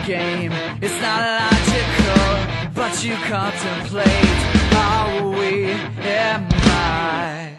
game. It's not logical, but you contemplate. Are we? Am I?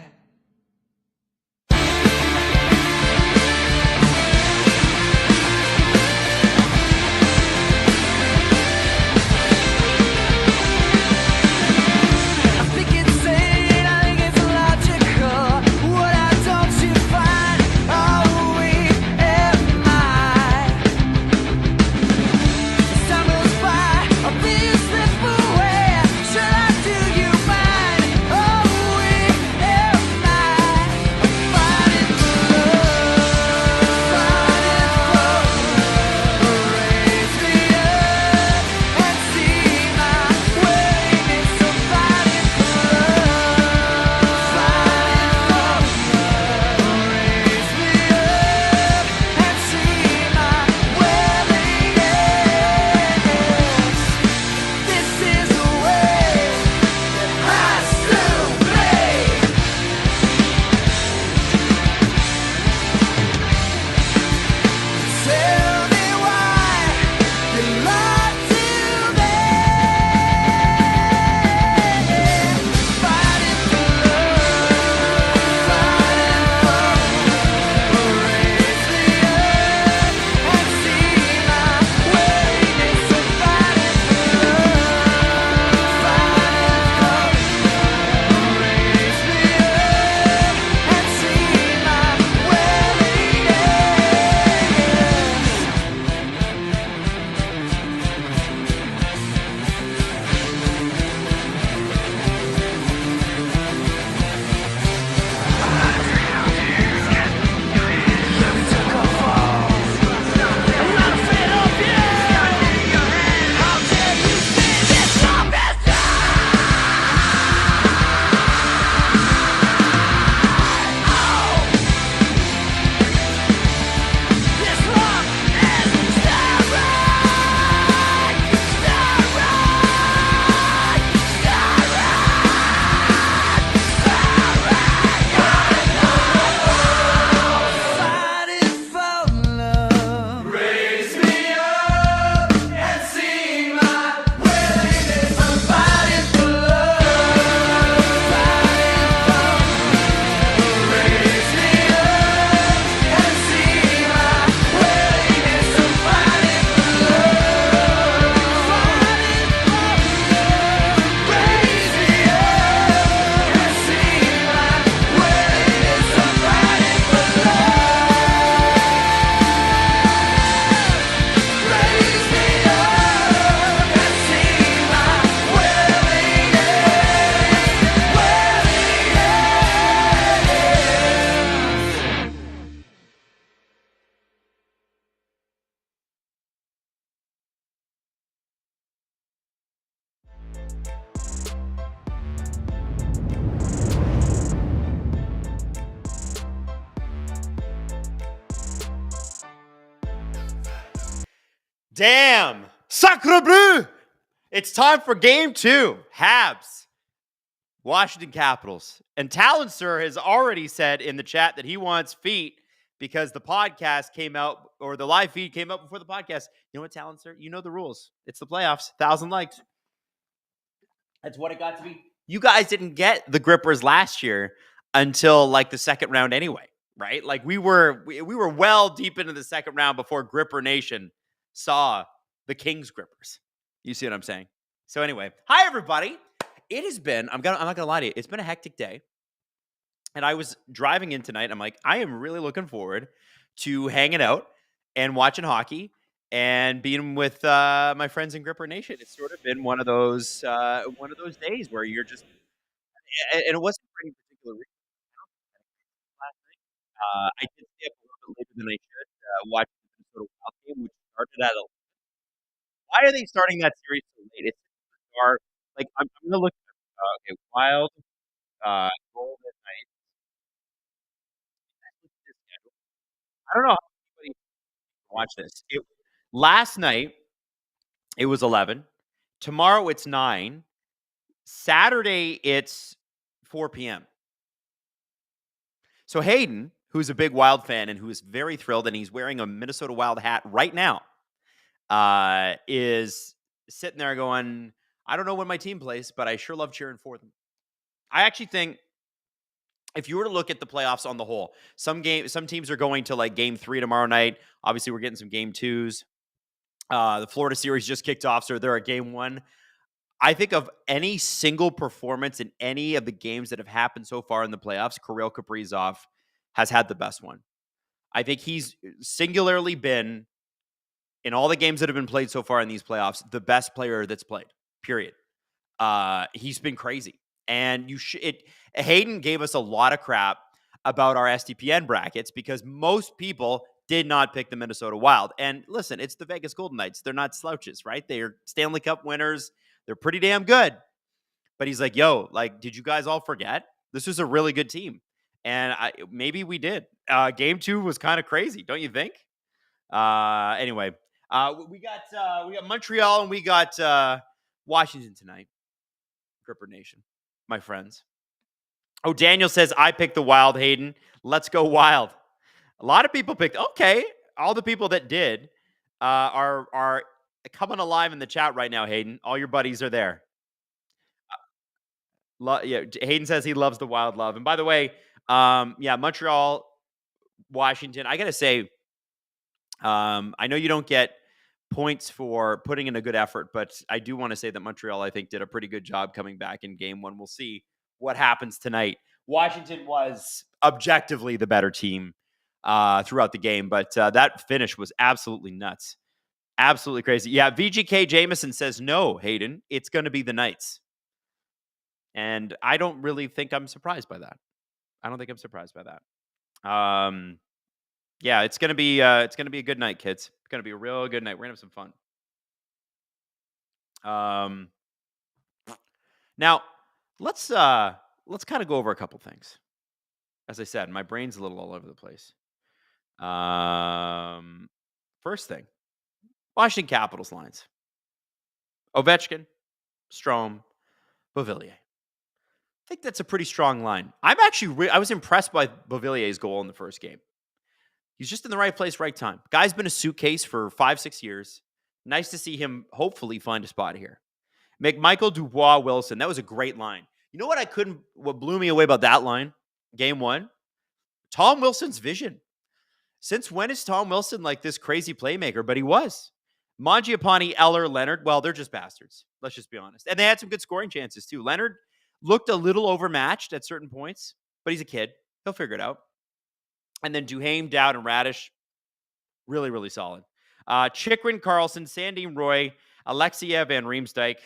Damn! Sacre bleu! It's time for game 2. Habs. Washington Capitals. And Talon Sir has already said in the chat that he wants feet because the podcast came out, or the live feed came out before the podcast. You know what, Talon Sir? You know the rules. It's the playoffs. 1,000 likes. That's what it got to be. You guys didn't get the grippers last year until like the second round anyway, right? Like we were well deep into the second round before Gripper Nation saw the Kings grippers. You see what I'm saying? So anyway, hi everybody. It has been, I'm not gonna lie to you, it's been a hectic day. And I was driving in tonight. I'm like, I am really looking forward to hanging out and watching hockey and being with my friends in Gripper Nation. It's sort of been one of those days where you're just, and it wasn't for any particular reason. Last night, I did stay up a little bit later than I should, watch the Minnesota Wild game, which started at 11. Why are they starting that series so late? It's bizarre. Like I'm gonna look at okay, Wild, Golden Knights. I don't know how anybody watch this. Last night it was 11. Tomorrow it's 9. Saturday it's 4 p.m. So Hayden, who's a big Wild fan and who is very thrilled, and he's wearing a Minnesota Wild hat right now, is sitting there going, I don't know when my team plays, but I sure love cheering for them. I actually think if you were to look at the playoffs on the whole, some teams are going to like game 3 tomorrow night. Obviously, we're getting some game 2s. The Florida series just kicked off, so they're at game 1. I think of any single performance in any of the games that have happened so far in the playoffs, Kirill Kaprizov has had the best one. I think he's singularly been, in all the games that have been played so far in these playoffs, the best player that's played, period. He's been crazy. And Hayden gave us a lot of crap about our SDPN brackets because most people did not pick the Minnesota Wild. And listen, it's the Vegas Golden Knights. They're not slouches, right? They are Stanley Cup winners. They're pretty damn good. But he's like, yo, like, did you guys all forget? This was a really good team. And maybe we did. Game 2 was kind of crazy, don't you think? Anyway, we got Montreal and we got Washington tonight. Gripper Nation, my friends. Oh, Daniel says, I picked the Wild, Hayden. Let's go Wild. A lot of people picked. Okay. All the people that did are coming alive in the chat right now, Hayden. All your buddies are there. Yeah, Hayden says he loves the Wild love. And by the way, yeah, Montreal, Washington. I got to say, I know you don't get points for putting in a good effort, but I do want to say that Montreal, I think, did a pretty good job coming back in game 1. We'll see what happens tonight. Washington was objectively the better team throughout the game, but that finish was absolutely nuts. Absolutely crazy. Yeah, VGK Jameson says, no, Hayden, it's going to be the Knights. And I don't really think I'm surprised by that. I don't think I'm surprised by that. Yeah, it's gonna be a good night, kids. It's gonna be a real good night. We're gonna have some fun. Now let's kind of go over a couple things. As I said, my brain's a little all over the place. First thing, Washington Capitals lines: Ovechkin, Strome, Beauvillier. I think that's a pretty strong line. I'm actually I was impressed by Beauvillier's goal in the first game. He's just in the right place, right time. Guy's been a suitcase for 5-6 years. Nice to see him hopefully find a spot here. McMichael, Dubois, Wilson. That was a great line. You know what blew me away about that line? Game 1? Tom Wilson's vision. Since when is Tom Wilson like this crazy playmaker? But he was. Mangiapane, Eller, Leonard. Well, they're just bastards. Let's just be honest. And they had some good scoring chances too. Leonard looked a little overmatched at certain points, but he's a kid. He'll figure it out. And then Duhaime, Dowd, and Radish, really, really solid. Chikrin, Carlson, Sandin, Roy, Alexiev, and Riemsdyk.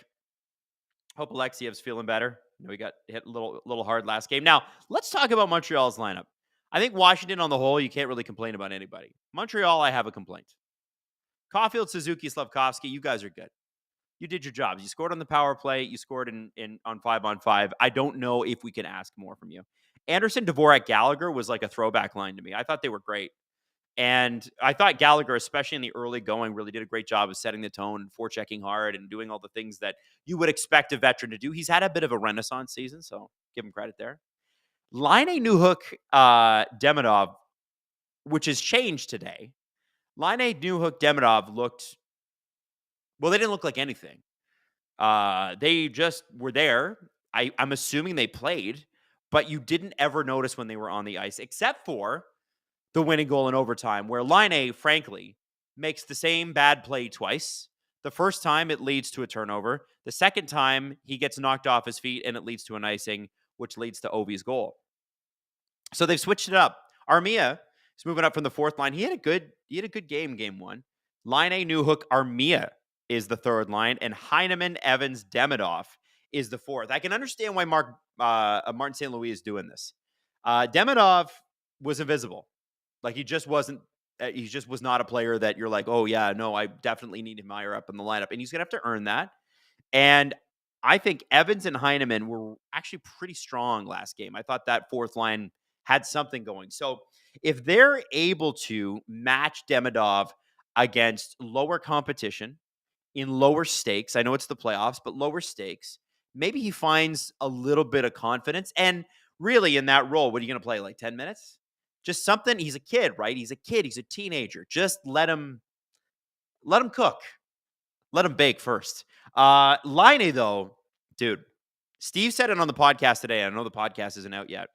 Hope Alexiev's feeling better. You know, he got hit a little hard last game. Now, let's talk about Montreal's lineup. I think Washington, on the whole, you can't really complain about anybody. Montreal, I have a complaint. Caulfield, Suzuki, Slavkovsky, you guys are good. You did your jobs. You scored on the power play. You scored on 5-on-5. I don't know if we can ask more from you. Anderson, Dvorak, Gallagher was like a throwback line to me. I thought they were great. And I thought Gallagher, especially in the early going, really did a great job of setting the tone and forechecking hard and doing all the things that you would expect a veteran to do. He's had a bit of a renaissance season, so give him credit there. Laine, Newhook, Demidov, which has changed today. Laine, Newhook, Demidov looked, well, they didn't look like anything. They just were there. I'm assuming they played, but you didn't ever notice when they were on the ice, except for the winning goal in overtime, where Laine, frankly, makes the same bad play twice. The first time, it leads to a turnover. The second time, he gets knocked off his feet, and it leads to an icing, which leads to Ovi's goal. So they've switched it up. Armia is moving up from the fourth line. He had a good game 1. Laine, Newhook, Armia is the third line, and Heineman, Evans, Demidov is the fourth. I can understand why Martin St. Louis is doing this. Demidov was invisible. Like he just wasn't. He just was not a player that you're like, oh yeah, no, I definitely need him higher up in the lineup, and he's gonna have to earn that. And I think Evans and Heineman were actually pretty strong last game. I thought that fourth line had something going. So if they're able to match Demidov against lower competition in lower stakes, I know it's the playoffs, but lower stakes, maybe he finds a little bit of confidence. And really in that role, what are you going to play? Like 10 minutes? Just something. He's a kid, right? He's a kid. He's a teenager. Just let him Let him cook. Let him bake first. Line though, dude. Steve said it on the podcast today. I know the podcast isn't out yet.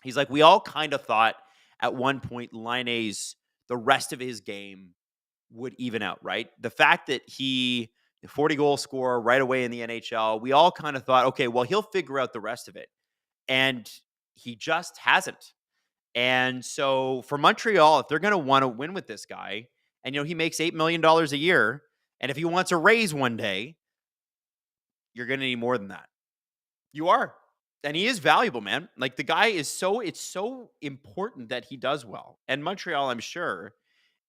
He's like, we all kind of thought at one point Line's the rest of his game would even out, right? The fact that the 40 goal scorer right away in the NHL, we all kind of thought, okay, well, he'll figure out the rest of it. And he just hasn't. And so for Montreal, if they're going to want to win with this guy, and he makes $8 million a year, and if he wants a raise one day, you're going to need more than that. You are. And he is valuable, man. Like the guy is it's so important that he does well. And Montreal, I'm sure,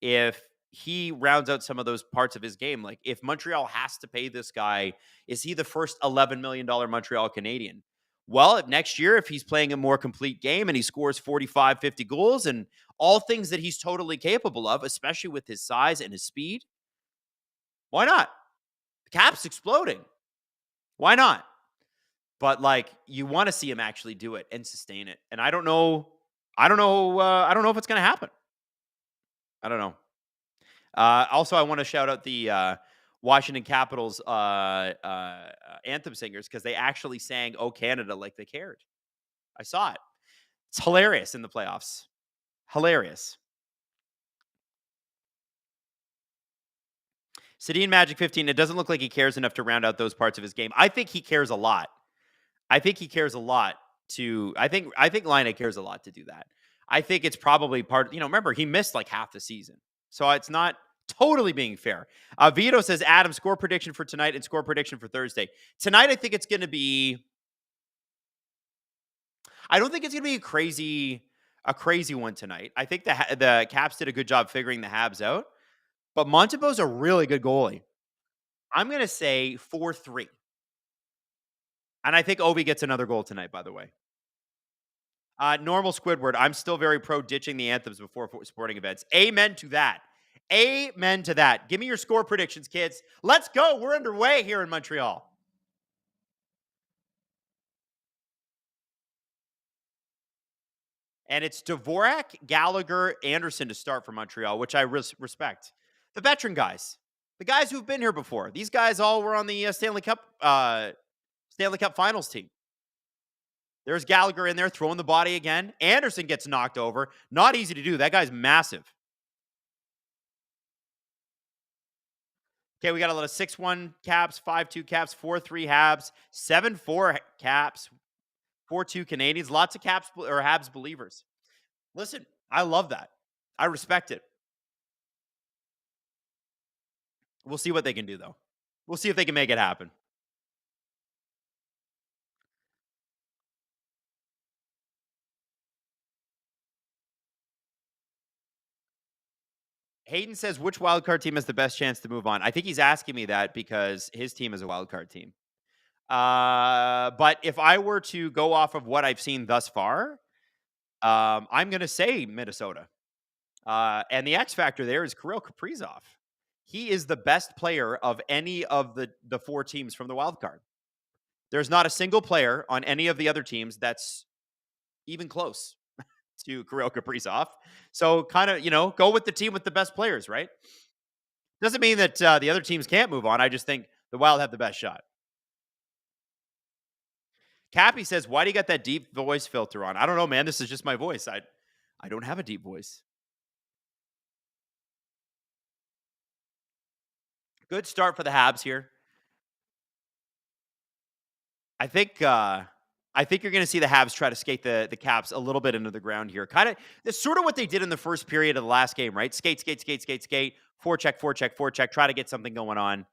if he rounds out some of those parts of his game, like if Montreal has to pay this guy, is he the first $11 million Montreal Canadian? Well, if next year, if he's playing a more complete game and he scores 45, 50 goals and all things that he's totally capable of, especially with his size and his speed, why not? The cap's exploding. Why not? But like you want to see him actually do it and sustain it. And I don't know if it's going to happen. I don't know. Also, I want to shout out the Washington Capitals anthem singers because they actually sang "Oh Canada" like they cared. I saw it. It's hilarious in the playoffs. Hilarious. Sedin Magic 15. It doesn't look like he cares enough to round out those parts of his game. I think he cares a lot. I think Line cares a lot to do that. I think it's probably part, remember, he missed like half the season. So it's not totally being fair. Vito says, Adam, score prediction for tonight and score prediction for Thursday. Tonight, I think it's going to be, I don't think it's going to be a crazy one tonight. I think the Caps did a good job figuring the Habs out, but Montembeau's a really good goalie. I'm going to say 4-3. And I think Ovi gets another goal tonight, by the way. Normal Squidward, I'm still very pro ditching the anthems before sporting events. Amen to that. Amen to that. Give me your score predictions, kids. Let's go. We're underway here in Montreal. And it's Dvorak, Gallagher, Anderson to start for Montreal, which I respect. The veteran guys. The guys who've been here before. These guys all were on the Stanley Cup Finals team. There's Gallagher in there throwing the body again. Anderson gets knocked over. Not easy to do. That guy's massive. Okay, we got a lot of 6-1 Caps, 5-2 Caps, 4-3 Habs, 7-4 Caps, 4-2 Canadiens. Lots of Caps or Habs believers. Listen, I love that. I respect it. We'll see what they can do, though. We'll see if they can make it happen. Hayden says, which wildcard team has the best chance to move on? I think he's asking me that because his team is a wildcard team. But if I were to go off of what I've seen thus far, I'm going to say Minnesota. And the X factor there is Kirill Kaprizov. He is the best player of any of the four teams from the wild card. There's not a single player on any of the other teams that's even close to Kirill Kaprizov. So kind of, go with the team with the best players, right? Doesn't mean that the other teams can't move on. I just think the Wild have the best shot. Cappy says, why do you got that deep voice filter on? I don't know, man. This is just my voice. I don't have a deep voice. Good start for the Habs here. I think you're going to see the Habs try to skate the Caps a little bit into the ground here. Kind of, that's sort of what they did in the first period of the last game, right? Skate. Forecheck. Try to get something going on.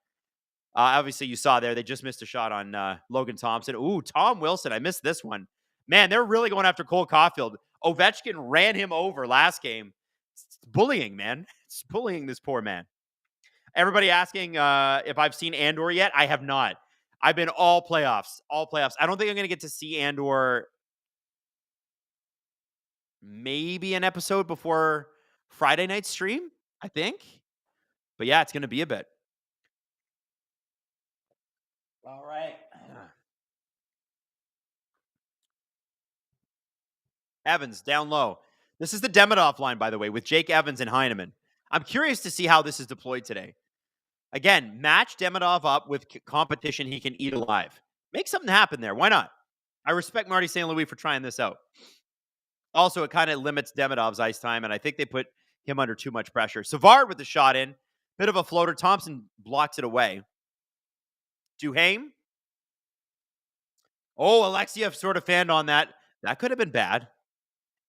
Obviously, you saw there, they just missed a shot on Logan Thompson. Ooh, Tom Wilson. I missed this one. Man, they're really going after Cole Caulfield. Ovechkin ran him over last game. It's bullying, man. It's bullying this poor man. Everybody asking if I've seen Andor yet. I have not. I've been all playoffs. I don't think I'm going to get to see Andor maybe an episode before Friday night stream, I think. But yeah, it's going to be a bit. All right. Evans down low. This is the Demidov line, by the way, with Jake Evans and Heineman. I'm curious to see how this is deployed today. Again, match Demidov up with competition he can eat alive. Make something happen there. Why not? I respect Marty St. Louis for trying this out. Also, it kind of limits Demidov's ice time, and I think they put him under too much pressure. Savard with the shot in. Bit of a floater. Thompson blocks it away. Duhaime. Oh, Alexiev sort of fanned on that. That could have been bad.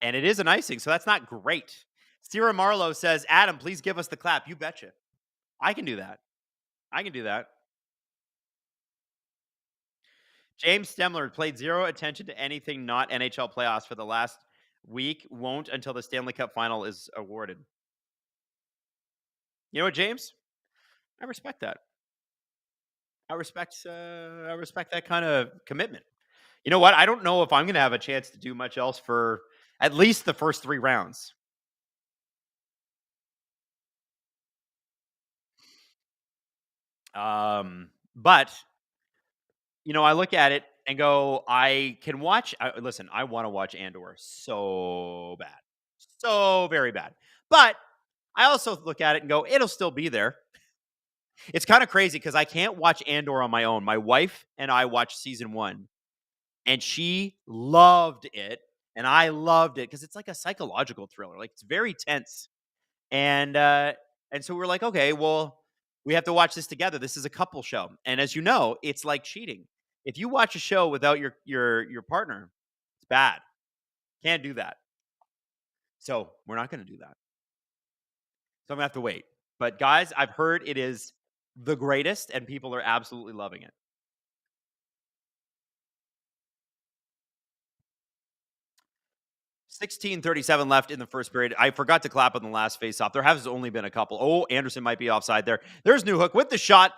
And it is an icing, so that's not great. Sierra Marlowe says, Adam, please give us the clap. You betcha. I can do that. I can do that. James Stemler played zero attention to anything not NHL playoffs for the last week. Won't until the Stanley Cup final is awarded. You know what, James? I respect that. I respect that kind of commitment. You know what? I don't know if I'm going to have a chance to do much else for at least the first 3 rounds. But I look at it and go, I can watch. Listen, I want to watch Andor so bad, so very bad. But I also look at it and go, it'll still be there. It's kind of crazy because I can't watch Andor on my own. My wife and I watched season 1, and she loved it, and I loved it because it's like a psychological thriller. Like, it's very tense, and so we're like, okay, well, we have to watch this together. This is a couple show, and as you know, it's like cheating. If you watch a show without your partner, it's bad. Can't do that. So we're not going to do that. So I'm gonna have to wait. But guys, I've heard it is the greatest, and people are absolutely loving it. 16:37 left in the first period. I forgot to clap on the last faceoff. There has only been a couple. Oh, Anderson might be offside there. There's Newhook with the shot.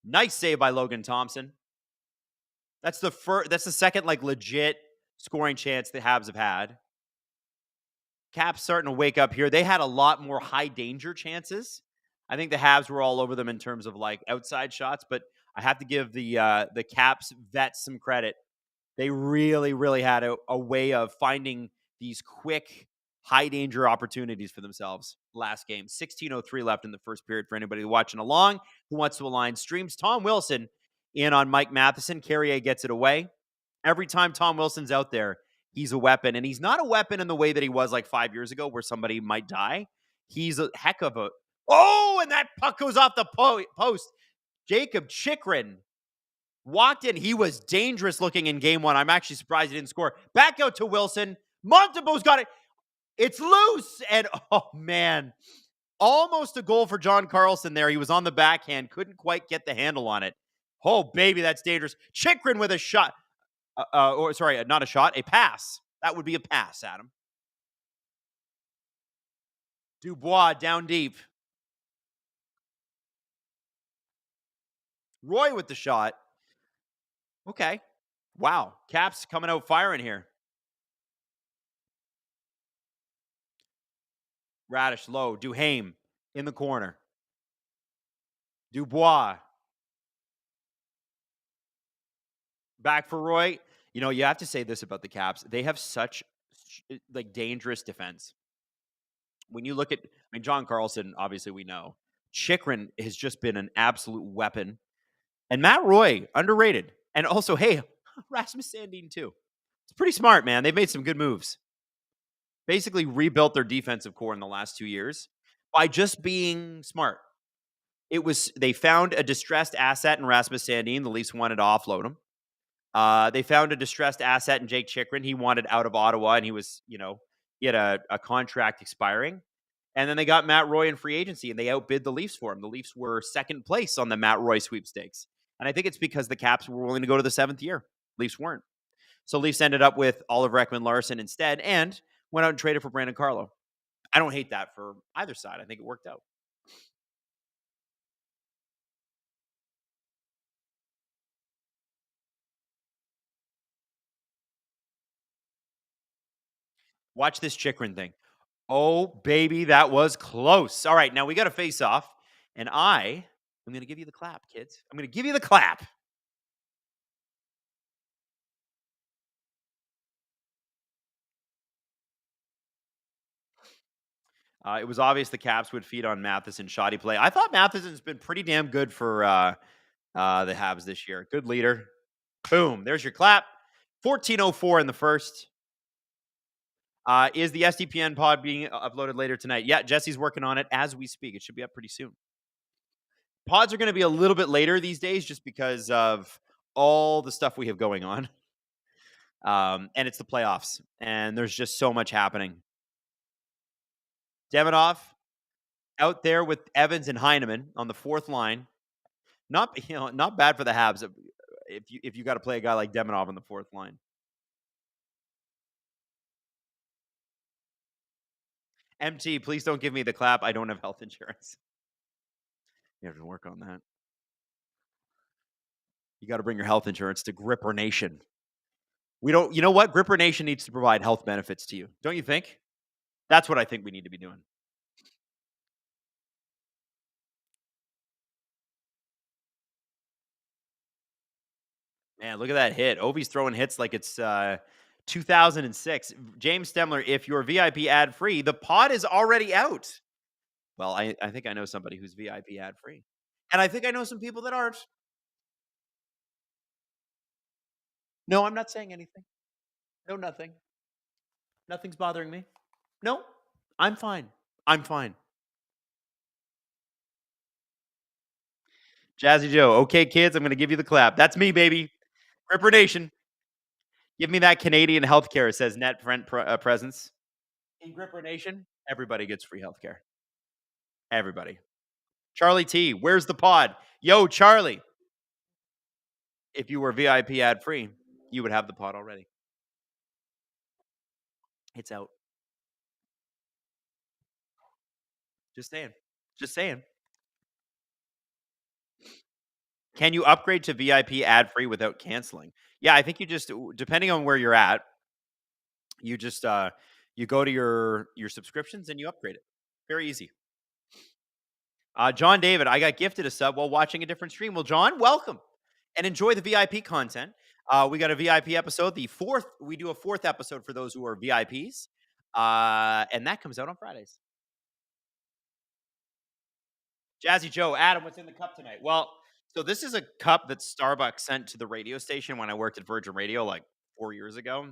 Nice save by Logan Thompson. That's the first. That's the second legit scoring chance the Habs have had. Caps starting to wake up here. They had a lot more high danger chances. I think the Habs were all over them in terms of outside shots, but I have to give the Caps vets some credit. They really, really had a way of finding these quick, high danger opportunities for themselves last game. 16:03 left in the first period for anybody watching along who wants to align streams. Tom Wilson in on Mike Matheson. Carrier gets it away. Every time Tom Wilson's out there, he's a weapon. And he's not a weapon in the way that he was 5 years ago where somebody might die. He's a heck of a... Oh, and that puck goes off the post. Jacob Chikrin walked in. He was dangerous looking in game 1. I'm actually surprised he didn't score. Back out to Wilson. Montebo's got it. It's loose. And, oh, man. Almost a goal for John Carlson there. He was on the backhand. Couldn't quite get the handle on it. Oh, baby, that's dangerous. Chikrin with a shot. Not a shot, a pass. That would be a pass, Adam. Dubois down deep. Roy with the shot. Okay. Wow. Caps coming out firing here. Radish low. Duhaime in the corner. Dubois. Back for Roy. You have to say this about the Caps. They have such dangerous defense. When you look at, John Carlson, obviously we know. Chikrin has just been an absolute weapon. And Matt Roy, underrated. And also, hey, Rasmus Sandin too. It's pretty smart, man. They've made some good moves. Basically rebuilt their defensive core in the last 2 years by just being smart. They found a distressed asset in Rasmus Sandin. The Leafs wanted to offload him. They found a distressed asset in Jake Chikrin. He wanted out of Ottawa, and he was, he had a contract expiring. And then they got Matt Roy in free agency, and they outbid the Leafs for him. The Leafs were second place on the Matt Roy sweepstakes. And I think it's because the Caps were willing to go to the 7th year. Leafs weren't. So Leafs ended up with Oliver Ekman-Larsson instead and went out and traded for Brandon Carlo. I don't hate that for either side. I think it worked out. Watch this Chikrin thing. Oh, baby, that was close. All right, now we got to face off, and I'm going to give you the clap, kids. I'm going to give you the clap. It was obvious the Caps would feed on Matheson shoddy play. I thought Matheson's been pretty damn good for the Habs this year. Good leader. Boom. There's your clap. 14:04 in the first. Is the SDPN pod being uploaded later tonight? Yeah, Jesse's working on it as we speak. It should be up pretty soon. Pods are going to be a little bit later these days just because of all the stuff we have going on. And it's the playoffs, and there's just so much happening. Demonov out there with Evans and Heineman on the fourth line. Not bad for the Habs if you got to play a guy like Demonov on the fourth line. MT, please don't give me the clap. I don't have health insurance. You have to work on that. You got to bring your health insurance to Gripper Nation. We don't, you know what? Gripper Nation needs to provide health benefits to you. Don't you think? That's what I think we need to be doing. Man, look at that hit. Ovi's throwing hits like it's 2006. James Stemler, if you're VIP ad free, the pod is already out. Well, I think I know somebody who's VIP ad free. And I think I know some people that aren't. No, I'm not saying anything. No, nothing. Nothing's bothering me. No, I'm fine. I'm fine. Jazzy Joe. Okay, kids, I'm going to give you the clap. That's me, baby. Ripper Nation. Give me that Canadian healthcare, says Net Friend Presence. In Gripper Nation, everybody gets free healthcare. Everybody. Charlie T, where's the pod? Yo, Charlie. If you were VIP ad free, you would have the pod already. It's out. Just saying. Just saying. Can you upgrade to VIP ad free without canceling? Yeah, I think you just, depending on where you're at, you just you go to your subscriptions and you upgrade it. Very easy. John David, I got gifted a sub while watching a different stream. Well, John, welcome and enjoy the VIP content. We got a VIP episode. We do a fourth episode for those who are VIPs. And that comes out on Fridays. Jazzy Joe, Adam, what's in the cup tonight? Well, so this is a cup that Starbucks sent to the radio station when I worked at Virgin Radio like 4 years ago.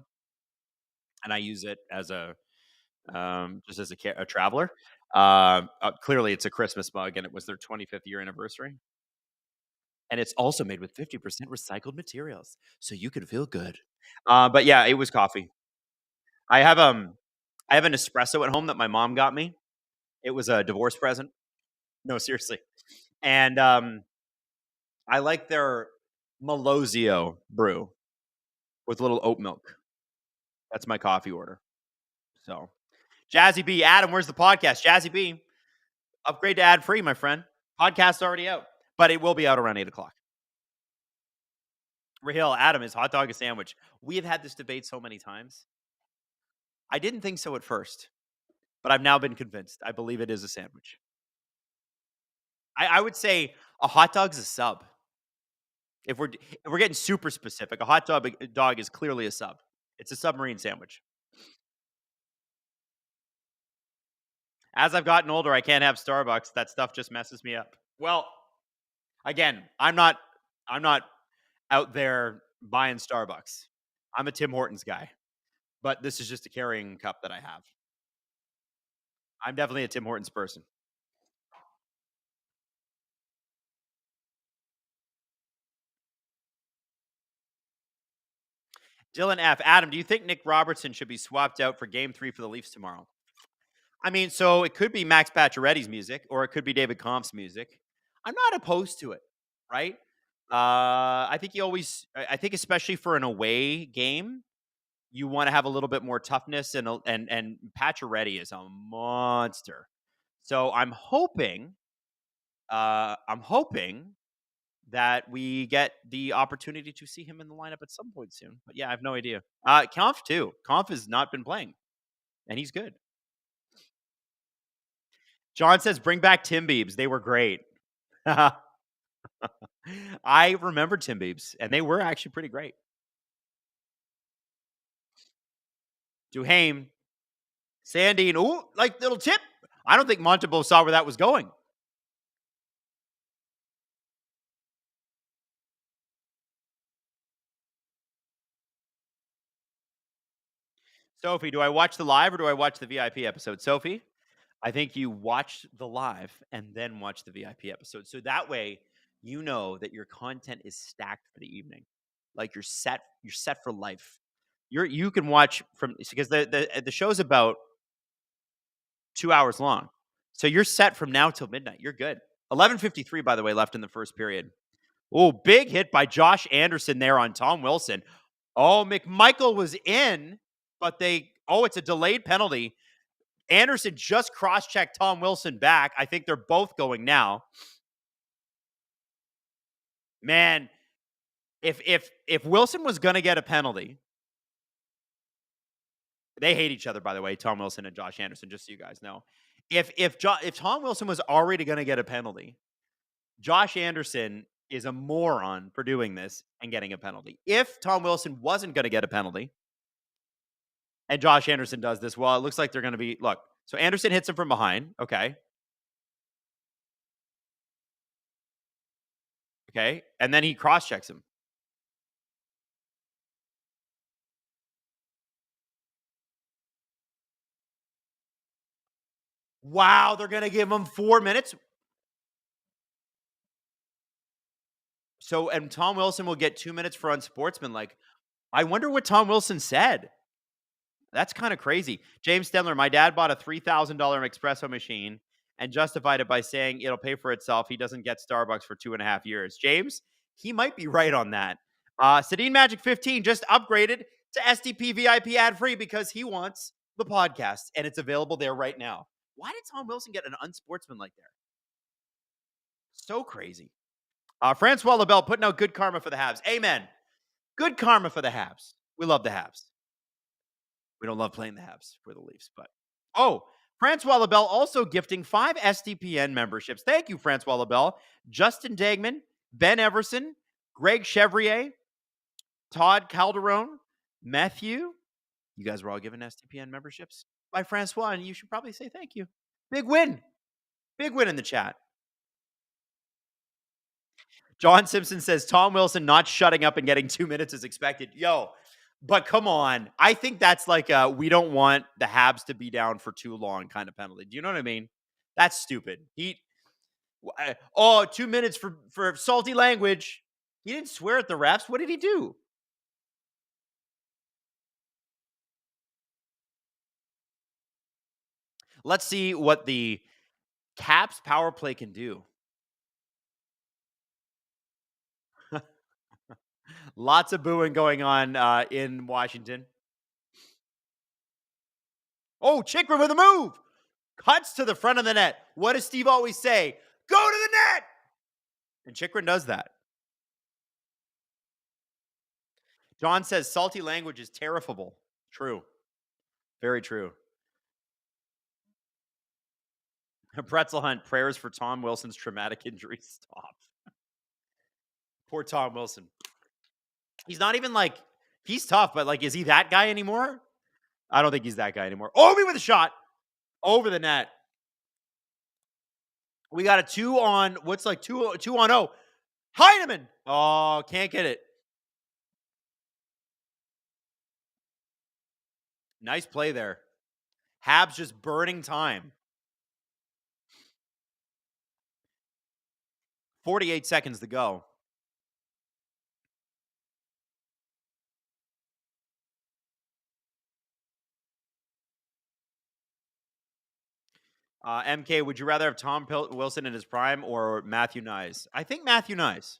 And I use it as just as a traveler. Clearly, it's a Christmas mug, and it was their 25th year anniversary. And it's also made with 50% recycled materials, so you can feel good. But yeah, it was coffee. I have an espresso at home that my mom got me. It was a divorce present. No, seriously. And I like their Malozio brew with a little oat milk. That's my coffee order. So, Jazzy B, Adam, where's the podcast? Jazzy B, upgrade to ad free, my friend. Podcast's already out, but it will be out around 8 o'clock. Rahil, Adam, is hot dog a sandwich? We have had this debate so many times. I didn't think so at first, but I've now been convinced. I believe it is a sandwich. I would say a hot dog's a sub. If we're getting super specific, a hot dog is clearly a sub. It's a submarine sandwich. As I've gotten older, I can't have Starbucks. That stuff just messes me up. Well, again, I'm not out there buying Starbucks. I'm a Tim Hortons guy. But this is just a carrying cup that I have. I'm definitely a Tim Hortons person. Dylan F. Adam, do you think Nick Robertson should be swapped out for Game 3 for the Leafs tomorrow? I mean, so it could be Max Pacioretty's music, or it could be David Kampf's music. I'm not opposed to it, right? I think especially for an away game, you want to have a little bit more toughness, and Pacioretty is a monster. So I'm hoping that we get the opportunity to see him in the lineup at some point soon. But yeah, I have no idea. Kampf too. Kampf has not been playing, and he's good. John says, bring back Tim Biebs. They were great. I remember Tim Biebs, and they were actually pretty great. Duhaime, Sandine, ooh, like little tip. I don't think Montembeault saw where that was going. Sophie, do I watch the live or do I watch the VIP episode? Sophie, I think you watch the live and then watch the VIP episode. So that way you know that your content is stacked for the evening. Like you're set for life. You can watch from because the show's about 2 hours long. So you're set from now till midnight. You're good. 11:53, by the way, left in the first period. Oh, big hit by Josh Anderson there on Tom Wilson. Oh, McMichael was in, but it's a delayed penalty. Anderson just cross-checked Tom Wilson back. I think they're both going now. Man, if Wilson was going to get a penalty, they hate each other, by the way, Tom Wilson and Josh Anderson, just so you guys know. If Tom Wilson was already going to get a penalty, Josh Anderson is a moron for doing this and getting a penalty. If Tom Wilson wasn't going to get a penalty and Josh Anderson does this, well, it looks like they're going to be, look, so Anderson hits him from behind. Okay. Okay. And then he cross checks him. Wow. They're going to give him 4 minutes. So, and Tom Wilson will get 2 minutes for unsportsmanlike. I wonder what Tom Wilson said. That's kind of crazy. James Stenler, my dad bought a $3,000 espresso machine and justified it by saying it'll pay for itself. He doesn't get Starbucks for 2.5 years. James, he might be right on that. Sadine Magic 15 just upgraded to SDP VIP ad free because he wants the podcast, and it's available there right now. Why did Tom Wilson get an unsportsmanlike there? So crazy. Francois Lebel putting out good karma for the Habs. Amen. Good karma for the Habs. We love the Habs. We don't love playing the Habs for the Leafs, but Francois Lebel also gifting 5 SDPN memberships. Thank you, Francois Lebel. Justin Dagman, Ben Everson, Greg Chevrier, Todd Calderon, Matthew. You guys were all given SDPN memberships by Francois, and you should probably say thank you. Big win. Big win in the chat. John Simpson says Tom Wilson not shutting up and getting 2 minutes is expected. Yo, but come on. I think that's like we don't want the Habs to be down for too long kind of penalty. Do you know what I mean? That's stupid. 2 minutes for salty language. He didn't swear at the refs. What did he do? Let's see what the Caps power play can do. Lots of booing going on in Washington. Oh, Chikrin with a move. Cuts to the front of the net. What does Steve always say? Go to the net. And Chikrin does that. John says salty language is terrible. True. Very true. Pretzel Hunt, prayers for Tom Wilson's traumatic injury. Stop. Poor Tom Wilson. He's not even like, he's tough, but like, is he that guy anymore? I don't think he's that guy anymore. Obi with a shot over the net. We got a 2 on, what's like 2 on 0. Heineman. Oh, can't get it. Nice play there. Habs just burning time. 48 seconds to go. MK, would you rather have Tom Wilson in his prime or Matthew Nyes? I think Matthew Nyes.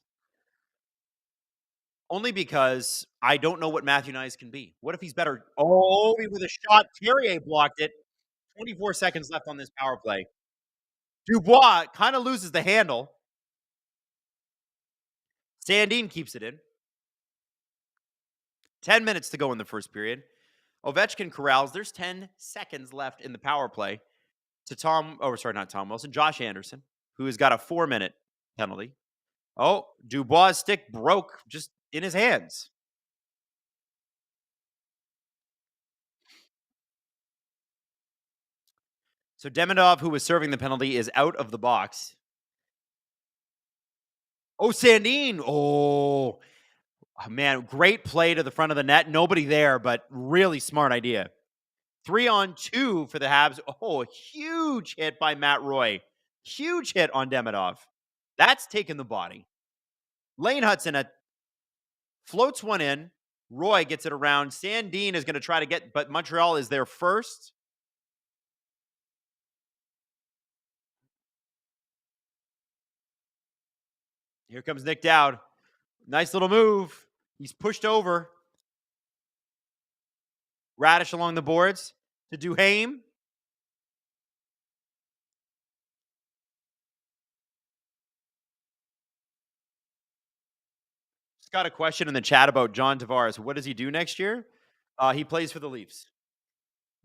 Only because I don't know what Matthew Nyes can be. What if he's better? Oh, with a shot. Carrier blocked it. 24 seconds left on this power play. Dubois kind of loses the handle. Sandin keeps it in. 10 minutes to go in the first period. Ovechkin corrals. There's 10 seconds left in the power play to not Tom Wilson, Josh Anderson, who has got a 4-minute penalty. Oh, Dubois' stick broke just in his hands. So Demidov, who was serving the penalty, is out of the box. Oh, Sandin. Oh, man. Great play to the front of the net. Nobody there, but really smart idea. 3-on-2 for the Habs. Oh, a huge hit by Matt Roy. Huge hit on Demidov. That's taken the body. Lane Hudson floats one in. Roy gets it around. Sandin is going to try to get, but Montreal is there first. Here comes Nick Dowd. Nice little move. He's pushed over. Radish along the boards to Duhaime. Just got a question in the chat about John Tavares. What does he do next year? He plays for the Leafs.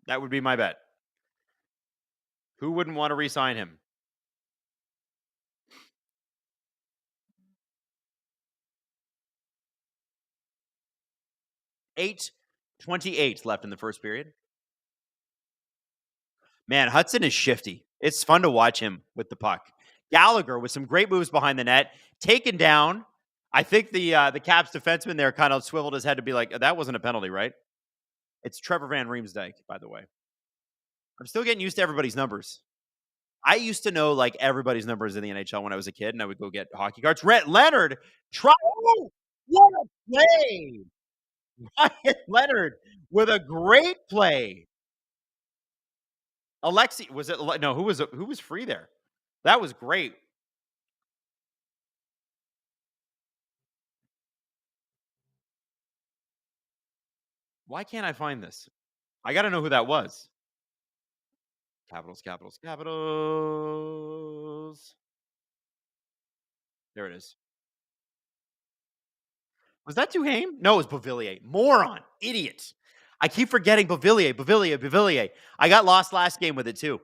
That would be my bet. Who wouldn't want to re-sign him? 8:28 left in the first period. Man, Hudson is shifty. It's fun to watch him with the puck. Gallagher with some great moves behind the net, taken down. I think the Caps defenseman there kind of swiveled his head to be like, that wasn't a penalty, right? It's Trevor Van Riemsdyk, by the way. I'm still getting used to everybody's numbers. I used to know like everybody's numbers in the NHL when I was a kid, and I would go get hockey cards. Rhett Leonard, oh, what a play! Ryan Leonard with a great play. Alexi, was it? No, who was free there? That was great. Why can't I find this? I got to know who that was. Capitals. There it is. Was that Duhaime? No, it was Beauvillier. Moron. Idiot. I keep forgetting Beauvillier. I got lost last game with it too.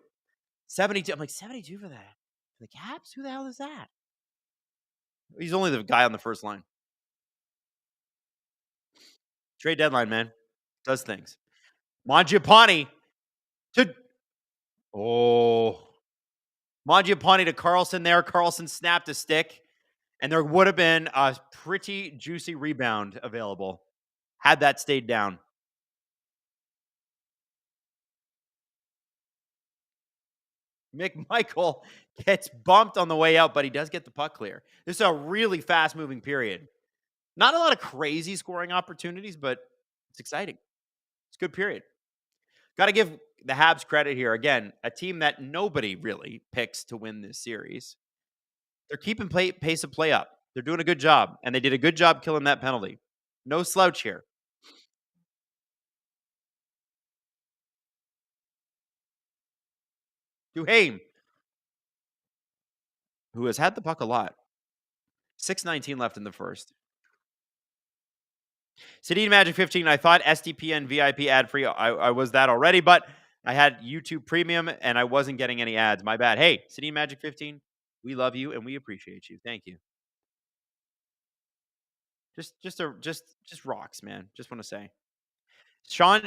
72. I'm like, 72 for that. The Caps? Who the hell is that? He's only the guy on the first line. Trade deadline, man. Does things. Mangiapane to Mangiapane to Carlson there. Carlson snapped a stick, and there would have been a pretty juicy rebound available had that stayed down. McMichael gets bumped on the way out, but he does get the puck clear. This is a really fast-moving period. Not a lot of crazy scoring opportunities, but it's exciting. It's a good period. Got to give the Habs credit here. Again, a team that nobody really picks to win this series. They're keeping pace of play up. They're doing a good job, and they did a good job killing that penalty. No slouch here. Duhaime, who has had the puck a lot. 6:19 left in the first. Sedin Magic 15. I thought SDPN VIP ad free. I was that already, but I had YouTube Premium and I wasn't getting any ads. My bad. Hey, Sedin Magic 15. We love you and we appreciate you. Thank you. Just rocks, man. Just want to say. Sean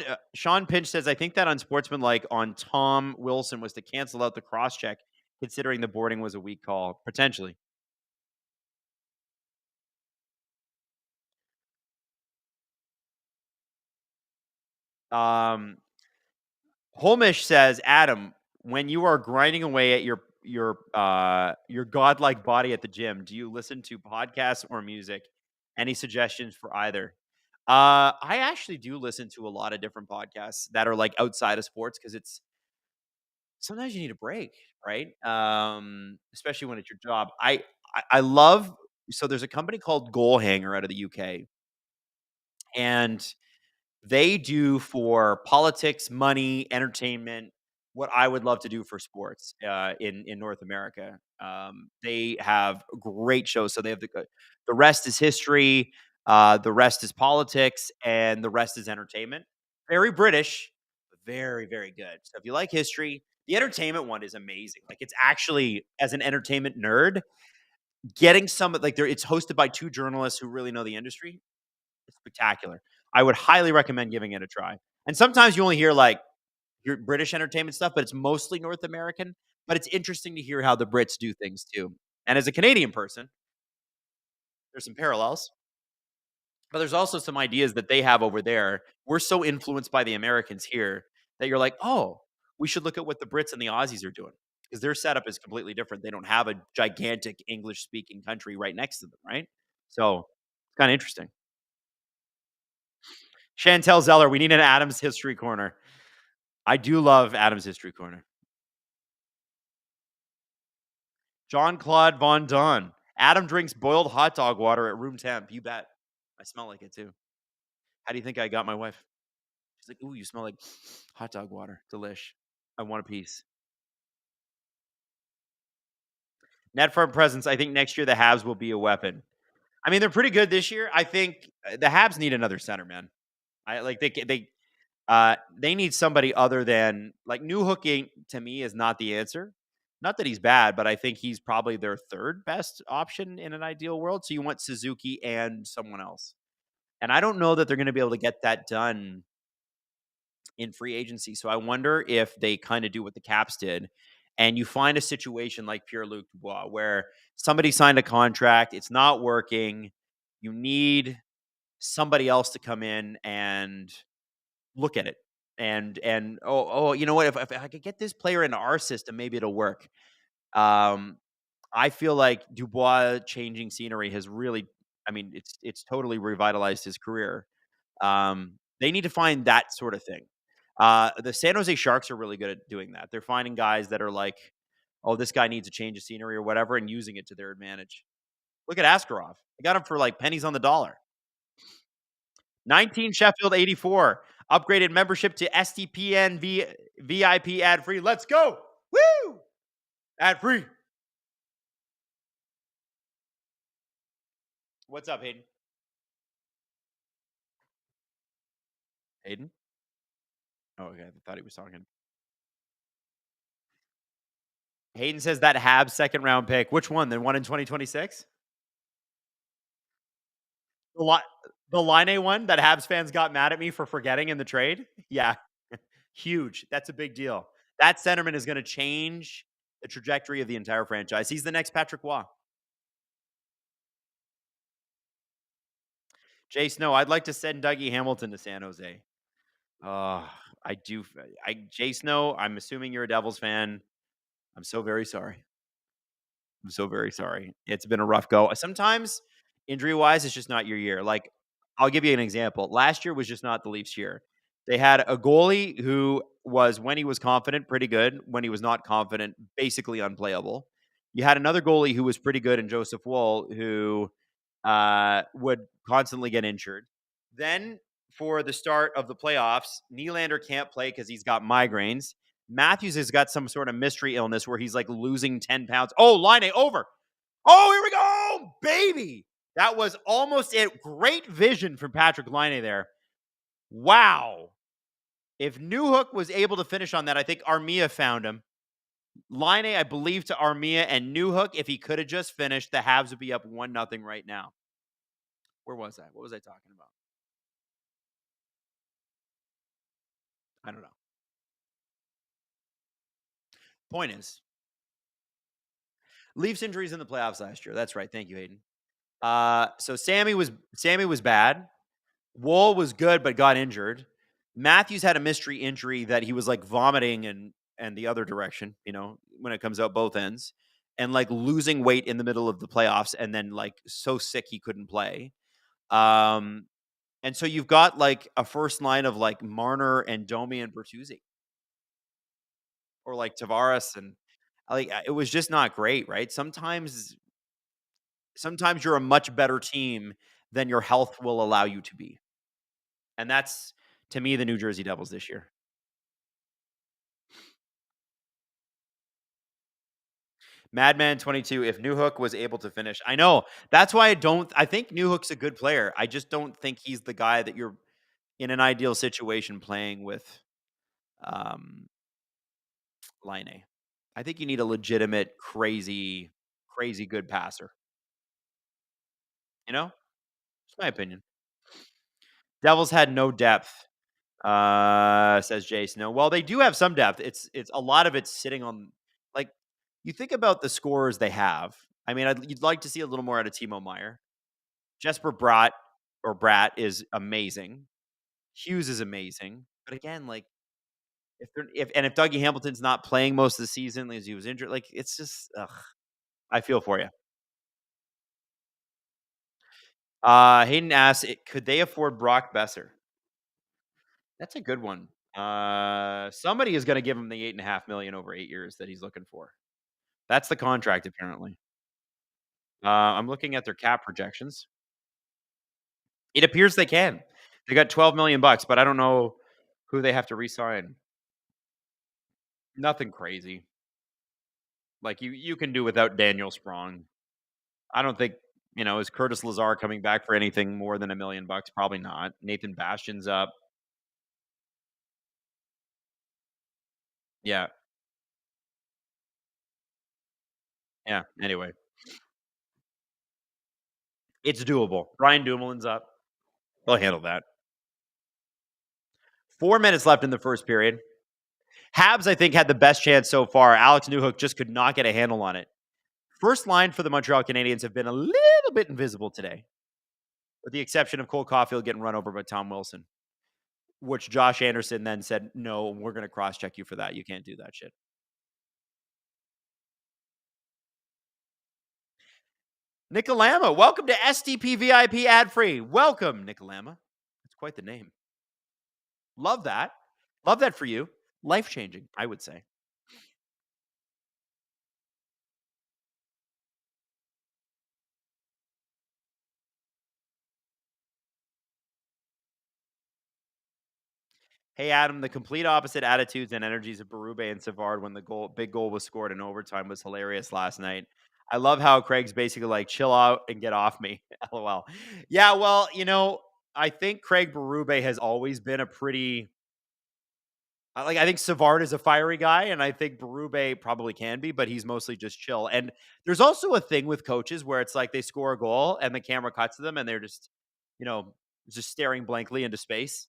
Pinch says, I think that unsportsmanlike on Tom Wilson was to cancel out the cross check, considering the boarding was a weak call, potentially. Holmish says, Adam, when you are grinding away at your godlike body at the gym, do you listen to podcasts or music? Any suggestions for either? I actually do listen to a lot of different podcasts that are like outside of sports because it's sometimes you need a break, right? Especially when it's your job. I love so there's a company called Goal Hanger out of the UK, and they do for politics, money, entertainment, what I would love to do for sports in North America. They have great shows. So they have the rest is history, the rest is politics, and the rest is entertainment. Very British, but very, very good. So if you like history, the entertainment one is amazing. Like it's actually, as an entertainment nerd, getting some like there. It's hosted by two journalists who really know the industry. It's spectacular. I would highly recommend giving it a try. And sometimes you only hear like your British entertainment stuff, but it's mostly North American. But it's interesting to hear how the Brits do things too. And as a Canadian person, there's some parallels, but there's also some ideas that they have over there. We're so influenced by the Americans here that you're like, oh, we should look at what the Brits and the Aussies are doing because their setup is completely different. They don't have a gigantic English speaking country right next to them, right? So it's kind of interesting. Chantel Zeller, we need an Adams history corner. I do love Adams history corner. John Claude Von Dunn. Adam drinks boiled hot dog water at room temp. You bet. I smell like it too. How do you think I got my wife? She's like, ooh, you smell like hot dog water. Delish. I want a piece. Net front presence. I think next year the Habs will be a weapon. I mean, they're pretty good this year. I think the Habs need another center, man. I like they need somebody other than like New Hooking to me is not the answer. Not that he's bad, but I think he's probably their third best option in an ideal world. So you want Suzuki and someone else. And I don't know that they're going to be able to get that done in free agency. So I wonder if they kind of do what the Caps did and you find a situation like Pierre Luc Dubois where somebody signed a contract, it's not working. You need somebody else to come in and look at it. And you know what? If I could get this player into our system, maybe it'll work. Um, I feel like Dubois changing scenery has really, I mean, it's totally revitalized his career. They need to find that sort of thing. The San Jose Sharks are really good at doing that. They're finding guys that are like, oh, this guy needs a change of scenery or whatever, and using it to their advantage. Look at Askarov. They got him for like pennies on the dollar. 19 Sheffield 84. Upgraded membership to STPN VIP ad free. Let's go. Woo! Ad free. What's up, Hayden? Hayden? Oh, okay. I thought he was talking. Hayden says that Habs second round pick. Which one? The one in 2026? The li- the Line one that Habs fans got mad at me for forgetting in the trade? Yeah. Huge. That's a big deal. That centerman is going to change the trajectory of the entire franchise. He's the next Patrick Waugh. Jay Snow, I'd like to send Dougie Hamilton to San Jose. I do. Jay Snow, I'm assuming you're a Devils fan. I'm so very sorry. I'm so very sorry. It's been a rough go. Sometimes injury wise, it's just not your year. Like, I'll give you an example. Last year was just not the Leafs' year. They had a goalie who was, when he was confident, pretty good. When he was not confident, basically unplayable. You had another goalie who was pretty good in Joseph Woll, who would constantly get injured. Then for the start of the playoffs, Nylander can't play because he's got migraines. Matthews has got some sort of mystery illness where he's like losing 10 pounds. Oh, Line over. Oh, here we go, baby. That was almost it. Great vision from Patrick Line there. Wow. If Newhook was able to finish on that, I think Armia found him. Line, I believe, to Armia and Newhook. If he could have just finished, the Habs would be up 1-0 right now. Where was I? What was I talking about? I don't know. Point is, Leafs injuries in the playoffs last year. That's right. Thank you, Hayden. So Sammy was bad. Wool was good but got injured. Matthews had a mystery injury that he was like vomiting and the other direction, when it comes out both ends, and like losing weight in the middle of the playoffs, and then like so sick he couldn't play. And so you've got like a first line of like Marner and Domi and Bertuzzi, or like Tavares, and like it was just not great, right? Sometimes you're a much better team than your health will allow you to be. And that's, to me, the New Jersey Devils this year. Madman 22, if Newhook was able to finish. I know. That's why I think Newhook's a good player. I just don't think he's the guy that you're in an ideal situation playing with Line. I think you need a legitimate, crazy, crazy good passer. It's my opinion. Devils had no depth. Says Jay Snow. Well, they do have some depth. It's a lot of it's sitting on like you think about the scores they have. I mean, you'd like to see a little more out of Timo Meyer. Jesper Bratt is amazing. Hughes is amazing. But again, like if Dougie Hamilton's not playing most of the season as he was injured, like it's just ugh, I feel for you. Hayden asks, could they afford Brock Besser? That's a good one. Somebody is going to give him the 8.5 million over 8 years that he's looking for. That's the contract, apparently. I'm looking at their cap projections. It appears they can. They got 12 million bucks, but I don't know who they have to re-sign. Nothing crazy. Like you can do without Daniel Sprong. I don't think is Curtis Lazar coming back for anything more than $1 million? Probably not. Nathan Bastian's up. Yeah, yeah. Anyway, it's doable. Brian Dumoulin's up. They'll handle that. 4 minutes left in the first period. Habs, I think, had the best chance so far. Alex Newhook just could not get a handle on it. First line for the Montreal Canadiens have been a little bit invisible today, with the exception of Cole Caulfield getting run over by Tom Wilson, which Josh Anderson then said, no, we're going to cross-check you for that. You can't do that shit. Nicolama, welcome to STP VIP ad-free. Welcome, Nicolama. That's quite the name. Love that. Love that for you. Life-changing, I would say. Hey, Adam, the complete opposite attitudes and energies of Berube and Savard when the big goal was scored in overtime was hilarious last night. I love how Craig's basically like, chill out and get off me. LOL. Yeah, well, I think Craig Berube has always been a pretty I think Savard is a fiery guy, and I think Berube probably can be, but he's mostly just chill. And there's also a thing with coaches where it's like they score a goal and the camera cuts to them and they're you know, just staring blankly into space.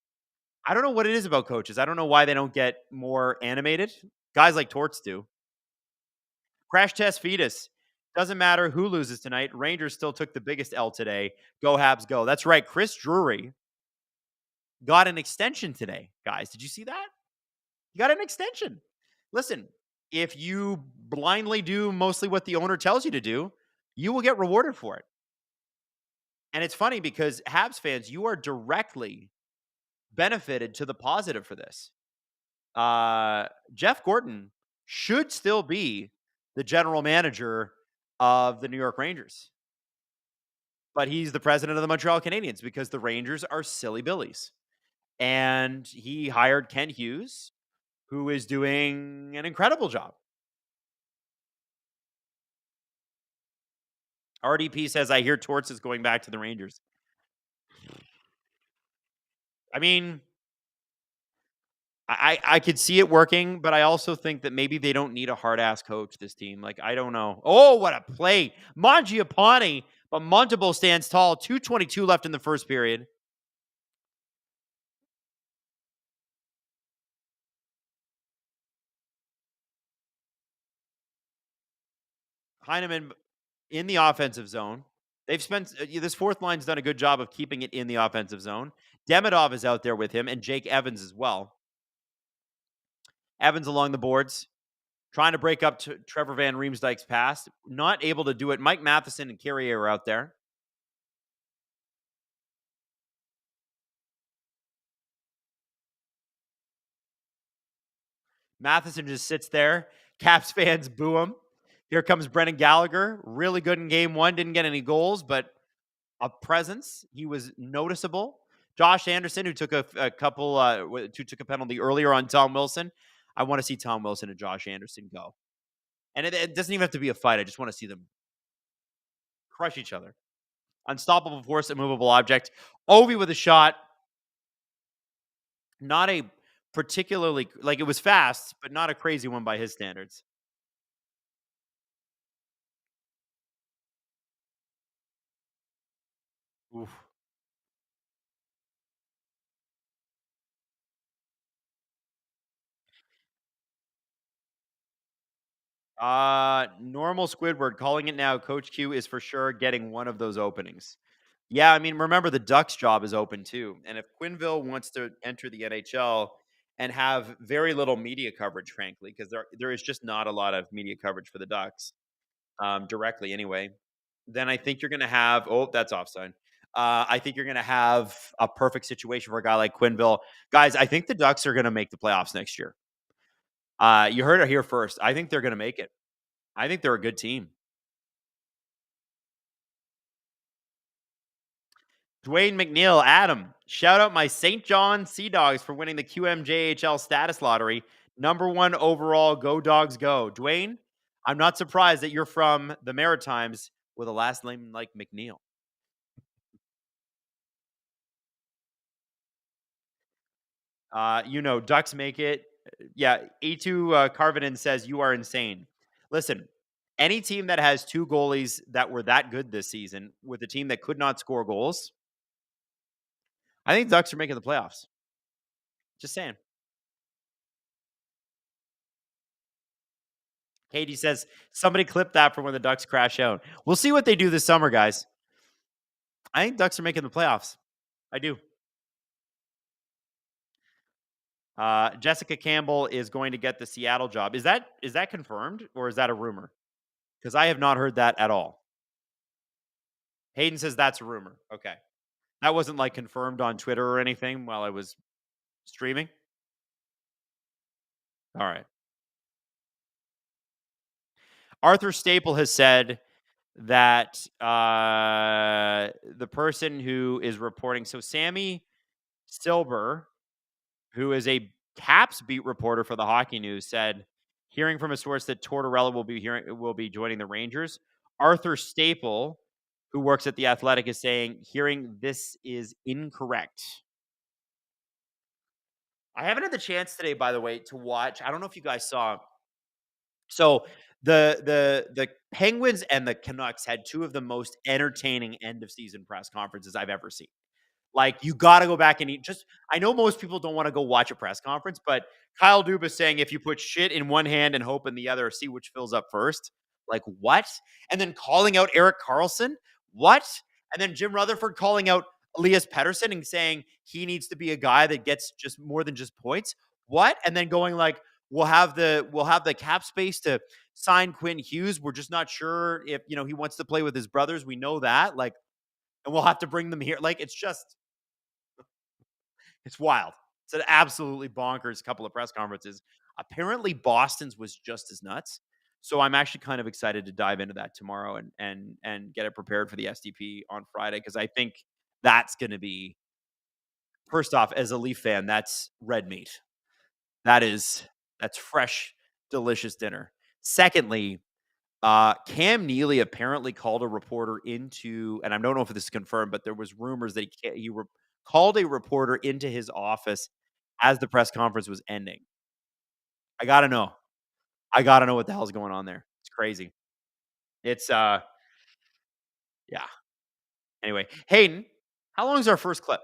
I don't know what it is about coaches. I don't know why they don't get more animated. Guys like Torts do. Crash test fetus. Doesn't matter who loses tonight. Rangers still took the biggest L today. Go Habs, go. That's right. Chris Drury got an extension today, guys. Did you see that? He got an extension. Listen, if you blindly do mostly what the owner tells you to do, you will get rewarded for it. And it's funny because Habs fans, you are directly benefited to the positive for this. Jeff Gorton should still be the general manager of the New York Rangers, but he's the president of the Montreal Canadiens because the Rangers are silly billies. And he hired Ken Hughes, who is doing an incredible job. RDP says, I hear Torts is going back to the Rangers. I mean, I could see it working, but I also think that maybe they don't need a hard ass coach. This team, like I don't know. Oh, what a play, Mangiapane! But Montembeault stands tall. 2:22 left in the first period. Heineman in the offensive zone. They've spent this fourth line's done a good job of keeping it in the offensive zone. Demidov is out there with him, and Jake Evans as well. Evans along the boards, trying to break up to Trevor Van Riemsdyk's pass. Not able to do it. Mike Matheson and Carrier are out there. Matheson just sits there. Caps fans boo him. Here comes Brendan Gallagher. Really good in game one. Didn't get any goals, but a presence. He was noticeable. Josh Anderson, who took a couple, who took a penalty earlier on Tom Wilson. I want to see Tom Wilson and Josh Anderson go. And it doesn't even have to be a fight. I just want to see them crush each other. Unstoppable force, immovable object. Ovi with a shot. Not a particularly, like it was fast, but not a crazy one by his standards. Oof. Normal Squidward calling it now. Coach Q is for sure getting one of those openings. Yeah, I mean, remember the Ducks job is open too. And if Quenneville wants to enter the NHL and have very little media coverage, frankly, because there is just not a lot of media coverage for the Ducks directly anyway, then I think you're going to have, oh, that's offside. I think you're going to have a perfect situation for a guy like Quenneville. Guys, I think the Ducks are going to make the playoffs next year. You heard it here first. I think they're going to make it. I think they're a good team. Dwayne McNeil, Adam, shout out my St. John Sea Dogs for winning the QMJHL status lottery. #1 overall, go Dogs go. Dwayne, I'm not surprised that you're from the Maritimes with a last name like McNeil. Ducks make it. Yeah, E2 Carvinen says you are insane. Listen, any team that has 2 goalies that were that good this season with a team that could not score goals, I think the Ducks are making the playoffs. Just saying. Katie says, somebody clip that for when the Ducks crash out. We'll see what they do this summer, guys. I think Ducks are making the playoffs. I do. Jessica Campbell is going to get the Seattle job. Is that confirmed or is that a rumor? Because I have not heard that at all. Hayden says that's a rumor. Okay. That wasn't like confirmed on Twitter or anything while I was streaming. All right. Arthur Staple has said that the person who is reporting, so Sammy Silber, who is a Caps beat reporter for the Hockey News, said, hearing from a source that Tortorella will be joining the Rangers. Arthur Staple, who works at The Athletic, is saying, hearing this is incorrect. I haven't had the chance today, by the way, to watch. I don't know if you guys saw. So the Penguins and the Canucks had 2 of the most entertaining end of season press conferences I've ever seen. Like, you got to go back and I know most people don't want to go watch a press conference, but Kyle Dubas saying if you put shit in one hand and hope in the other, see which fills up first. Like, what? And then calling out Erik Karlsson. What? And then Jim Rutherford calling out Elias Pettersson and saying he needs to be a guy that gets just more than just points. What? And then going like, we'll have the cap space to sign Quinn Hughes. We're just not sure if, he wants to play with his brothers. We know that. Like, and we'll have to bring them here. Like, it's wild. It's an absolutely bonkers couple of press conferences. Apparently Boston's was just as nuts. So I'm actually kind of excited to dive into that tomorrow and get it prepared for the STP on Friday, because I think that's going to be, first off, as a Leaf fan, that's red meat. That's fresh, delicious dinner. Secondly, Cam Neely apparently called a reporter into, and I don't know if this is confirmed, but there was rumors that he called a reporter into his office as the press conference was ending. I got to know what the hell's going on there. It's crazy. It's, yeah. Anyway, Hayden, how long is our first clip?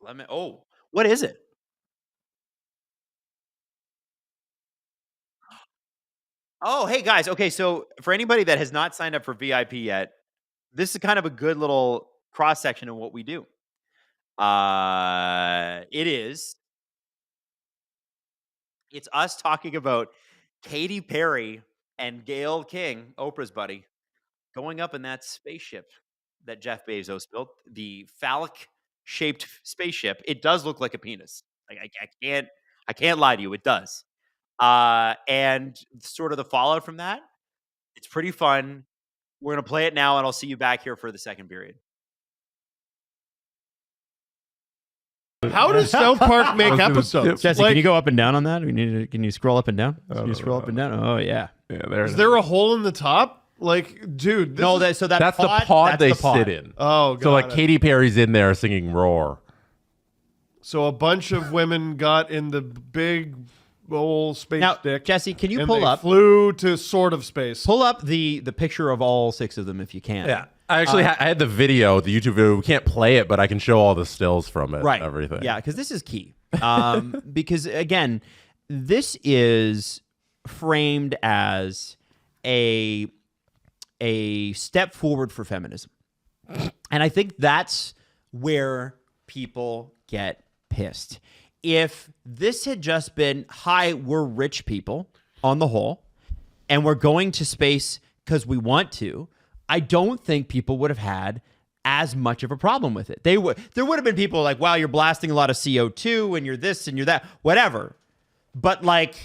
What is it? Oh, hey guys. Okay, so for anybody that has not signed up for VIP yet, this is kind of a good little cross section of what we do. It's us talking about Katy Perry and Gayle King, Oprah's buddy, going up in that spaceship that Jeff Bezos built, the phallic-shaped spaceship. It does look like a penis. Like, I can't lie to you, it does. And sort of the fallout from that, it's pretty fun. We're going to play it now, and I'll see you back here for the second period. How does South Park make episodes? Jesse, can you go up and down on that? Can you scroll up and down? Can you scroll up and down? Oh, yeah. Is there a hole in the top? Like, dude. That's the pod they sit in. Oh, God. So, like, Katy Perry's in there singing Roar. So a bunch of women got in the big old space stick. Jesse, can you and pull they up? Flew to sort of space. Pull up the picture of all 6 of them if you can. Yeah. I actually I had the video, the YouTube video. We can't play it, but I can show all the stills from it. Right. Everything. Yeah, because this is key. Because again, this is framed as a step forward for feminism. And I think that's where people get pissed. If this had just been, hi, we're rich people on the whole, and we're going to space because we want to, I don't think people would have had as much of a problem with it. There would have been people like, wow, you're blasting a lot of CO2 and you're this and you're that, whatever. But like,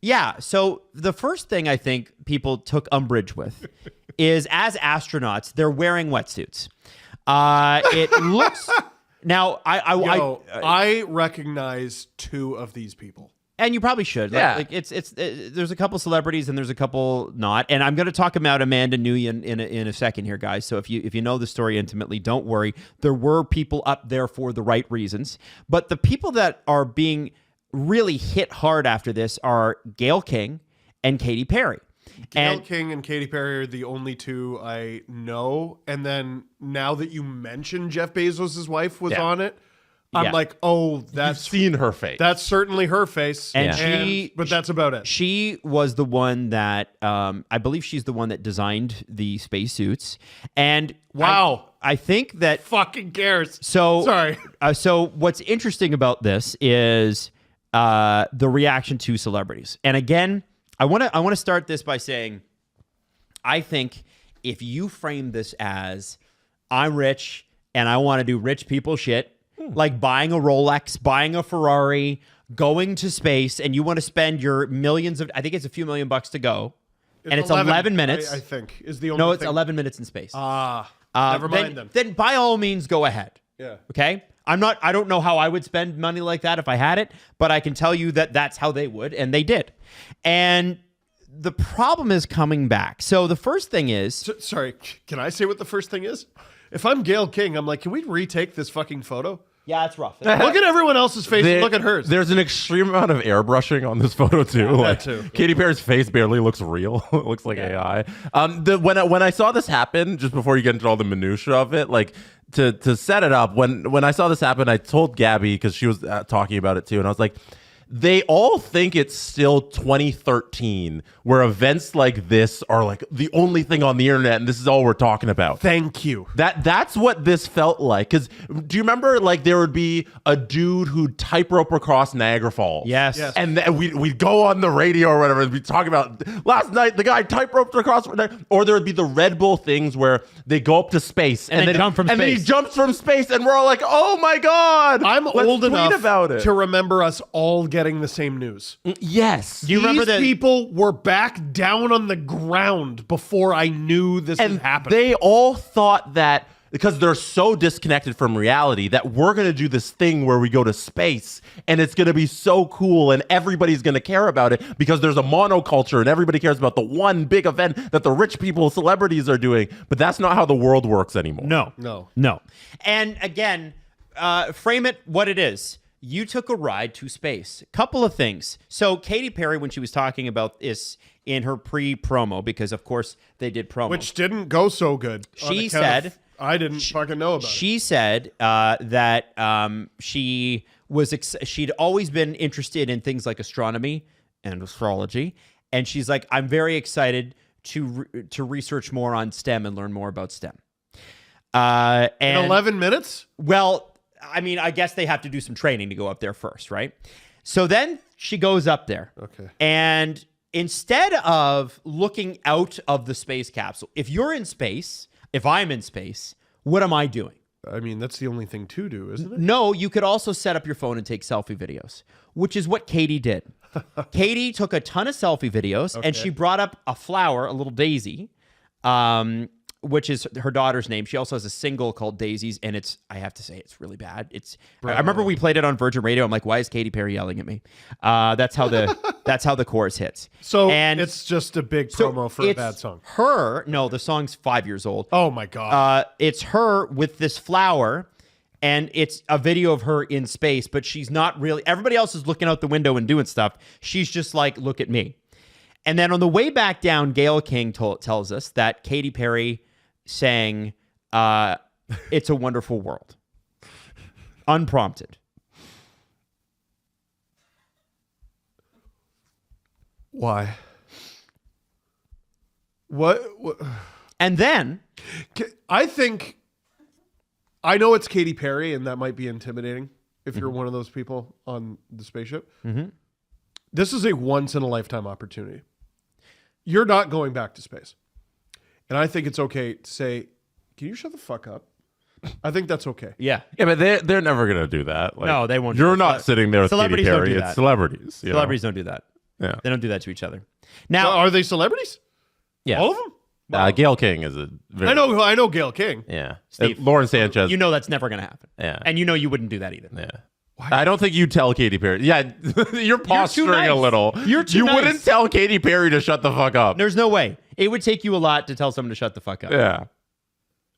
yeah. So the first thing I think people took umbrage with is, as astronauts, they're wearing wetsuits. It looks now. I recognize 2 of these people. And you probably should. Yeah. Like there's a couple celebrities and there's a couple not. And I'm going to talk about Amanda Nguyen in a second here, guys. So if you know the story intimately, don't worry. There were people up there for the right reasons. But the people that are being really hit hard after this are Gayle King and Katy Perry. Gayle King and Katy Perry are the only 2 I know. And then now that you mentioned Jeff Bezos' wife was on it, I'm like, oh, You've seen her face. That's certainly her face. And but that's about it. She was the one that, I believe she's the one that designed the spacesuits. And wow. I think that fucking cares. So sorry. So what's interesting about this is the reaction to celebrities. And again, I want to start this by saying, I think if you frame this as, I'm rich and I want to do rich people shit, like buying a Rolex, buying a Ferrari, going to space, and you want to spend your millions of, I think it's a few $1,000,000 to go, and it's 11 minutes. I think is the only. No, it's thing. 11 minutes in space. Never mind then. Then by all means, go ahead. Yeah. Okay. I don't know how I would spend money like that if I had it, but I can tell you that that's how they would, and they did. And the problem is coming back. So the first thing is, sorry, can I say what the first thing is? If I'm Gayle King, I'm like, can we retake this fucking photo? yeah, it's rough. Look at everyone else's face. Look at hers. There's an extreme amount of airbrushing on this photo too. Like too. Katy Perry's face barely looks real. It looks like AI. When I saw this happen, just before you get into all the minutia of it, like to set it up, when I saw this happen, I told Gabby, because she was talking about it too, and I was like, they all think it's still 2013, where events like this are like the only thing on the internet, and this is all we're talking about. Thank you. That's what this felt like. Because do you remember, like, there would be a dude who'd type rope across Niagara Falls? Yes. And then we'd go on the radio or whatever and we'd talk about, last night the guy type roped across, or there would be the Red Bull things where they go up to space and then jump from and space. then he jumps from space, and we're all like, oh my God. I'm old tweet enough about it. to remember us all getting the same news. Yes. Do you remember These that people were back down on the ground before I knew this was happening. They all thought that, because they're so disconnected from reality, that we're going to do this thing where we go to space and it's going to be so cool and everybody's going to care about it because there's a monoculture and everybody cares about the one big event that the rich people, celebrities are doing. But that's not how the world works anymore. No. And again, frame it what it is. You took a ride to space. Couple of things. So Katy Perry, when she was talking about this in her pre-promo, because of course they did promo, which didn't go so good. She said, I didn't fucking know about it. She said that she'd always been interested in things like astronomy and astrology, and she's like, I'm very excited to research more on STEM and learn more about STEM. And in 11 minutes? Well, I mean, I guess they have to do some training to go up there first, right? So then she goes up there. Okay. And instead of looking out of the space capsule, if you're in space, if I'm in space, what am I doing? I mean, that's the only thing to do, isn't it? No, you could also set up your phone and take selfie videos, which is what Katy did. Katy took a ton of selfie videos, and she brought up a flower, a little daisy, which is her daughter's name. She also has a single called Daisies, and I have to say, it's really bad. I remember we played it on Virgin Radio. I'm like, why is Katy Perry yelling at me? That's how the chorus hits. So it's just a big promo for a bad song. The song's 5 years old. Oh my God. It's her with this flower, and it's a video of her in space, but she's not really, everybody else is looking out the window and doing stuff. She's just like, look at me. And then on the way back down, Gayle King tells us that Katy Perry saying, "It's a wonderful world," unprompted. Why? What? And then I think I know it's Katy Perry, and that might be intimidating if you're one of those people on the spaceship. Mm-hmm. This is a once in a lifetime opportunity. You're not going back to space, and I think it's okay to say, "Can you shut the fuck up?" I think that's okay. Yeah, but they're never gonna do that. Like, no, they won't. You're not sitting there with Katy Celebrities don't Perry. do It's that. celebrities. Celebrities don't do that. Yeah. They don't do that to each other. Now, Are they celebrities? Yeah. All of them? Gail King is a very... I know Gail King. Yeah. Steve, Lauren Sanchez. you know that's never going to happen. Yeah. And you know you wouldn't do that either. Yeah. I don't think you tell Katy Perry. Yeah, you're posturing nice. a little. You're too You nice. wouldn't tell Katy Perry to shut the fuck up. There's no way. It would take you a lot to tell someone to shut the fuck up. Yeah.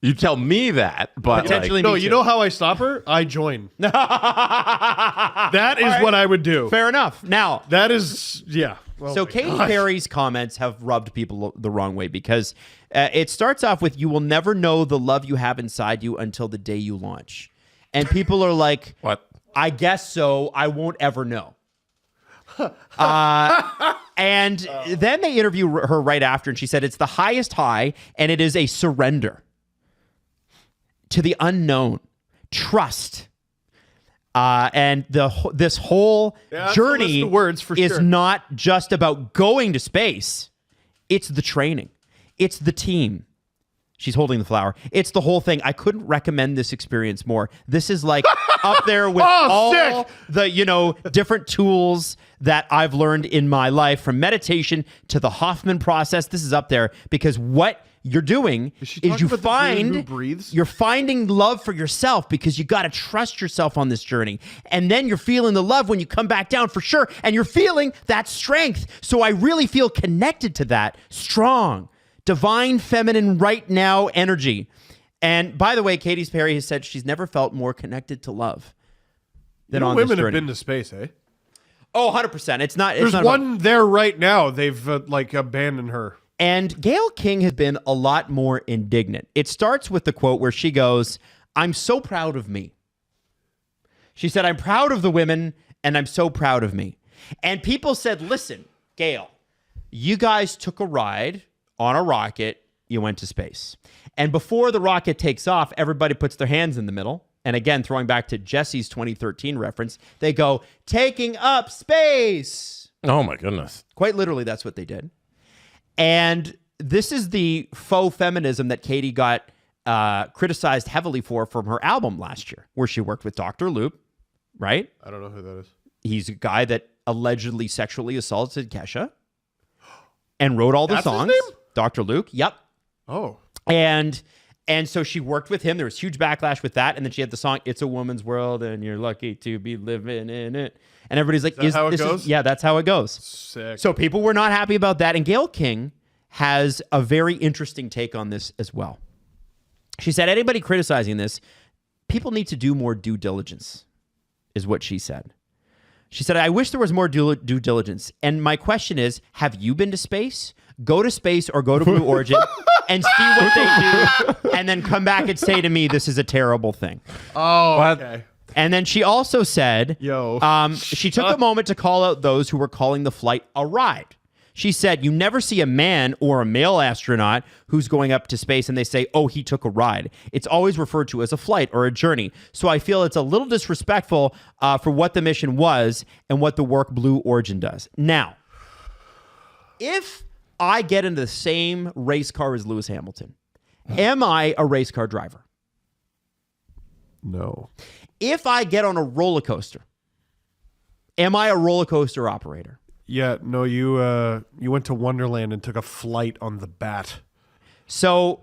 You tell me that, but Potentially like, No, me you too. know how I stop her? I join. That is what I would do. Fair enough. Now, That is, yeah. Oh so my Katy gosh. Perry's comments have rubbed people the wrong way because it starts off with, "You will never know the love you have inside you until the day you launch." And people are like, what? "I guess so. I won't ever know." And then they interview her right after, and she said, "It's the highest high, and it is a surrender to the unknown, trust." And this whole Yeah, that's a journey list of words for is sure. not just about going to space. It's the training. It's the team. She's holding the flower. It's the whole thing. I couldn't recommend this experience more. This is like up there with all sick. the, different tools that I've learned in my life, from meditation to the Hoffman process. This is up there because what you're doing she is talking you about the dude who find breathes? you're finding love for yourself because you got to trust yourself on this journey. And then you're feeling the love when you come back down for sure. And you're feeling that strength. So I really feel connected to that strong, divine, feminine, right now energy. And by the way, Katy Perry has said she's never felt more connected to love than on this Women journey. have been to space, eh? Oh, 100%. It's not. There's it's not one there right now. They've abandoned her. And Gayle King has been a lot more indignant. It starts with the quote where she goes, "I'm so proud of me." She said, "I'm proud of the women, and I'm so proud of me." And people said, "Listen, Gayle, you guys took a ride on a rocket. You went to space. And before the rocket takes off, everybody puts their hands in the middle." And again, throwing back to Jesse's 2013 reference, they go, "Taking up space." Oh my goodness. Quite literally, that's what they did. And this is the faux feminism that Katy got criticized heavily for from her album last year, where she worked with Dr. Luke, right? I don't know who that is. He's a guy that allegedly sexually assaulted Kesha and wrote all the That's his songs. name? Dr. Luke, yep. Oh. And so she worked with him. There was huge backlash with that. And then she had the song, "It's a Woman's World, and You're Lucky to Be Living in It." And everybody's like, Is that how it goes? Yeah, that's how it goes. Sick. So people were not happy about that. And Gayle King has a very interesting take on this as well. She said, "Anybody criticizing this, people need to do more due diligence," is what she said. She said, "I wish there was more due diligence. And my question is, have you been to space? Go to space or go to Blue Origin and see what they do, and then come back and say to me, this is a terrible thing." Oh, What? okay. And then she also said, Yo. she took a moment to call out those who were calling the flight a ride. She said, "You never see a man or a male astronaut who's going up to space and they say, 'Oh, he took a ride.' It's always referred to as a flight or a journey. So I feel it's a little disrespectful for what the mission was and what the work Blue Origin does." Now, if I get into the same race car as Lewis Hamilton, am I a race car driver? No. If I get on a roller coaster, am I a roller coaster operator? Yeah, no, you went to Wonderland and took a flight on the Bat. So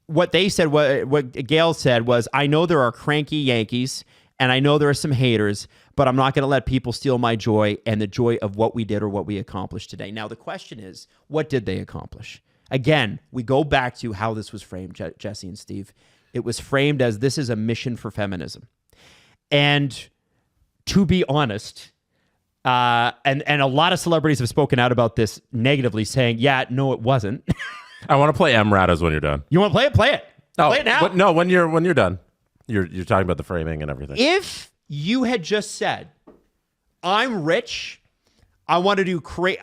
what they said, what Gail said was, "I know there are cranky Yankees and I know there are some haters, but I'm not going to let people steal my joy and the joy of what we did or what we accomplished today." Now, the question is, what did they accomplish? Again, we go back to how this was framed, Jesse and Steve. It was framed as, this is a mission for feminism. And to be honest, and a lot of celebrities have spoken out about this negatively, saying, "Yeah, no, it wasn't." I want to play MRATAs when you're done. You want to play it? Play it. Oh, Play it now. No, when you're done. You're talking about the framing and everything. If you had just said, I'm rich, I want to do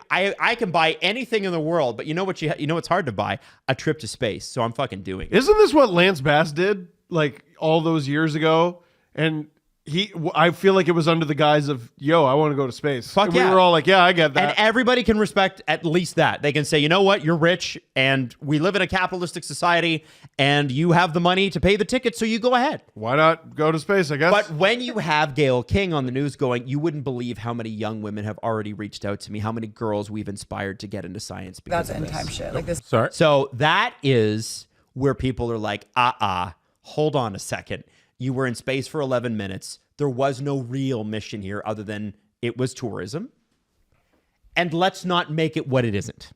I can buy anything in the world, but you know what's hard to buy? A trip to space. So I'm fucking doing it. Isn't this what Lance Bass did like all those years ago? And I feel like it was under the guise of, yo, I want to go to space. Fuck and yeah. we were all like, yeah, I get that. And everybody can respect at least that. They can say, you know what? You're rich and we live in a capitalistic society and you have the money to pay the ticket, so you go ahead. Why not go to space, I guess? But when you have Gayle King on the news going, you wouldn't believe how many young women have already reached out to me, how many girls we've inspired to get into science because That's of end time this. shit. Like this. Sorry. So that is where people are like, hold on a second. You were in space for 11 minutes. There was no real mission here other than it was tourism. And let's not make it what it isn't.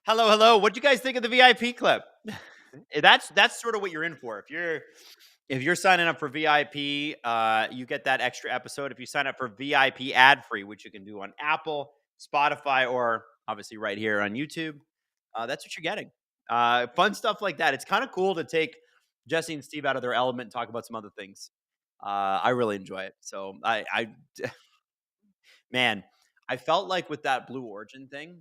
Hello. What do you guys think of the VIP clip? That's sort of what you're in for. If you're signing up for VIP, you get that extra episode. If you sign up for VIP ad free, which you can do on Apple, Spotify, or obviously right here on YouTube, that's what you're getting. Fun stuff like that. It's kind of cool to take Jesse and Steve out of their element and talk about some other things. I really enjoy it. So man, I felt like with that Blue Origin thing,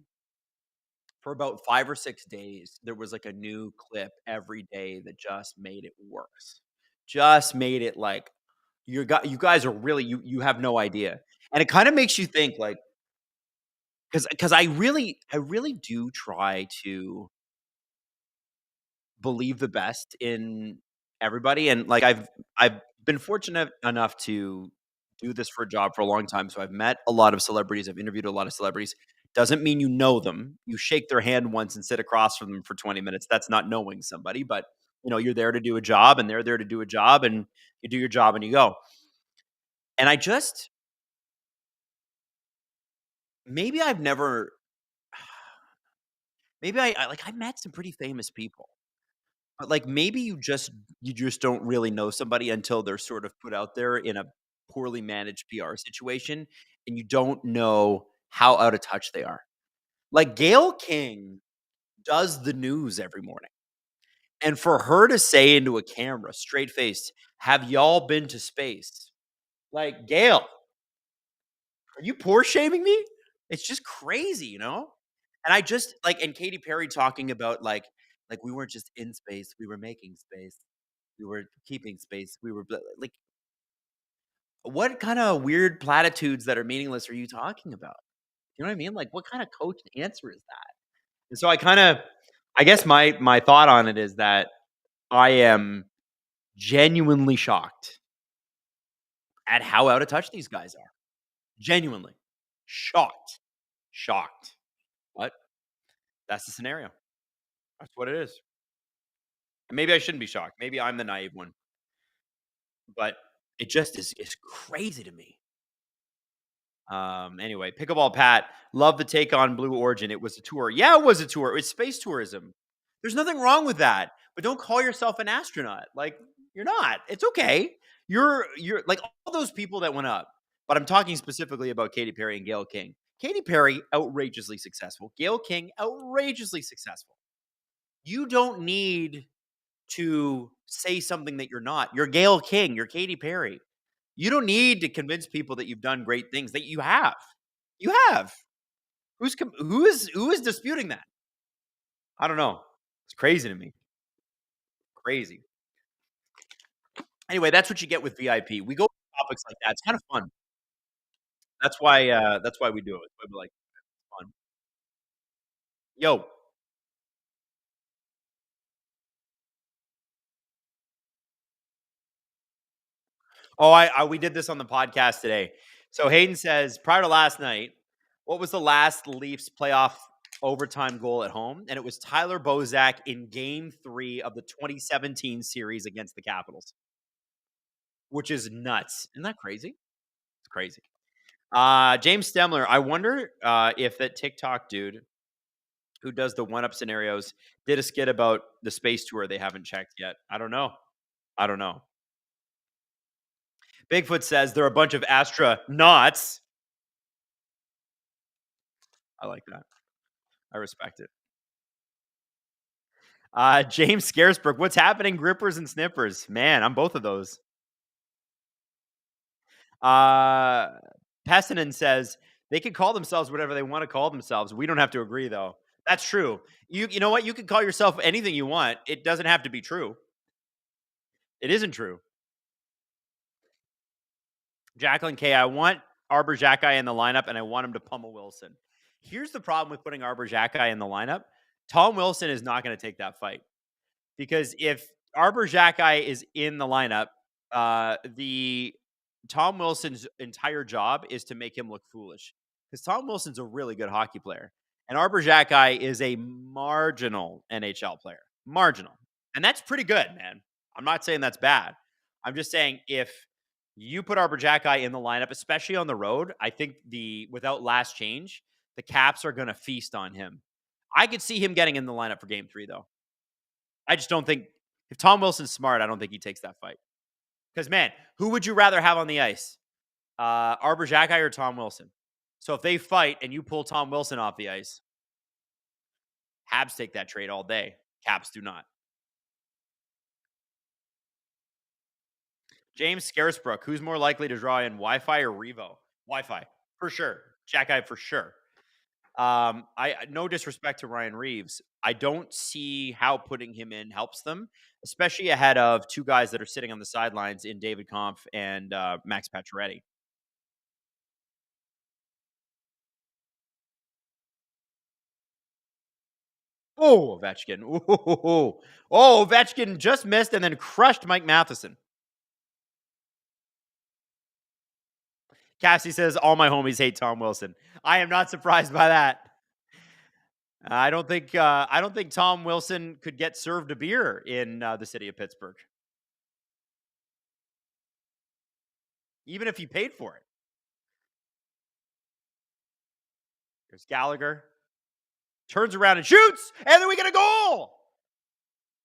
for about 5 or 6 days, there was like a new clip every day that just made it worse. Just made it like you guys are really you have no idea. And it kind of makes you think like because I really do try to believe the best in everybody. And like I've been fortunate enough to do this for a job for a long time. So I've met a lot of celebrities, I've interviewed a lot of celebrities. Doesn't mean you know them. You shake their hand once and sit across from them for 20 minutes. That's not knowing somebody, but you're there to do a job and they're there to do a job and you do your job and you go. And maybe I've never, maybe I met some pretty famous people, but like maybe you just don't really know somebody until they're sort of put out there in a poorly managed PR situation and you don't know how out of touch they are. Like Gayle King does the news every morning. And for her to say into a camera, straight faced, have y'all been to space? Like, Gayle, are you poor shaming me? It's just crazy, And I just and Katy Perry talking about like we weren't just in space, we were making space. We were keeping space. We were like, what kind of weird platitudes that are meaningless are you talking about? You know what I mean? Like, what kind of coach answer is that? And so I guess my thought on it is that I am genuinely shocked at how out of touch these guys are. Genuinely shocked. But that's the scenario. That's what it is. And maybe I shouldn't be shocked. Maybe I'm the naive one. But it just is crazy to me. Anyway, Pickleball Pat, love the take on Blue Origin. It was a tour. Yeah, it was a tour. It's space tourism. There's nothing wrong with that. But don't call yourself an astronaut. Like, you're not. It's okay. You're like all those people that went up. But I'm talking specifically about Katy Perry and Gayle King. Katy Perry, outrageously successful. Gayle King, outrageously successful. You don't need to say something that you're not. You're Gail King. You're Katy Perry. You don't need to convince people that you've done great things that you have. You have. Who is disputing that? I don't know. It's crazy to me. Crazy. Anyway, that's what you get with VIP. We go to topics like that. It's kind of fun. That's why we do it. That's why we like fun. Yo. Oh, we did this on the podcast today. So Hayden says, prior to last night, what was the last Leafs playoff overtime goal at home? And it was Tyler Bozak in Game 3 of the 2017 series against the Capitals, which is nuts. Isn't that crazy? It's crazy. James Stemler, I wonder if that TikTok dude who does the one-up scenarios did a skit about the space tour they haven't checked yet. I don't know. Bigfoot says they're a bunch of astronauts. I like that. I respect it. James Scaresbrook, what's happening, grippers and snippers? Man, I'm both of those. Pessinen says they can call themselves whatever they want to call themselves. We don't have to agree, though. That's true. You know what? You can call yourself anything you want. It doesn't have to be true. It isn't true. Jacqueline K, I want Arbor Xhekaj in the lineup, and I want him to pummel Wilson. Here's the problem with putting Arbor Xhekaj in the lineup. Tom Wilson is not going to take that fight. Because if Arbor Xhekaj is in the lineup, Tom Wilson's entire job is to make him look foolish. Because Tom Wilson's a really good hockey player. And Arbor Xhekaj is a marginal NHL player. Marginal. And that's pretty good, man. I'm not saying that's bad. I'm just saying if you put Arbor Xhekaj in the lineup, especially on the road, I think without last change, the Caps are going to feast on him. I could see him getting in the lineup for Game 3, though. I just don't think, if Tom Wilson's smart, I don't think he takes that fight. Because, man, who would you rather have on the ice? Arbor Xhekaj or Tom Wilson? So if they fight and you pull Tom Wilson off the ice, Habs take that trade all day. Caps do not. James Scaresbrook, who's more likely to draw in Wi-Fi or Revo? Wi-Fi, for sure. Xhekaj, for sure. No disrespect to Ryan Reeves. I don't see how putting him in helps them, especially ahead of two guys that are sitting on the sidelines in David Kampf and Max Pacioretty. Oh, Ovechkin. Ooh. Oh, Ovechkin just missed and then crushed Mike Matheson. Cassie says, all my homies hate Tom Wilson. I am not surprised by that. I don't think Tom Wilson could get served a beer in the city of Pittsburgh, even if he paid for it. There's Gallagher, turns around and shoots, and then we get a goal.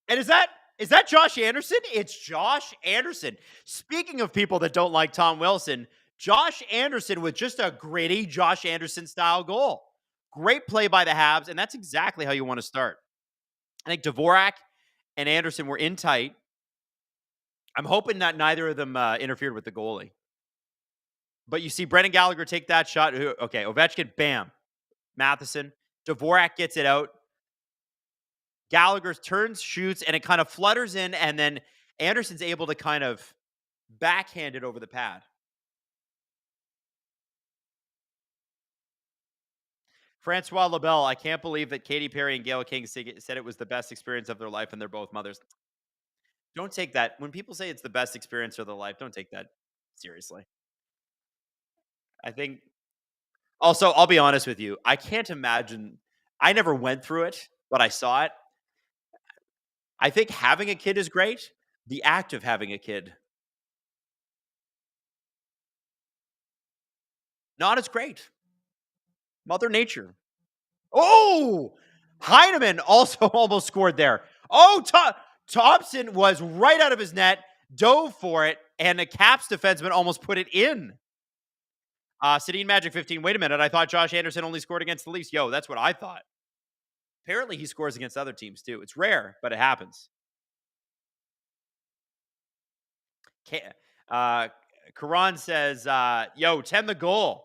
And is that Josh Anderson? It's Josh Anderson. Speaking of people that don't like Tom Wilson, Josh Anderson with just a gritty Josh Anderson style goal. Great play by the Habs, and that's exactly how you want to start. I think Dvorak and Anderson were in tight. I'm hoping that neither of them interfered with the goalie. But you see Brendan Gallagher take that shot. Okay, Ovechkin, bam. Matheson. Dvorak gets it out. Gallagher turns, shoots, and it kind of flutters in, and then Anderson's able to kind of backhand it over the pad. Francois Labelle, I can't believe that Katy Perry and Gail King said it was the best experience of their life, and they're both mothers. Don't take that. When people say it's the best experience of their life, don't take that seriously. I think, also, I'll be honest with you. I can't imagine, I never went through it, but I saw it. I think having a kid is great. The act of having a kid, not as great. Mother Nature. Oh, Heineman also almost scored there. Oh, Thompson was right out of his net, dove for it, and the Caps defenseman almost put it in. Sedin Magic 15. Wait a minute. I thought Josh Anderson only scored against the Leafs. Yo, that's what I thought. Apparently he scores against other teams too. It's rare, but it happens. Karan says, yo, 10 the goal.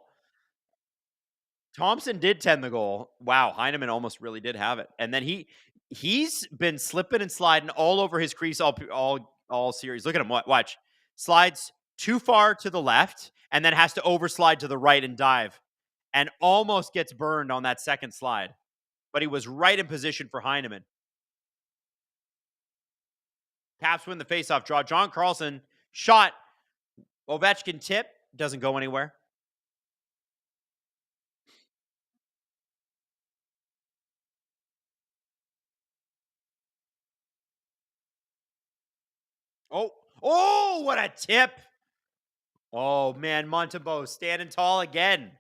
Thompson did 10 the goal. Wow, Heineman almost really did have it. And then he's been slipping and sliding all over his crease all series. Look at him. Watch. Slides too far to the left and then has to overslide to the right and dive. And almost gets burned on that second slide. But he was right in position for Heineman. Caps win the faceoff draw. John Carlson shot. Ovechkin tip. Doesn't go anywhere. Oh, what a tip. Oh, man, Montembeault standing tall again.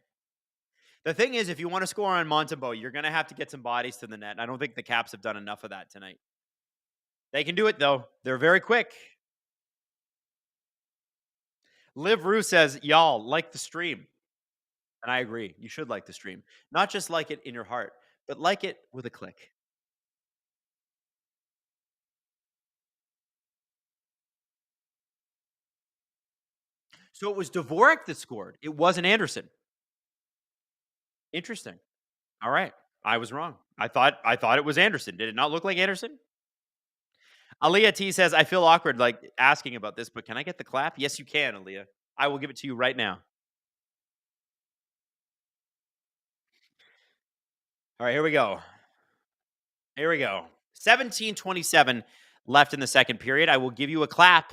The thing is, if you want to score on Montembeault, you're going to have to get some bodies to the net. I don't think the Caps have done enough of that tonight. They can do it, though. They're very quick. Liv Rue says, y'all, like the stream. And I agree. You should like the stream. Not just like it in your heart, but like it with a click. So it was Dvorak that scored. It wasn't Anderson. Interesting. All right. I was wrong. I thought it was Anderson. Did it not look like Anderson? Aaliyah T says, I feel awkward like asking about this, but can I get the clap? Yes, you can, Aaliyah. I will give it to you right now. All right, here we go. 17:27 left in the second period. I will give you a clap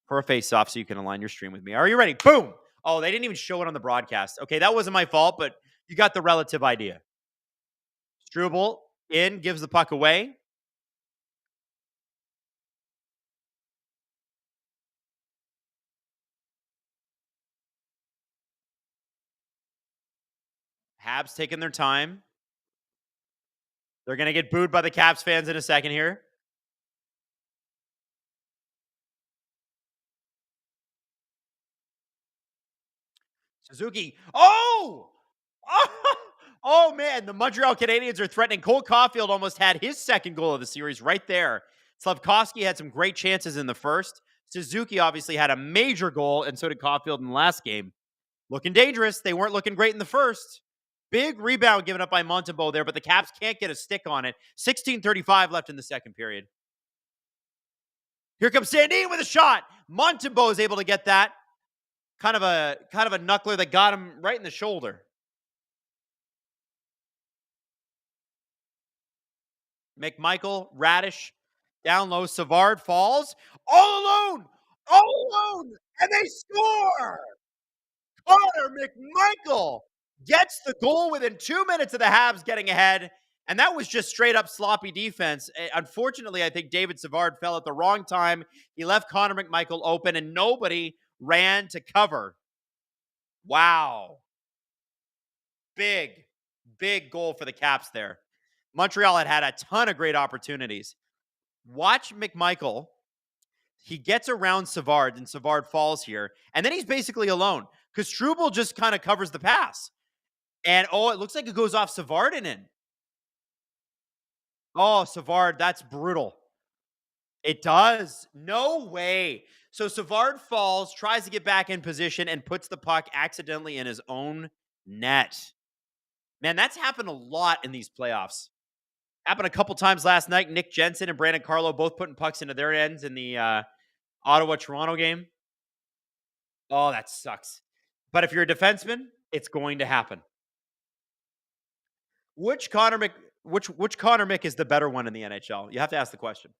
for a face-off so you can align your stream with me. Are you ready? Boom! Oh, they didn't even show it on the broadcast. Okay, that wasn't my fault, but you got the relative idea. Struble in, gives the puck away. Habs taking their time. They're going to get booed by the Caps fans in a second here. Suzuki. Oh! Oh, man. The Montreal Canadiens are threatening. Cole Caulfield almost had his second goal of the series right there. Slavkovsky had some great chances in the first. Suzuki obviously had a major goal, and so did Caulfield in the last game. Looking dangerous. They weren't looking great in the first. Big rebound given up by Montembeault there, but the Caps can't get a stick on it. 16:35 left in the second period. Here comes Sandin with a shot. Montembeault is able to get that. Kind of a knuckler that got him right in the shoulder. McMichael, Radish, down low. Savard falls. All alone, and they score. Connor McMichael gets the goal within 2 minutes of the Habs getting ahead, and that was just straight up sloppy defense. Unfortunately, I think David Savard fell at the wrong time. He left Connor McMichael open, and nobody ran to cover. Wow. Big goal for the Caps there. Montreal had a ton of great opportunities. Watch McMichael. He gets around Savard, and Savard falls here. And then he's basically alone because Struble just kind of covers the pass. And, it looks like it goes off Savard and in. Oh, Savard, that's brutal. It does. No way. So Savard falls, tries to get back in position, and puts the puck accidentally in his own net. Man, that's happened a lot in these playoffs. Happened a couple times last night. Nick Jensen and Brandon Carlo both putting pucks into their ends in the Ottawa-Toronto game. Oh, that sucks. But if you're a defenseman, it's going to happen. Which Connor Mick is the better one in the NHL? You have to ask the question.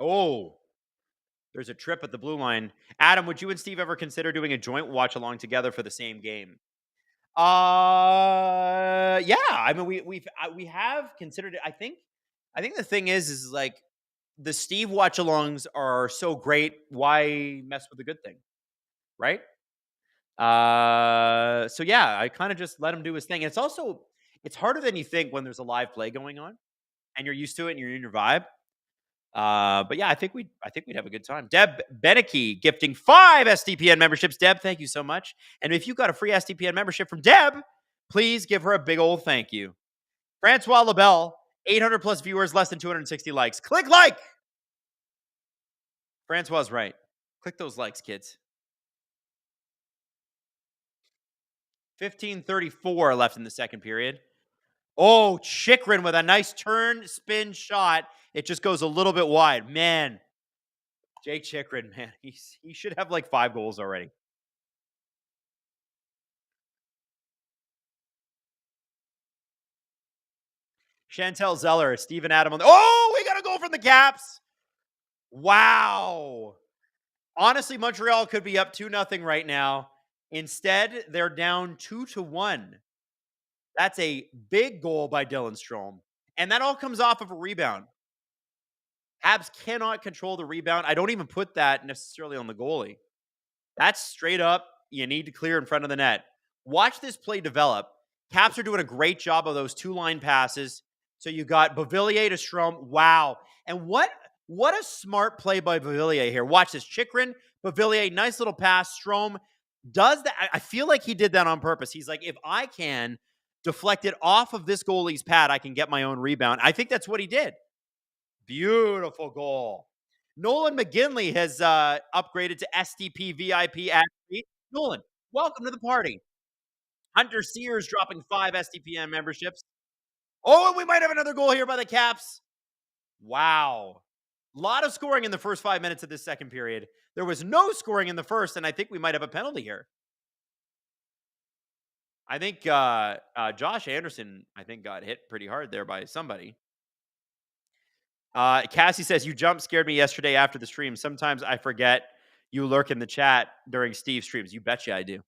Oh, there's a trip at the blue line. Adam, would you and Steve ever consider doing a joint watch along together for the same game? Yeah. I mean, we have considered it. I think the thing is like the Steve watch alongs are so great. Why mess with a good thing, right? So yeah, I kind of just let him do his thing. And it's harder than you think when there's a live play going on, and you're used to it and you're in your vibe. But yeah, I think we'd have a good time. Deb Beneke gifting 5 SDPN memberships. Deb, thank you so much. And if you got a free SDPN membership from Deb, please give her a big old thank you. Francois Labelle 800 plus viewers, less than 260 likes. Click like. Francois right. Click those likes, kids. 15:34 left in the second period. Oh, Chychrun with a nice turn spin shot. It just goes a little bit wide. Man, Jake Chychrun, man, he should have like 5 goals already. Chantel Zeller, Steven Adam. Oh, we got a goal from the Caps. Wow. Honestly, Montreal could be up 2-0 right now. Instead, they're down 2-1. That's a big goal by Dylan Strome. And that all comes off of a rebound. Habs cannot control the rebound. I don't even put that necessarily on the goalie. That's straight up, you need to clear in front of the net. Watch this play develop. Caps are doing a great job of those 2-line passes. So you got Beauvillier to Strome. Wow. And what a smart play by Beauvillier here. Watch this. Chychrun, Beauvillier, nice little pass. Strome does that. I feel like he did that on purpose. He's like, if I can deflect it off of this goalie's pad, I can get my own rebound. I think that's what he did. Beautiful goal. Nolan McGinley has upgraded to STP VIP athlete. Nolan, welcome to the party. Hunter Sears dropping 5 STPM memberships. Oh, and we might have another goal here by the Caps. Wow. A lot of scoring in the first 5 minutes of this second period. There was no scoring in the first, and I think we might have a penalty here. I think Josh Anderson, got hit pretty hard there by somebody. Cassie says, you jump scared me yesterday after the stream. Sometimes I forget you lurk in the chat during Steve's streams. You betcha I do.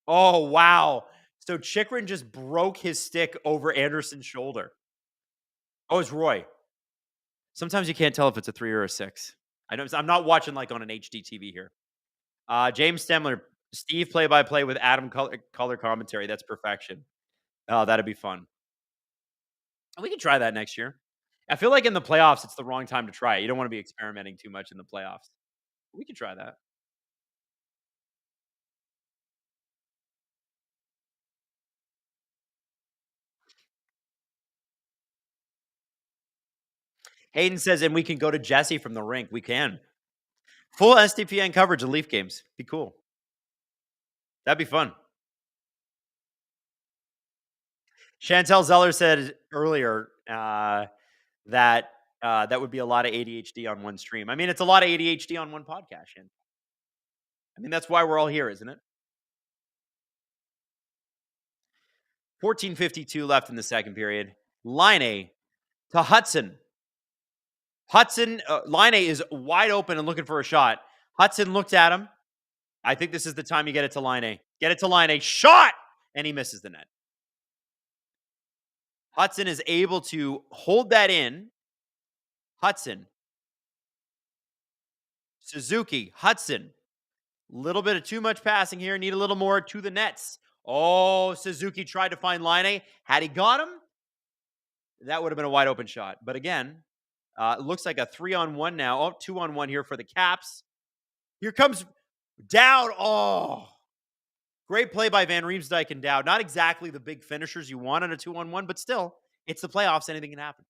Oh, wow. So Chychrun just broke his stick over Anderson's shoulder. Oh, it's Roy. Sometimes you can't tell if it's a 3 or a 6. I'm not watching like on an HD TV here. James Stemler, Steve play-by-play with Adam color commentary. That's perfection. Oh, that'd be fun. We can try that next year. I feel like in the playoffs, it's the wrong time to try it. You don't want to be experimenting too much in the playoffs. We can try that. Hayden says, and we can go to Jesse from the rink. We can. Full SDPN coverage of Leaf games. Be cool. That'd be fun. Chantel Zeller said earlier that that would be a lot of ADHD on one stream. I mean, it's a lot of ADHD on one podcast, Shan. I mean, that's why we're all here, isn't it? 14:52 left in the second period. Line to Hudson. Line is wide open and looking for a shot. Hudson looked at him. I think this is the time you get it to Line. Get it to Line. Shot! And he misses the net. Hudson is able to hold that in. Hudson. Suzuki. Hudson. Little bit of too much passing here. Need a little more to the nets. Oh, Suzuki tried to find Line. Had he got him, that would have been a wide open shot. But again, it looks like a 3-on-1 now. Oh, 2-on-1 here for the Caps. Here comes Dowd. Oh, great play by Van Riemsdyk and Dowd. Not exactly the big finishers you want on a 2-on-1, but still, it's the playoffs. Anything can happen.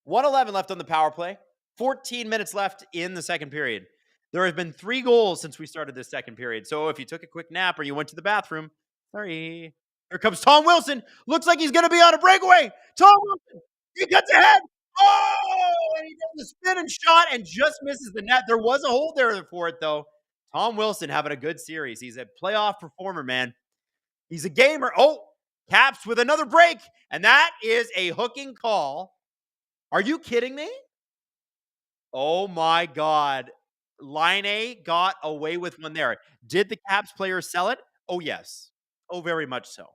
1:11 left on the power play. 14 minutes left in the second period. There have been 3 goals since we started this second period. So if you took a quick nap or you went to the bathroom, sorry. Here comes Tom Wilson. Looks like he's going to be on a breakaway. Tom Wilson. He cuts ahead. Oh, and he does the spin and shot and just misses the net. There was a hole there for it, though. Tom Wilson having a good series. He's a playoff performer, man. He's a gamer. Oh, Caps with another break. And that is a hooking call. Are you kidding me? Oh, my God. Line got away with one there. Did the Caps player sell it? Oh, yes. Oh, very much so.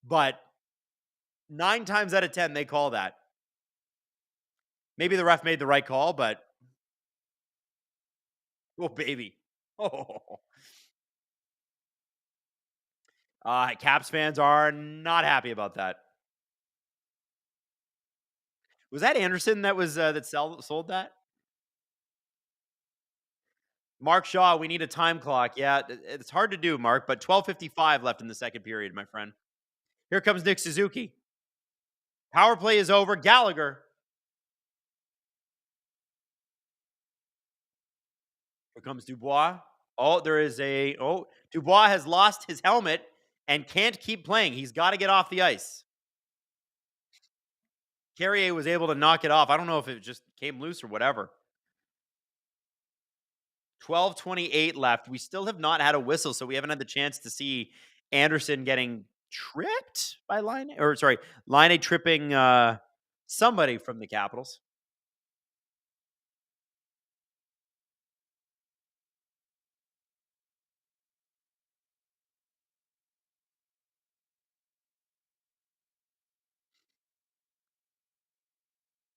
But 9 times out of 10, they call that. Maybe the ref made the right call, but oh, baby. Oh. Caps fans are not happy about that. Was that Anderson that was that sold that? Mark Shaw, we need a time clock. Yeah, it's hard to do, Mark, but 12:55 left in the second period, my friend. Here comes Nick Suzuki. Power play is over. Gallagher. Here comes Dubois. Oh, there is a. Oh, Dubois has lost his helmet and can't keep playing. He's got to get off the ice. Carrier was able to knock it off. I don't know if it just came loose or whatever. 12:28 left. We still have not had a whistle, so we haven't had the chance to see Anderson getting tripped by Line tripping somebody from the Capitals.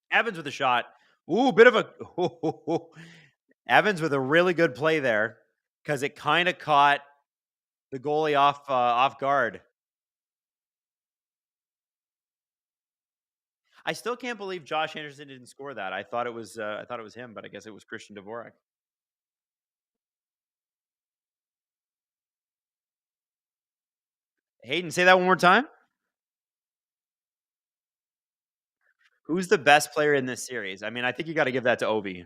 Evans with a shot. Ooh, bit of a Evans with a really good play there because it kind of caught the goalie off guard. I still can't believe Josh Anderson didn't score that. I thought it was him, but I guess it was Christian Dvorak. Hayden, say that one more time. Who's the best player in this series? I mean, I think you got to give that to Ovi.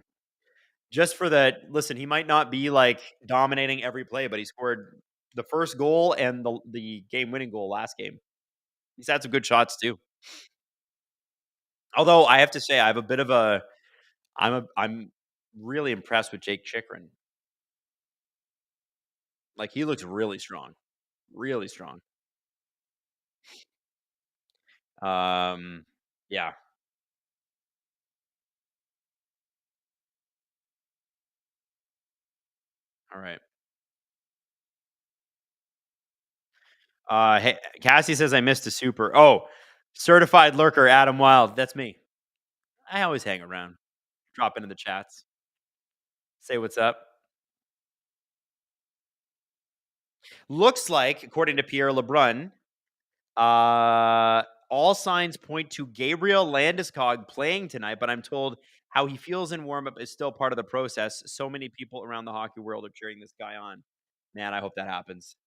Just for that, listen, he might not be like dominating every play, but he scored the first goal and the game-winning goal last game. He's had some good shots too. Although I have to say, I have a bit of a, I'm really impressed with Jake Chikrin. Like he looks really strong, really strong. Yeah. All right. Hey, Cassie says I missed a super. Oh, certified lurker Adam Wylde. That's me. I always hang around. Drop into the chats. Say what's up. Looks like, according to Pierre Lebrun, all signs point to Gabriel Landeskog playing tonight, but I'm told how he feels in warm-up is still part of the process. So many people around the hockey world are cheering this guy on. Man, I hope that happens.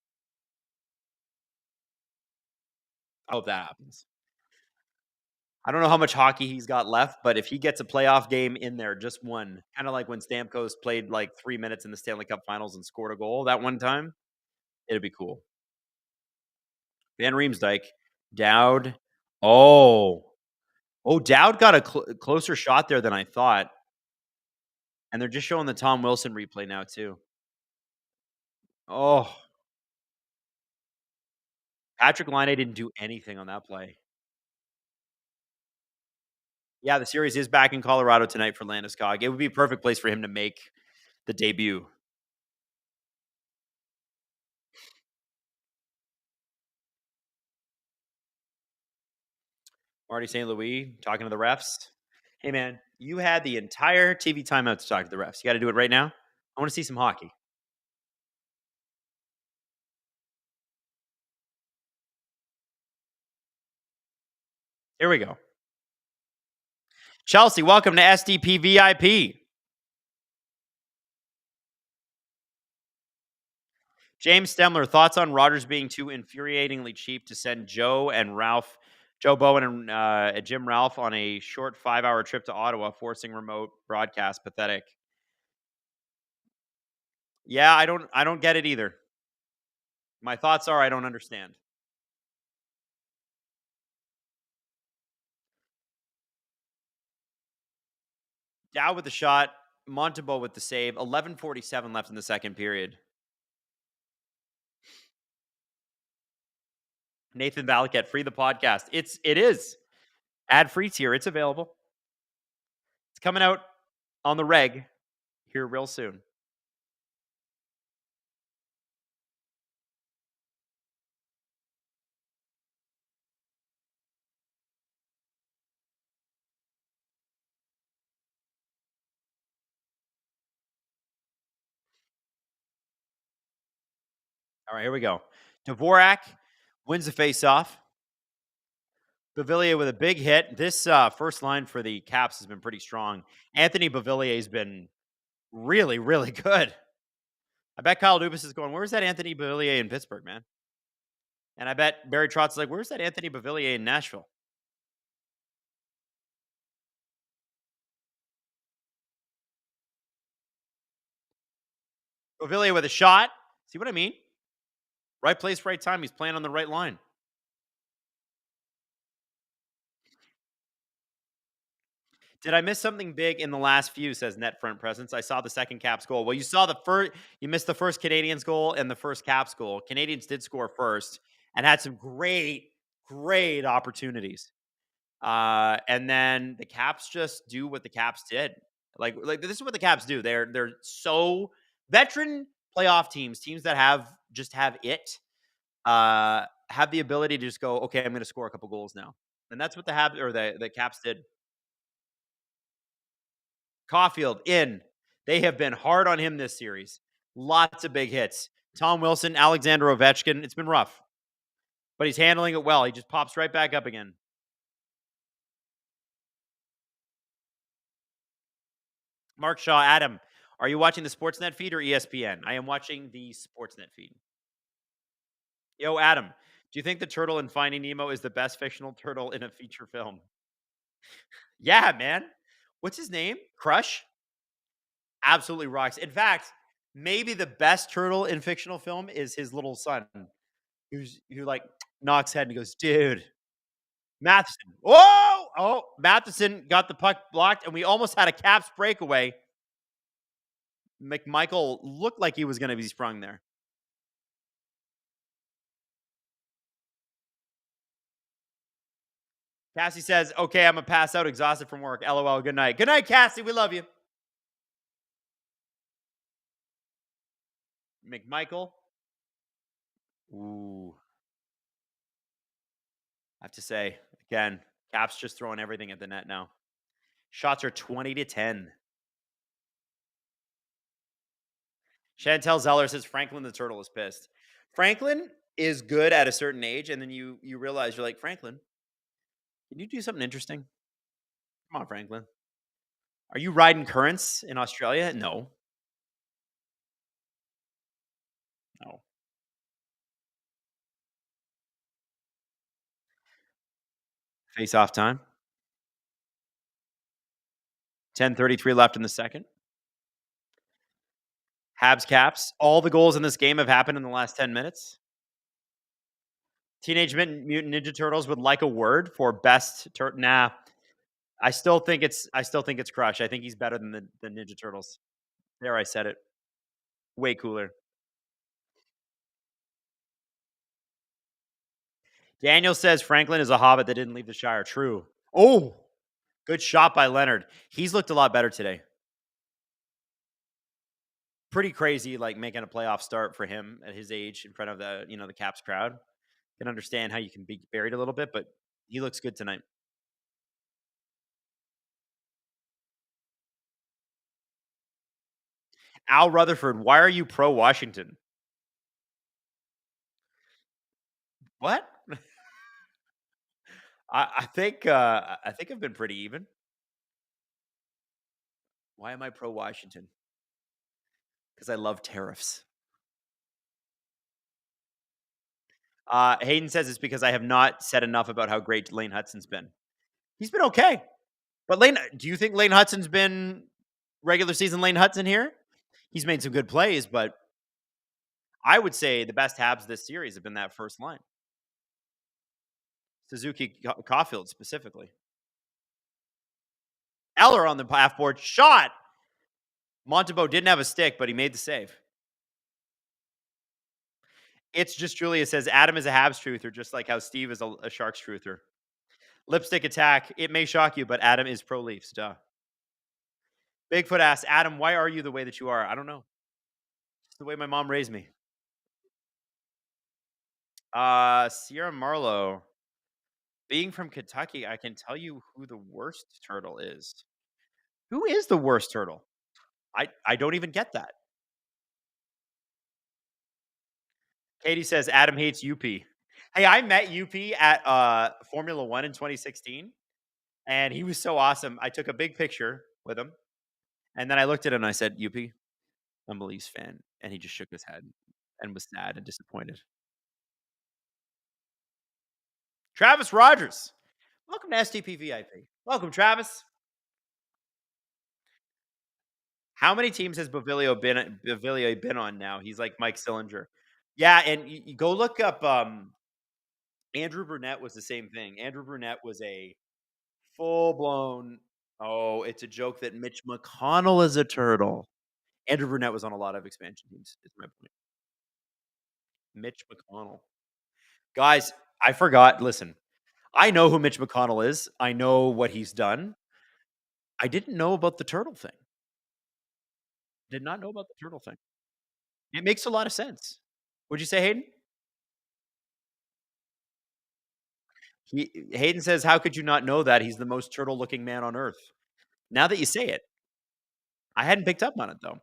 I hope that happens. I don't know how much hockey he's got left, but if he gets a playoff game in there, just one, kind of like when Stamkos played like 3 minutes in the Stanley Cup Finals and scored a goal that one time, it'd be cool. Van Riemsdyk, Dowd. Oh, Dowd got a closer shot there than I thought. And they're just showing the Tom Wilson replay now, too. Oh. Patrick Laine didn't do anything on that play. Yeah, the series is back in Colorado tonight for Landeskog. It would be a perfect place for him to make the debut. Marty St. Louis talking to the refs. Hey, man, you had the entire TV timeout to talk to the refs. You got to do it right now. I want to see some hockey. Here we go. Chelsea, welcome to SDP VIP. James Stemler, thoughts on Rogers being too infuriatingly cheap to send Joe Bowen and Jim Ralph on a short 5-hour trip to Ottawa, forcing remote broadcast. Pathetic. Yeah, I don't get it either. My thoughts are I don't understand. Dow with the shot, Montembeault with the save. 11:47 left in the second period. Nathan Valiquette, free the podcast. It is ad free tier. It's available. It's coming out on the reg here real soon. All right, here we go. Dvorak wins the faceoff. Beauvillier with a big hit. This first line for the Caps has been pretty strong. Anthony Beauvillier has been really, really good. I bet Kyle Dubas is going, where's that Anthony Beauvillier in Pittsburgh, man? And I bet Barry Trotz's like, where's that Anthony Beauvillier in Nashville? Beauvillier with a shot. See what I mean? Right place, right time. He's playing on the right line. Did I miss something big in the last few, says net front presence? I saw the second Caps goal. Well, you saw the first, you missed the first Canadiens goal and the first Caps goal. Canadiens did score first and had some great, great opportunities. And then the Caps just do what the Caps did. Like this is what the Caps do. They're so veteran playoff teams that have it, have the ability to just go, okay, I'm going to score a couple goals now. And that's what the Caps did. Caulfield in. They have been hard on him this series. Lots of big hits. Tom Wilson, Alexander Ovechkin. It's been rough, but he's handling it well. He just pops right back up again. Mark Shaw, Adam, are you watching the Sportsnet feed or ESPN? I am watching the Sportsnet feed. Yo, Adam, do you think the turtle in Finding Nemo is the best fictional turtle in a feature film? Yeah, man. What's his name? Crush? Absolutely rocks. In fact, maybe the best turtle in fictional film is his little son, who like knocks head and goes, dude, Matheson. Whoa! Oh, Matheson got the puck blocked, and we almost had a Caps breakaway. McMichael looked like he was going to be sprung there. Cassie says, okay, I'm going to pass out exhausted from work. LOL, good night. Good night, Cassie. We love you. McMichael. Ooh. I have to say, again, Caps just throwing everything at the net now. Shots are 20-10. Chantel Zeller says Franklin the Turtle is pissed. Franklin is good at a certain age, and then you realize you're like, Franklin, can you do something interesting? Come on, Franklin. Are you riding currents in Australia? No. No. Face-off time. 10:33 left in the second. Habs Caps. All the goals in this game have happened in the last 10 minutes. Teenage Mutant Ninja Turtles would like a word for best Nah. I still think it's Crush. I think he's better than the Ninja Turtles. There, I said it. Way cooler. Daniel says Franklin is a hobbit that didn't leave the Shire. True. Oh, good shot by Leonard. He's looked a lot better today. Pretty crazy, like making a playoff start for him at his age in front of the Caps crowd. Can understand how you can be buried a little bit, but he looks good tonight. Al Rutherford, why are you pro Washington? What? I think I've been pretty even. Why am I pro Washington? Because I love tariffs. Hayden says it's because I have not said enough about how great Lane Hutson's been. He's been okay. But do you think Lane Hutson's been regular season Lane Hutson here? He's made some good plays, but I would say the best Habs this series have been that first line. Suzuki Caulfield specifically. Eller on the half-board shot. Montembeault didn't have a stick, but he made the save. It's just Julia says Adam is a Habs truther, just like how Steve is a Sharks truther. Lipstick attack. It may shock you, but Adam is pro Leafs. Duh. Bigfoot asks, Adam, why are you the way that you are? I don't know. It's the way my mom raised me. Sierra Marlowe. Being from Kentucky, I can tell you who the worst turtle is. Who is the worst turtle? I don't even get that. Katie says Adam hates UP. Hey, I met UP at Formula One in 2016, and he was so awesome. I took a big picture with him, and then I looked at him and I said, UP, I'm a Leafs fan. And he just shook his head and was sad and disappointed. Travis Rogers. Welcome to STP VIP. Welcome, Travis. How many teams has Bavilio been on now? He's like Mike Sillinger. Yeah, and you go look up Andrew Brunette was the same thing. Andrew Brunette was a full-blown, oh, it's a joke that Mitch McConnell is a turtle. Andrew Brunette was on a lot of expansion teams, is my point. Mitch McConnell. Guys, I forgot. Listen, I know who Mitch McConnell is. I know what he's done. I didn't know about the turtle thing. Did not know about the turtle thing. It makes a lot of sense. Would you say, Hayden? Hayden says, "How could you not know that? He's the most turtle-looking man on earth." Now that you say it, I hadn't picked up on it though.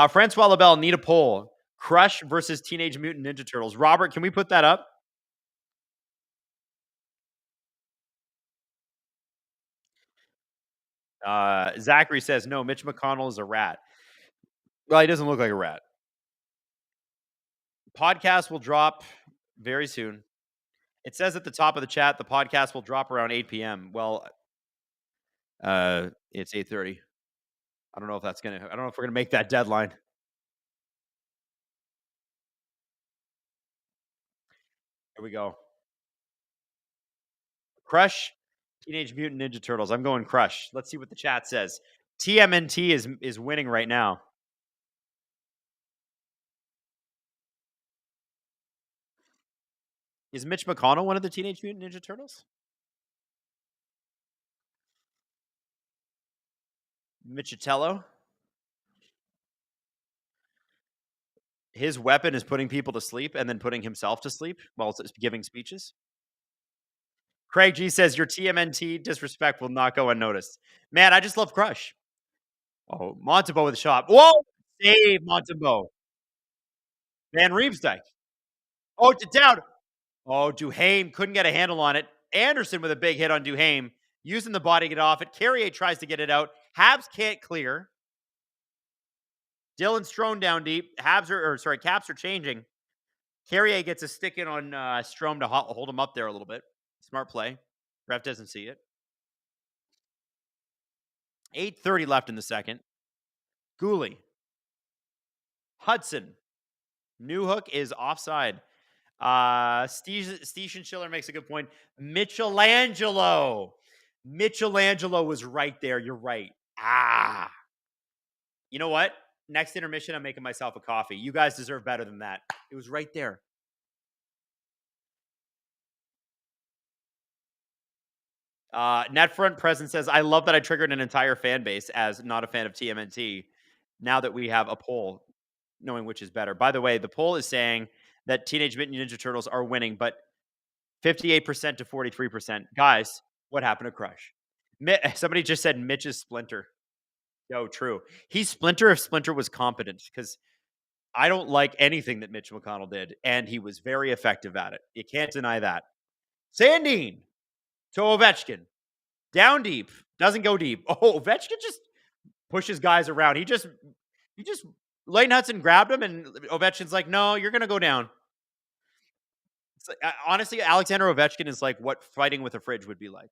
Francois Labelle, need a poll. Crush versus Teenage Mutant Ninja Turtles. Robert, can we put that up? Zachary says, no, Mitch McConnell is a rat. Well, he doesn't look like a rat. Podcast will drop very soon. It says at the top of the chat, the podcast will drop around 8 p.m. Well, it's 8:30. I don't know if we're going to make that deadline. Here we go. Crush, Teenage Mutant Ninja Turtles. I'm going Crush. Let's see what the chat says. TMNT is winning right now. Is Mitch McConnell one of the Teenage Mutant Ninja Turtles? Michitello? His weapon is putting people to sleep and then putting himself to sleep while giving speeches. Craig G says, your TMNT disrespect will not go unnoticed. Man, I just love Crush. Oh, Montembeau with a shot. Whoa! Save Montembeau. Van Riemsdyk. Oh, to down. Oh, Duhaime couldn't get a handle on it. Anderson with a big hit on Duhaime. Using the body to get off it. Carrier tries to get it out. Habs can't clear. Dylan Strome down deep. Caps are changing. Carrier gets a stick in on Strome to hold him up there a little bit. Smart play. Ref doesn't see it. 8:30 left in the second. Gooley. Hudson. Newhook is offside. Stephen Schiller makes a good point. Michelangelo was right there. You're right. You know what? Next intermission, I'm making myself a coffee. You guys deserve better than that. It was right there. Netfront Present says, I love that I triggered an entire fan base as not a fan of TMNT. Now that we have a poll, knowing which is better. By the way, the poll is saying that Teenage Mutant Ninja Turtles are winning, but 58% to 43%. Guys, what happened to Crush? Somebody just said Mitch is Splinter. Yo, true. He's Splinter if Splinter was competent, because I don't like anything that Mitch McConnell did, and he was very effective at it. You can't deny that. Sandine to Ovechkin. Down deep. Doesn't go deep. Oh, Ovechkin just pushes guys around. He just Lane Hudson grabbed him, and Ovechkin's like, no, you're going to go down. It's like, honestly, Alexander Ovechkin is like what fighting with a fridge would be like.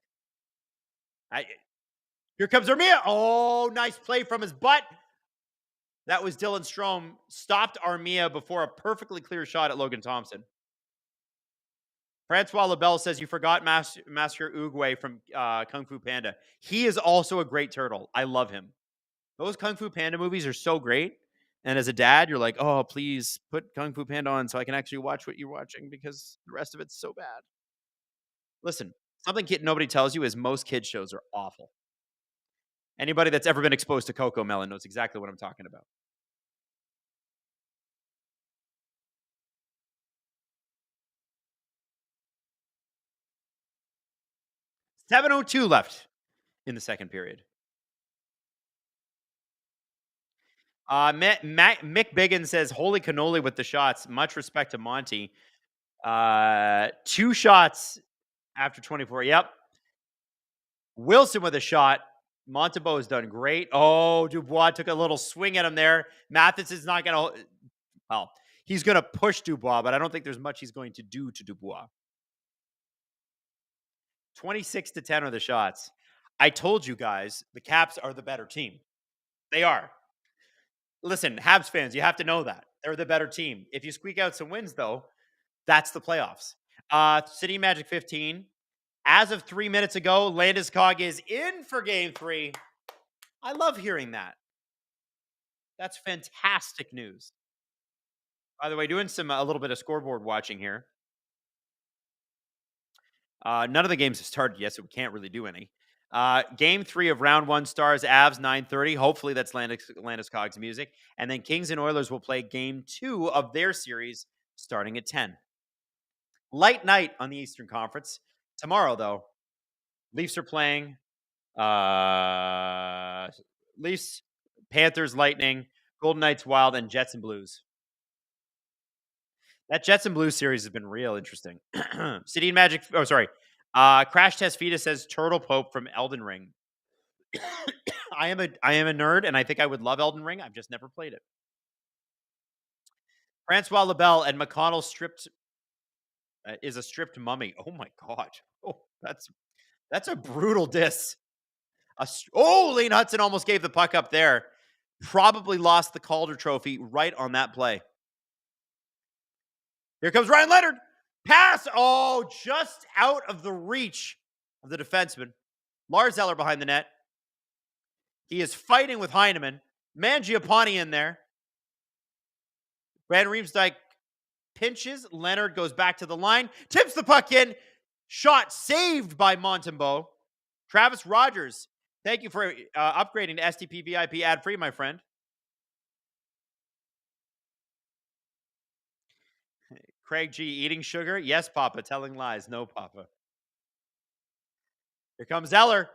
Here comes Armia. Oh, nice play from his butt. That was Dylan Strome. Stopped Armia before a perfectly clear shot at Logan Thompson. Francois Labelle says, you forgot Master Oogway from Kung Fu Panda. He is also a great turtle. I love him. Those Kung Fu Panda movies are so great. And as a dad, you're like, oh, please put Kung Fu Panda on so I can actually watch what you're watching, because the rest of it's so bad. Listen, something nobody tells you is most kids shows are awful. Anybody that's ever been exposed to Coco Melon knows exactly what I'm talking about. .702 left in the second period. Mick Biggin says, holy cannoli with the shots. Much respect to Monty. 2 shots after 24. Yep. Wilson with a shot. Montembeau has done great. Oh, Dubois took a little swing at him there. Matheson's not going to... Well, he's going to push Dubois, but I don't think there's much he's going to do to Dubois. 26-10 are the shots. I told you guys, the Caps are the better team. They are. Listen, Habs fans, you have to know that. They're the better team. If you squeak out some wins, though, that's the playoffs. City Magic 15. As of 3 minutes ago, Landeskog is in for game 3. I love hearing that. That's fantastic news. By the way, doing a little bit of scoreboard watching here. None of the games have started yet, so we can't really do any. Game 3 of round 1 Stars Avs 9:30. Hopefully that's Landeskog's music. And then Kings and Oilers will play game 2 of their series starting at 10. Light night on the Eastern Conference. Tomorrow, though, Leafs are playing. Leafs, Panthers, Lightning, Golden Knights, Wild, and Jets and Blues. That Jets and Blues series has been real interesting. City and Magic. Oh, sorry. Crash Test Fetus says Turtle Pope from Elden Ring. I am a nerd, and I think I would love Elden Ring. I've just never played it. Francois Lebel and McConnell is a stripped mummy. Oh my god. Oh, that's a brutal diss. Lane Hudson almost gave the puck up there. Probably lost the Calder Trophy right on that play. Here comes Ryan Leonard. Pass. Oh, just out of the reach of the defenseman. Lars Eller behind the net. He is fighting with Heineman. Mangiapane in there. Van Riemsdyk pinches. Leonard goes back to the line. Tips the puck in. Shot saved by Montembeault. Travis Rogers. Thank you for upgrading to STP VIP ad-free, my friend. Craig G. Eating sugar? Yes, Papa. Telling lies? No, Papa. Here comes Eller.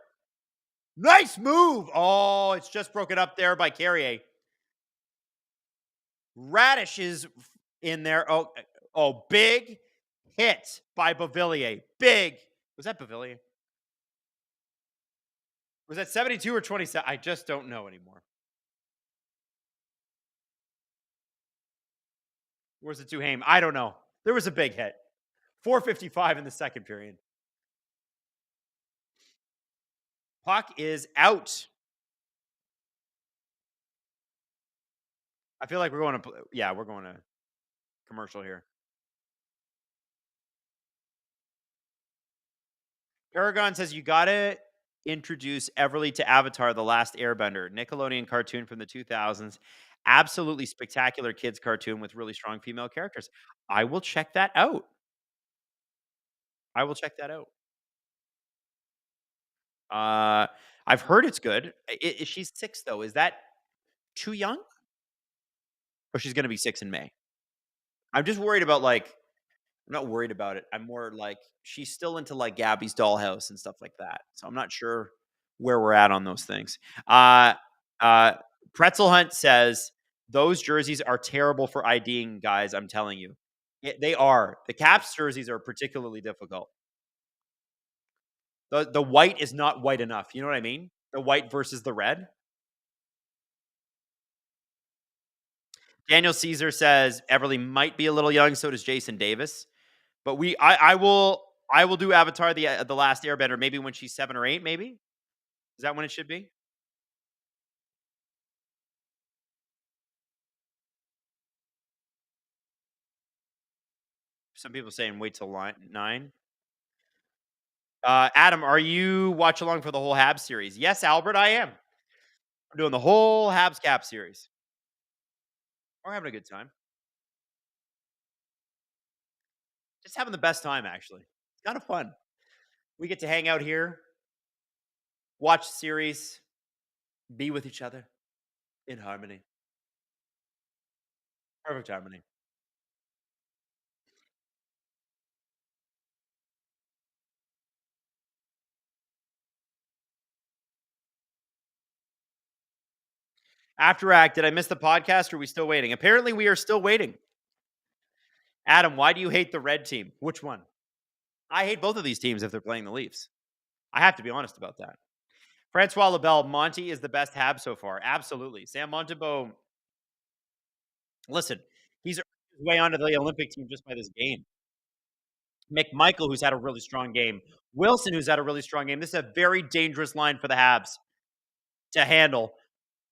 Nice move. Oh, it's just broken up there by Carrier. Radish is in there. Oh, big hit by Beauvillier. Big. Was that Beauvillier? Was that 72 or 27? I just don't know anymore. Where's the Duhaime? I don't know. There was a big hit. 4:55 in the second period. Puck is out. I feel like we're going to commercial here. Paragon says you got to introduce Everly to Avatar: The Last Airbender, Nickelodeon cartoon from the 2000s. Absolutely spectacular kids cartoon with really strong female characters. I will check that out. I've heard it's good. She's 6 though. Is that too young? Or she's going to be 6 in May. I'm just worried about I'm not worried about it. I'm more like she's still into like Gabby's Dollhouse and stuff like that. So I'm not sure where we're at on those things. Pretzel Hunt says those jerseys are terrible for IDing guys. I'm telling you, they are. The Caps jerseys are particularly difficult. The white is not white enough. You know what I mean? The white versus the red. Daniel Caesar says Everly might be a little young. So does Jason Davis. But I will do Avatar: The Last Airbender maybe when she's 7 or 8. Maybe is that when it should be? Some people saying wait till 9. Adam, are you watch along for the whole Habs series? Yes, Albert, I am. I'm doing the whole Habs Cap series. We're having a good time. Just having the best time, actually. It's kind of fun. We get to hang out here, watch the series, be with each other in harmony. Perfect harmony. After Act, did I miss the podcast or are we still waiting? Apparently, we are still waiting. Adam, why do you hate the red team? Which one? I hate both of these teams if they're playing the Leafs. I have to be honest about that. Francois Lebel, Monty is the best Hab so far. Absolutely. Sam Montembeault, listen, he's way onto the Olympic team just by this game. McMichael, who's had a really strong game. Wilson, who's had a really strong game. This is a very dangerous line for the Habs to handle.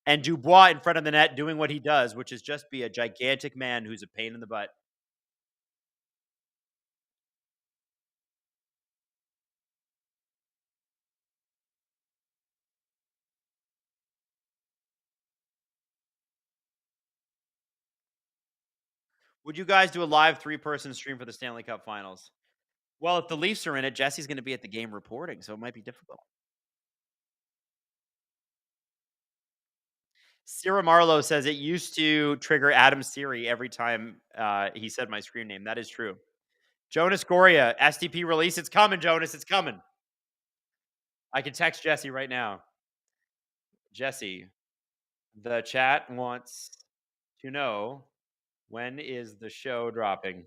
And Dubois in front of the net doing what he does, which is just be a gigantic man who's a pain in the butt. Would you guys do a live 3-person stream for the Stanley Cup Finals? Well, if the Leafs are in it, Jesse's going to be at the game reporting, so it might be difficult. Sierra Marlowe says it used to trigger Adam Siri every time he said my screen name. That is true. Jonas Goria, STP release. It's coming, Jonas. It's coming. I can text Jesse right now. Jesse, the chat wants to know, when is the show dropping?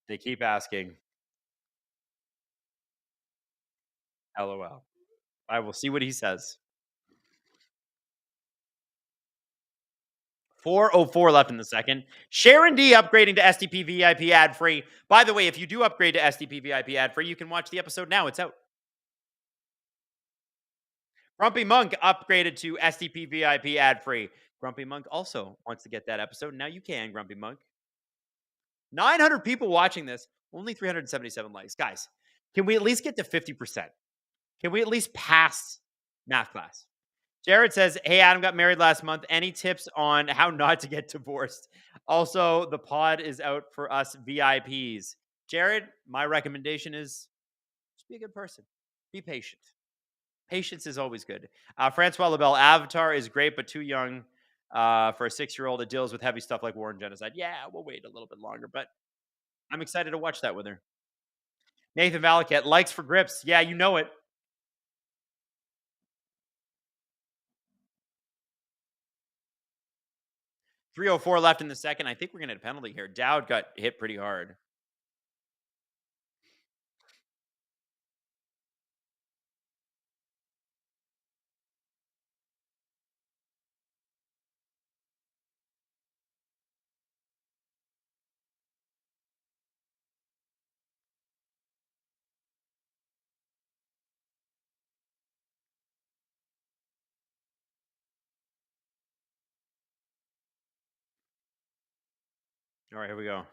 They keep asking. LOL. I will see what he says. 4:04 left in the second. Sharon D upgrading to STP VIP ad free. By the way, if you do upgrade to STP VIP ad free, you can watch the episode now. It's out. Grumpy Monk upgraded to STP VIP ad free. Grumpy Monk also wants to get that episode. Now you can, Grumpy Monk. 900 people watching this, only 377 likes. Guys, can we at least get to 50%? Can we at least pass math class? Jared says, hey, Adam got married last month. Any tips on how not to get divorced? Also, the pod is out for us VIPs. Jared, my recommendation is just be a good person. Be patient. Patience is always good. Francois Lebel, Avatar is great, but too young for a 6-year-old that deals with heavy stuff like war and genocide. Yeah, we'll wait a little bit longer, but I'm excited to watch that with her. Nathan Valaket, likes for grips. Yeah, you know it. .304 left in the second. I think we're going to get a penalty here. Dowd got hit pretty hard. All right, here we go.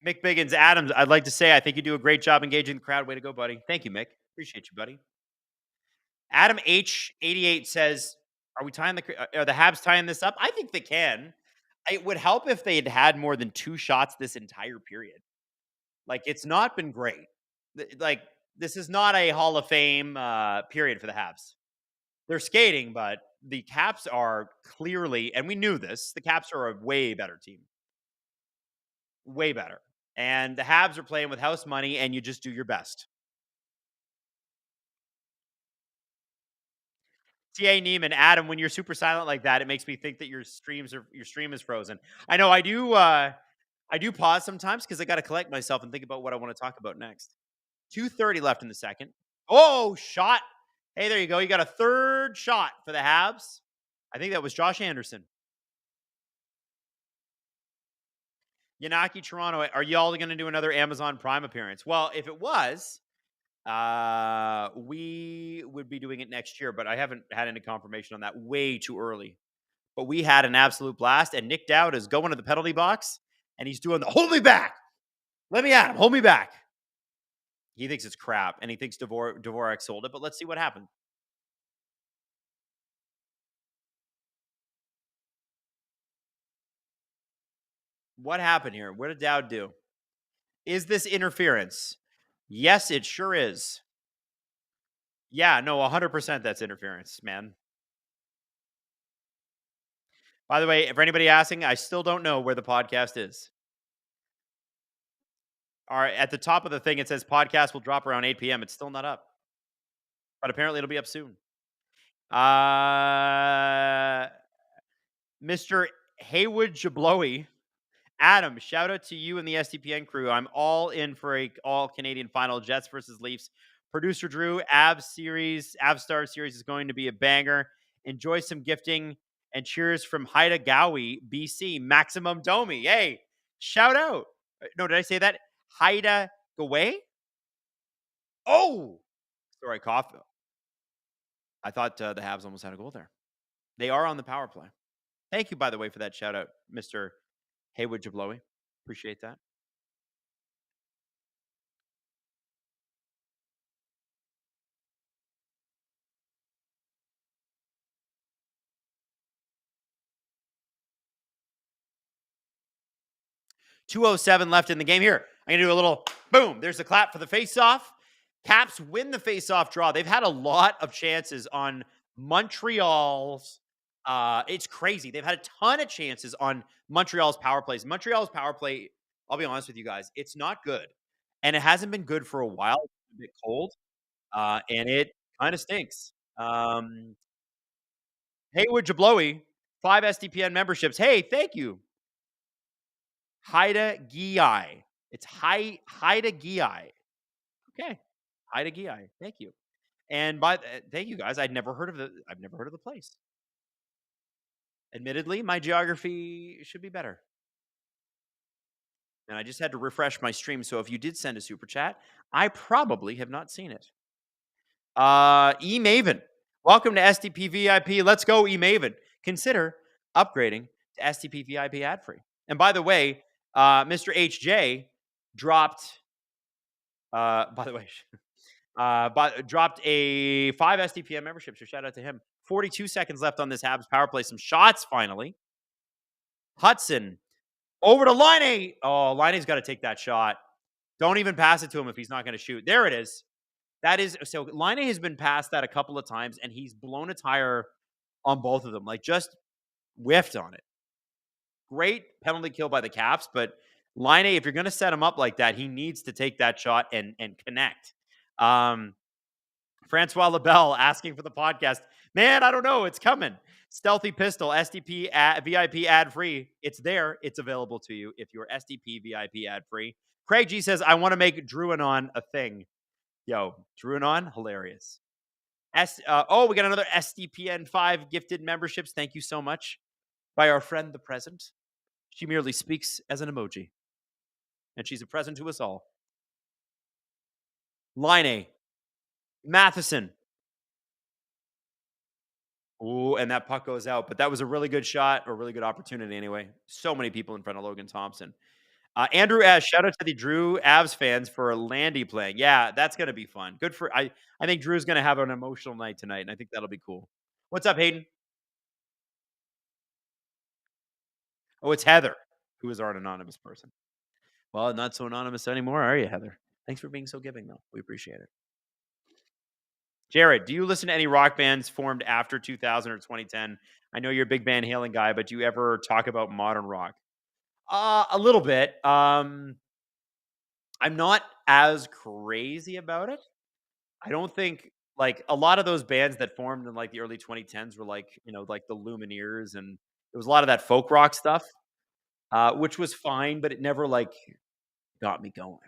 Mick Biggins, Adams, I'd like to say I think you do a great job engaging the crowd. Way to go, buddy. Thank you, Mick. Appreciate you, buddy. Adam H88 says, are the Habs tying this up? I think they can. It would help if they had had more than 2 shots this entire period. Like, it's not been great. Like, this is not a Hall of Fame period for the Habs. They're skating, but the Caps are clearly, and we knew this, the Caps are a way better team. Way better. And the Habs are playing with house money, and you just do your best. T.A. Neiman, Adam, when you're super silent like that, it makes me think that your stream is frozen. I know I do pause sometimes because I got to collect myself and think about what I want to talk about next. 2:30 left in the second. Oh, shot. Hey, there you go. You got a third shot for the Habs. I think that was Josh Anderson. Yanaki Toronto, are y'all going to do another Amazon Prime appearance? Well, if it was, we would be doing it next year, but I haven't had any confirmation on that. Way too early. But we had an absolute blast, and Nick Dowd is going to the penalty box, and he's doing the hold me back. Let me at him. Hold me back. He thinks it's crap, and he thinks Dvorak sold it, but let's see what happens. What happened here? What did Dowd do? Is this interference? Yes, it sure is. Yeah, no, 100% that's interference, man. By the way, for anybody asking, I still don't know where the podcast is. All right, at the top of the thing, it says podcast will drop around 8 p.m. It's still not up. But apparently it'll be up soon. Mr. Haywood Jablowy. Adam, shout out to you and the SDPN crew. I'm all in for a all-Canadian final, Jets versus Leafs. Producer Drew, Avstar series is going to be a banger. Enjoy some gifting and cheers from Haida Gawi, BC. Maximum Domi. Hey, shout out. No, did I say that? Haida Gaway? Oh, sorry, cough. I thought the Habs almost had a goal there. They are on the power play. Thank you, by the way, for that shout out, Mr. Haywood Jablowy. Appreciate that. .207 left in the game. Here, I'm going to do a little boom. There's a clap for the face-off. Caps win the face-off draw. They've had a lot of chances on Montreal's. It's crazy. They've had a ton of chances on Montreal's power plays. Montreal's power play, I'll be honest with you guys, it's not good. And it hasn't been good for a while. It's a bit cold. And it kind of stinks. Haywood Jablowy, 5 SDPN memberships. Hey, thank you. Haida Giai. It's Haida Giai. Okay. Haida Giai. Thank you. And thank you guys. I've never heard of the place. Admittedly, my geography should be better. And I just had to refresh my stream. So if you did send a super chat, I probably have not seen it. E Maven. Welcome to SDP VIP. Let's go, E Maven. Consider upgrading to SDP VIP ad free. And by the way, Mr. HJ dropped, dropped a 5 SDPN membership. So shout out to him. 42 seconds left on this Habs power play. Some shots finally. Hudson over to Laine. Oh, Laine's got to take that shot. Don't even pass it to him if he's not going to shoot. There it is. That is so. Laine has been past that a couple of times, and he's blown a tire on both of them. Like just whiffed on it. Great penalty kill by the Caps, but Laine, if you're going to set him up like that, he needs to take that shot and connect. Francois Labelle asking for the podcast. Man, I don't know. It's coming. Stealthy Pistol, SDP VIP ad free. It's there. It's available to you if you're SDP VIP ad free. Craig G says, I want to make Druanon a thing. Yo, Druanon, hilarious. We got another SDPN 5 gifted memberships. Thank you so much. By our friend, the present. She merely speaks as an emoji. And she's a present to us all. Laine. Matheson. Ooh, and that puck goes out. But that was a really good shot, or really good opportunity anyway. So many people in front of Logan Thompson. Andrew S., shout out to the Drew Avs fans for Landy playing. Yeah, that's going to be fun. Good for I think Drew's going to have an emotional night tonight, and I think that'll be cool. What's up, Hayden? Oh, it's Heather, who is our anonymous person. Well, not so anonymous anymore, are you, Heather? Thanks for being so giving, though. We appreciate it. Jared, do you listen to any rock bands formed after 2000 or 2010? I know you're a big Van Halen guy, but do you ever talk about modern rock? A little bit. I'm not as crazy about it. I don't think like a lot of those bands that formed in like the early 2010s were like, like the Lumineers, and it was a lot of that folk rock stuff, which was fine, but it never like got me going.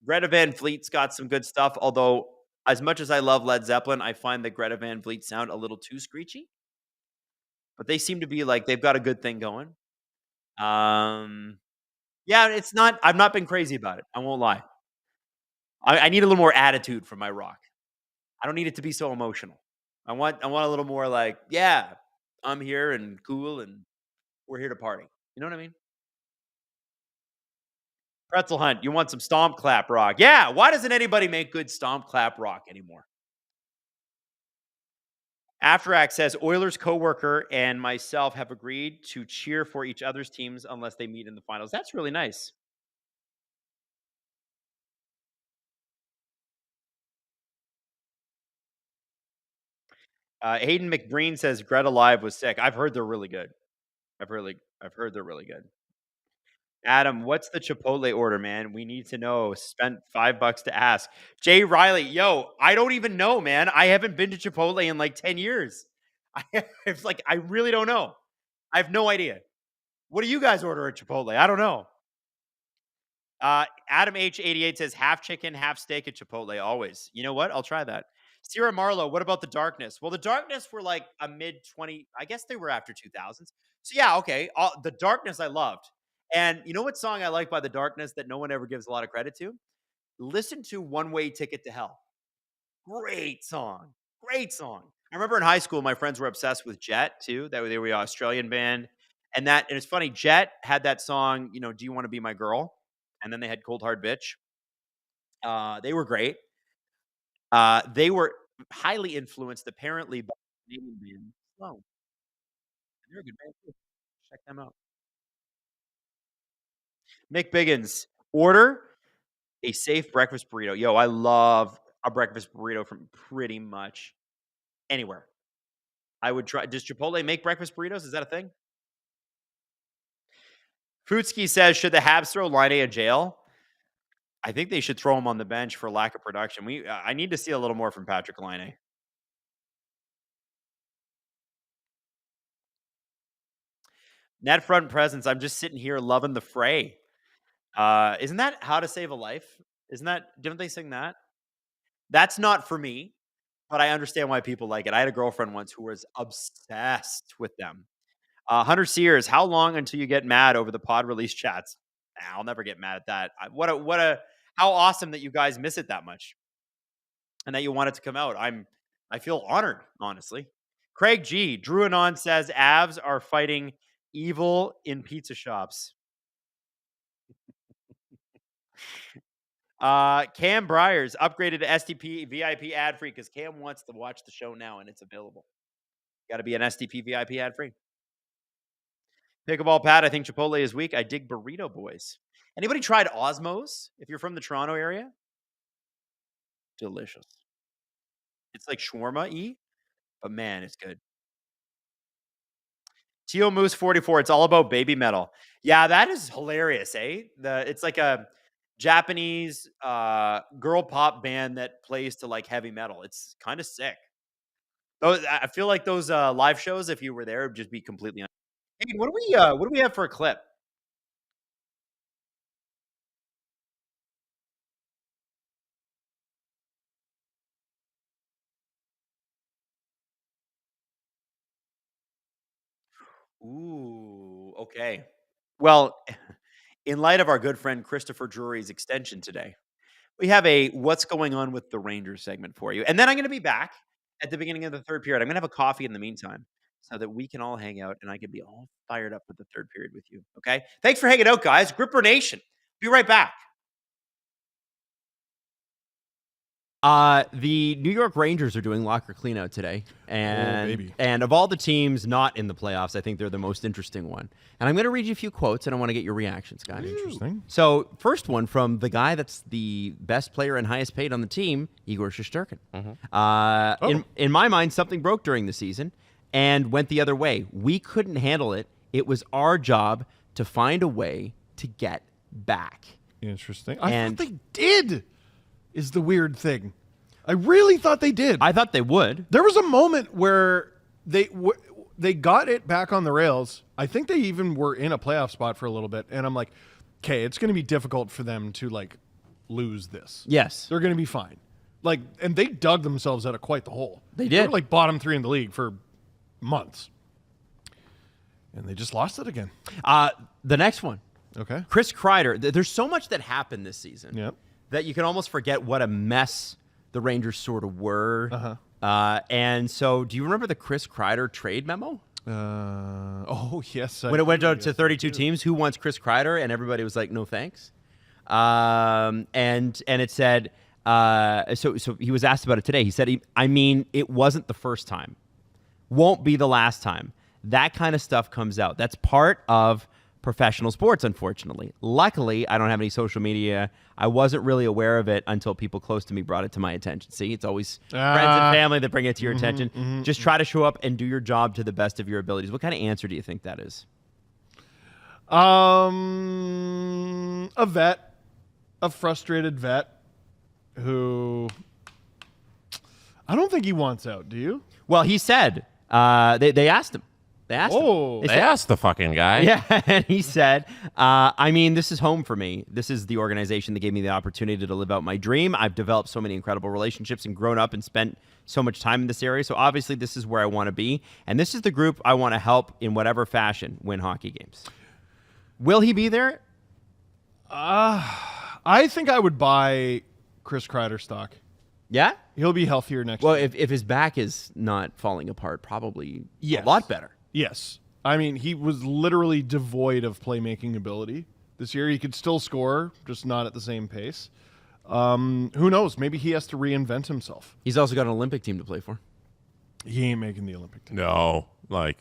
Greta Van Fleet's got some good stuff, although as much as I love Led Zeppelin, I find the Greta Van Fleet sound a little too screechy. But they seem to be like they've got a good thing going. Yeah, it's not. I've not been crazy about it. I won't lie. I need a little more attitude from my rock. I don't need it to be so emotional. I want a little more like, yeah, I'm here and cool, and we're here to party. You know what I mean? Pretzel Hunt, you want some stomp clap rock? Yeah. Why doesn't anybody make good stomp clap rock anymore? Afterac says, Oilers coworker and myself have agreed to cheer for each other's teams unless they meet in the finals. That's really nice. Hayden McBreen says Greta Live was sick. I've heard they're really good. I've heard they're really good. Adam, what's the Chipotle order, man? We need to know. Spent $5 to ask. Jay Riley, yo, I don't even know, man. I haven't been to Chipotle in like 10 years. It's like, I really don't know. I have no idea. What do you guys order at Chipotle? I don't know. Adam H88 says half chicken, half steak at Chipotle. Always. You know what? I'll try that. Sierra Marlowe, what about The Darkness? Well, The Darkness were like a mid-20, I guess they were after 2000s. So yeah, okay. The Darkness I loved. And you know what song I like by The Darkness that no one ever gives a lot of credit to? Listen to One Way Ticket to Hell. Great song. Great song. I remember in high school, my friends were obsessed with Jet too. They were an Australian band. And it's funny, Jet had that song, Do You Want to Be My Girl? And then they had Cold Hard Bitch. They were great. They were highly influenced, apparently, by the Canadian band Sloan. They're a good band too. Check them out. Mick Biggins, order a safe breakfast burrito. Yo, I love a breakfast burrito from pretty much anywhere. I would try. Does Chipotle make breakfast burritos? Is that a thing? Futski says, should the Habs throw Line A in jail? I think they should throw him on the bench for lack of production. I need to see a little more from Patrick Line. Net front presence. I'm just sitting here loving the fray. Isn't that How to Save a Life? Didn't they sing that? That's not for me, but I understand why people like it. I had a girlfriend once who was obsessed with them. Hunter Sears, how long until you get mad over the pod release chats? I'll never get mad at that. How awesome that you guys miss it that much and that you want it to come out. I feel honored, honestly. Craig G. Drew Anon says Avs are fighting evil in pizza shops. Cam Briers upgraded to STP VIP ad free because Cam wants to watch the show now and it's available. Got to be an STP VIP ad free. Pickleball Pat, I think Chipotle is weak. I dig Burrito Boys. Anybody tried Osmos? If you're from the Toronto area, delicious. It's like shawarma-y, but man, it's good. Tio Moose 44. It's all about baby metal. Yeah, that is hilarious, eh? It's like a Japanese girl pop band that plays to like heavy metal. It's kind of sick. I feel like those live shows, if you were there, would just be completely. Hey, what do we have for a clip? Ooh, okay. Well, in light of our good friend Christopher Drury's extension today, we have a What's Going On with the Rangers segment for you. And then I'm going to be back at the beginning of the third period. I'm going to have a coffee in the meantime so that we can all hang out and I can be all fired up for the third period with you. Okay? Thanks for hanging out, guys. Gripper Nation. Be right back. The New York Rangers are doing locker cleanout today, and of all the teams not in the playoffs, I think they're the most interesting one. And I'm going to read you a few quotes, and I want to get your reactions, guys. Interesting. So, first one from the guy that's the best player and highest paid on the team, Igor Shesterkin. In my mind, something broke during the season and went the other way. We couldn't handle it. It was our job to find a way to get back. Interesting. I thought they did. Is the weird thing. I really thought they did. I thought they would. There was a moment where they got it back on the rails. I think they even were in a playoff spot for a little bit. And I'm like, okay, it's going to be difficult for them to like lose this. Yes. They're going to be fine. Like, and they dug themselves out of quite the hole. They did. They were like bottom 3 in the league for months. And they just lost it again. The next one. Okay. Chris Kreider. There's so much that happened this season. Yep. That you can almost forget what a mess the Rangers sort of were. And so, do you remember the Chris Kreider trade memo? Oh, yes. When it went out to 32 teams, who wants Chris Kreider? And everybody was like, no thanks. And it said, so he was asked about it today. He said, it wasn't the first time. Won't be the last time. That kind of stuff comes out. That's part of professional sports, unfortunately. Luckily, I don't have any social media. I wasn't really aware of it until people close to me brought it to my attention. See, it's always friends and family that bring it to your attention. Just try to show up and do your job to the best of your abilities. What kind of answer do you think that is? A vet, a frustrated vet who I don't think he wants out. Do you? Well, he said they asked him. They asked him. Oh. They asked the fucking guy. Yeah, and he said, I mean, this is home for me. This is the organization that gave me the opportunity to live out my dream. I've developed so many incredible relationships and grown up and spent so much time in this area. So obviously this is where I want to be. And this is the group I want to help in whatever fashion win hockey games. Will he be there? I think I would buy Chris Kreider stock. Yeah? He'll be healthier next Well, year. if his back is not falling apart, probably Yes. a lot better. Yes. I mean, he was literally devoid of playmaking ability. This year he could still score, just not at the same pace. Who knows? Maybe he has to reinvent himself. He's also got an Olympic team to play for. He ain't making the Olympic team. No,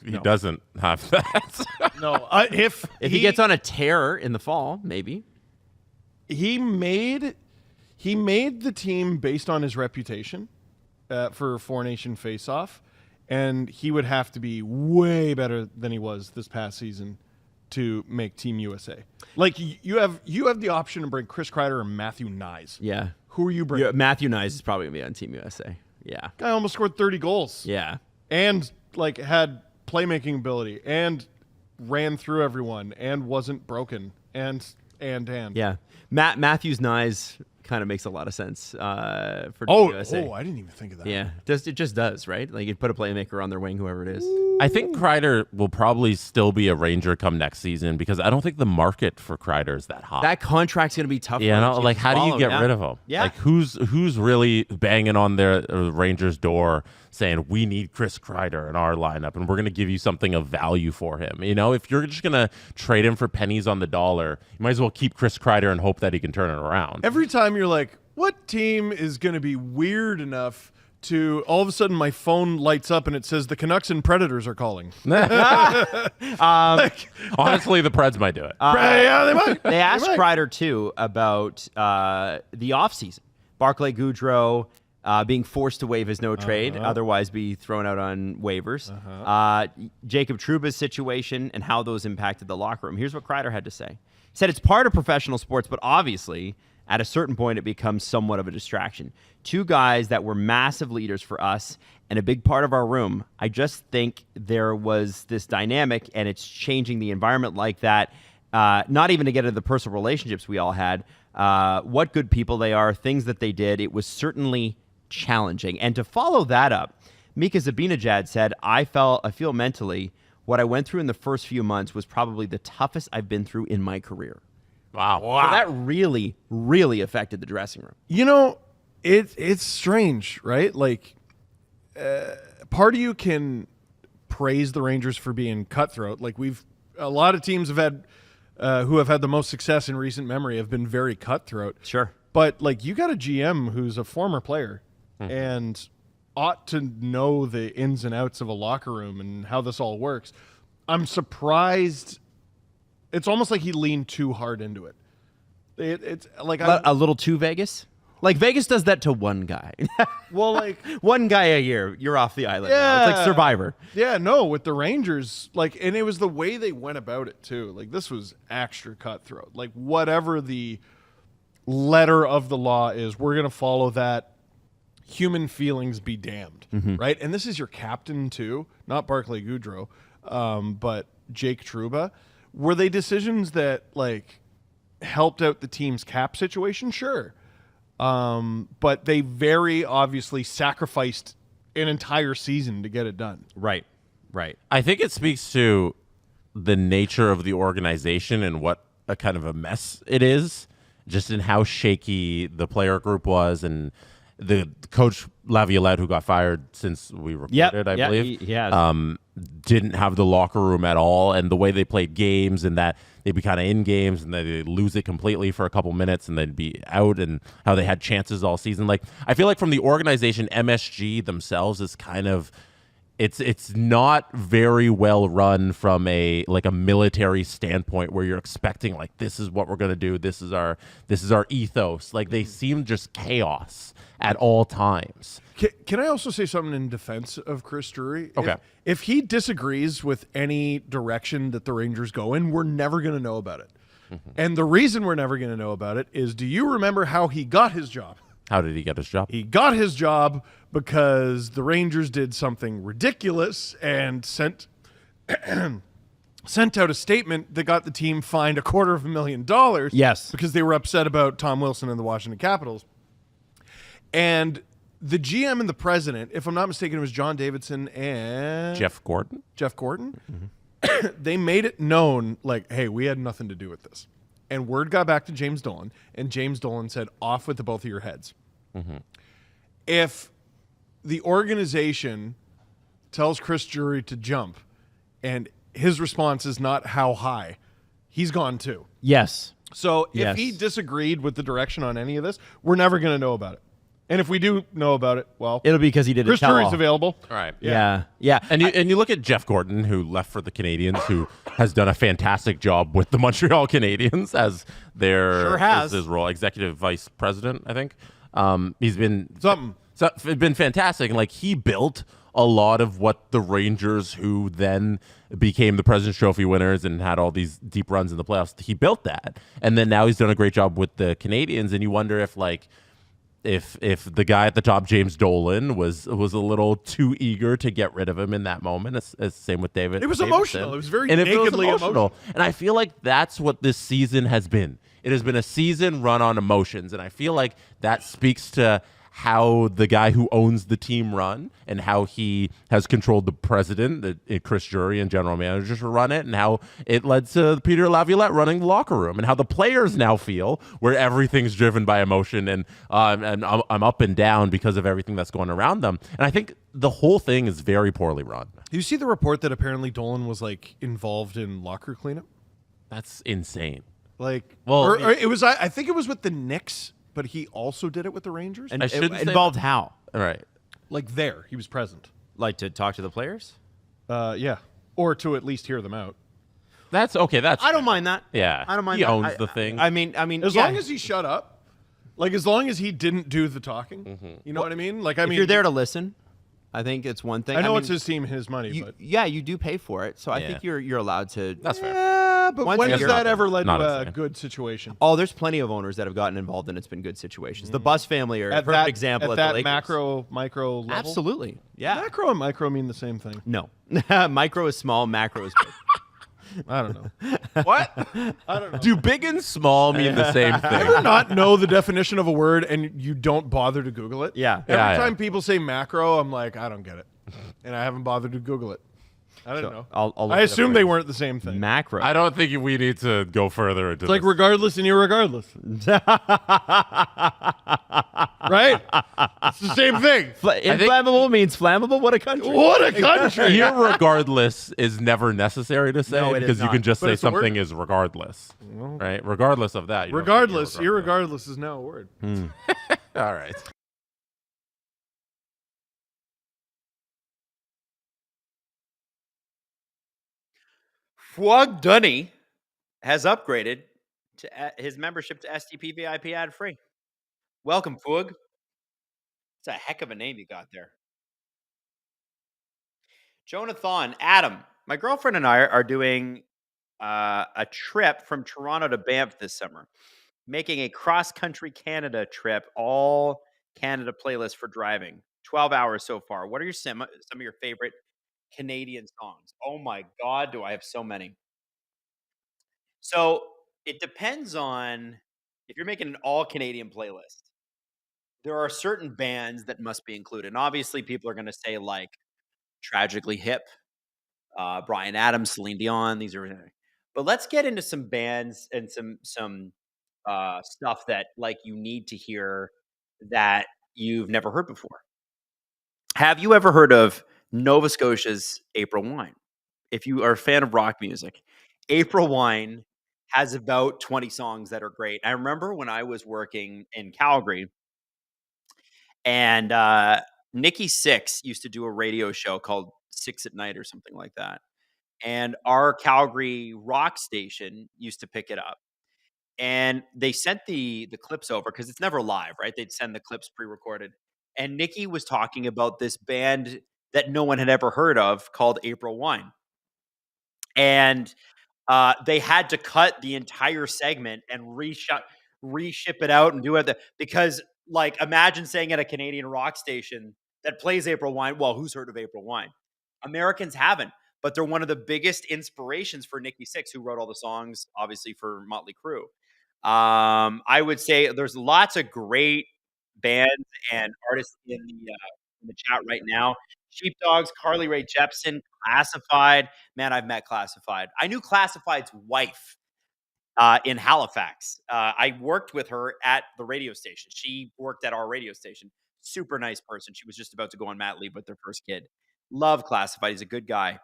he doesn't have that. No, if If he gets on a tear in the fall, maybe. he made the team based on his reputation for Four Nation Face-Off, and he would have to be way better than he was this past season to make Team USA. Like you have the option to bring Chris Kreider and Matthew Nyes. Yeah. Who are you bringing? Yeah, Matthew Nyes is probably going to be on Team USA. Yeah. Guy almost scored 30 goals. Yeah. And like had playmaking ability and ran through everyone and wasn't broken and. Yeah. Matthews Nyes kind of makes a lot of sense for Oh, USA. I didn't even think of that. Yeah. It just does, right? Like you put a playmaker on their wing, whoever it is. I think Kreider will probably still be a Ranger come next season because I don't think the market for Kreider is that hot. That contract's going to be tough. Yeah, for no, teams like to how do you follow. get Yeah. rid of him? Yeah. Like who's really banging on their Rangers' door saying we need Chris Kreider in our lineup and we're going to give you something of value for him. You know, if you're just going to trade him for pennies on the dollar, you might as well keep Chris Kreider and hope that he can turn it around. Every time you're like, what team is going to be weird enough to all of a sudden my phone lights up and it says the Canucks and Predators are calling. Honestly, the Preds might do it. Yeah, they might. They asked might. Kreider, too, about the offseason. Barclay Goodrow being forced to waive his no trade, otherwise be thrown out on waivers. Jacob Trouba's situation and how those impacted the locker room. Here's what Kreider had to say. He said, it's part of professional sports, but obviously, at a certain point, it becomes somewhat of a distraction. Two guys that were massive leaders for us and a big part of our room. I just think there was this dynamic, and it's changing the environment like that. Not even to get into the personal relationships we all had, what good people they are, things that they did. It was certainly challenging. And to follow that up, Mika Zibanejad said, I feel mentally what I went through in the first few months was probably the toughest I've been through in my career. Wow. So that really, really affected the dressing room. You know, it's strange, right? Like, part of you can praise the Rangers for being cutthroat. Like a lot of teams have had who have had the most success in recent memory have been very cutthroat. Sure. But like you got a GM who's a former player and ought to know the ins and outs of a locker room and how this all works. I'm surprised. It's almost like he leaned too hard into it. It's like A little too Vegas? Like Vegas does that to one guy. well, like One guy a year, you're off the island now. It's like Yeah. Survivor. yeah, no, with the Rangers, like, and it was the way they went about it too. Like this was extra cutthroat. Like whatever the letter of the law is, we're gonna follow that. Human feelings be damned, right? And this is your captain too, not Barclay Goodrow, but Jake Trouba. Were they decisions that like helped out the team's cap situation? Sure. But they very obviously sacrificed an entire season to get it done. Right. I think it speaks to the nature of the organization and what a kind of a mess it is, just in how shaky the player group was and the coach Laviolette, who got fired since we recorded, I believe, didn't have the locker room at all, and the way they played games and that they'd be kind of in games and they'd lose it completely for a couple minutes and they'd be out, and how they had chances all season. Like I feel like from the organization, MSG themselves is kind of it's not very well run from a military standpoint where you're expecting like this is what we're going to do, this is our ethos. Like they seem just chaos at all times. Can I also say something in defense of Chris Drury? Okay. If he disagrees with any direction that the Rangers go in, we're never going to know about it. And the reason we're never going to know about it is, do you remember how he got his job? How did he get his job? He got his job because the Rangers did something ridiculous and sent sent out a statement that got the team fined $250,000. Yes. Because they were upset about Tom Wilson and the Washington Capitals. And the GM and the president, if I'm not mistaken, it was John Davidson and Jeff Gordon. They made it known, like, hey, we had nothing to do with this. And word got back to James Dolan, and James Dolan said, off with the both of your heads. If the organization tells Chris Drury to jump, and his response is not how high, he's gone too. Yes. So if he disagreed with the direction on any of this, we're never going to know about it. And if we do know about it, well, It'll be because he did Chris a tell-all. Drury's available. All right. Yeah. And you look at Jeff Gordon, who left for the Canadiens, who has done a fantastic job with the Montreal Canadiens as their as his role, executive vice president, I think. He's been been fantastic, and like he built a lot of what the Rangers, who then became the President's Trophy winners and had all these deep runs in the playoffs, he built that, and then now he's done a great job with the Canadiens, and you wonder if like. If the guy at the top, James Dolan, was a little too eager to get rid of him in that moment, it's same with David. It was Davidson. emotional. It was very and nakedly emotional. And I feel like that's what this season has been. It has been a season run on emotions, and I feel like that speaks to how the guy who owns the team run and how he has controlled the president, Chris Drury, and general managers run it, and how it led to Peter Laviolette running the locker room, and how the players now feel where everything's driven by emotion, and I'm up and down because of everything that's going around them. And I think the whole thing is very poorly run. Do you see the report that apparently Dolan was like involved in locker cleanup? That's insane. Like, Well, or it was. I think it was with the Knicks, but he also did it with the Rangers. And I shouldn't say involved that. how? All right. Like there, he was present. Like to talk to the players? Yeah, or to at least hear them out. That's okay. That's I don't mind that. Yeah. I don't mind He that. owns the thing. I mean, As yeah. long as he shut up, like as long as he didn't do the talking. You know what I mean? Like I if mean, you're there to listen, I think it's one thing. I know mean, it's his team, his money, you, but yeah, you do pay for it, so I Yeah. think you're allowed to. That's fair. yeah, but Once when a has year. that ever led Not to a insane. good situation? Oh, there's plenty of owners that have gotten involved and it's been good situations. The Bus family are a perfect example at at that the Lakers. macro level. Absolutely, yeah. Macro and micro mean the same thing. No, micro is small, macro is big. I don't know. What? I don't know. Do big and small mean the same thing? Ever not know the definition of a word and you don't bother to Google it? Yeah. Every Yeah, yeah. time people say macro, I'm like, I don't get it, and I haven't bothered to Google it. I don't know. I'll look I it up assume for they you. weren't the same thing. Macro. I don't think we need to go further into It's like this. regardless and irregardless. Right? It's the same thing. Inflammable means flammable. What a country. What a country. Irregardless is never necessary to say No, it is because you not. can just But say it's a word. something is regardless, right? Regardless of that. you don't say Regardless, irregardless. irregardless is now a word. All right. Fwag Dunny has upgraded to his membership to STP VIP ad free. Welcome, Fwag. It's a heck of a name you got there. Jonathan, Adam, my girlfriend and I are doing a trip from Toronto to Banff this summer, making a cross-country Canada trip, all Canada playlist for driving. 12 hours so far. What are some of your favorite Canadian songs? Oh my God, do I have so many. So it depends on if you're making an all Canadian playlist. There are certain bands that must be included. And obviously, people are going to say like Tragically Hip, Bryan Adams, Celine Dion. These are, but let's get into some bands and some stuff that like you need to hear that you've never heard before. Have you ever heard of Nova Scotia's April Wine? If you are a fan of rock music, April Wine has about 20 songs that are great. I remember when I was working in Calgary, and Nikki Sixx used to do a radio show called Six at Night or something like that. And our Calgary rock station used to pick it up. And they sent the clips over because it's never live, right? They'd send the clips pre-recorded. And Nikki was talking about this band that no one had ever heard of called April Wine. And they had to cut the entire segment and reship it out and do it because, like, imagine saying at a Canadian rock station that plays April Wine, well, who's heard of April Wine? Americans haven't. but they're one of the biggest inspirations for Nikki Sixx, who wrote all the songs, obviously, for Motley Crue. I would say there's lots of great bands and artists in the chat right now. Sheepdogs, Carly Rae Jepsen, Classified. Man, I've met Classified. I knew Classified's wife in Halifax. I worked with her at the radio station. She worked at our radio station. Super nice person. She was just about to go on mat leave with their first kid. Love Classified. He's a good guy.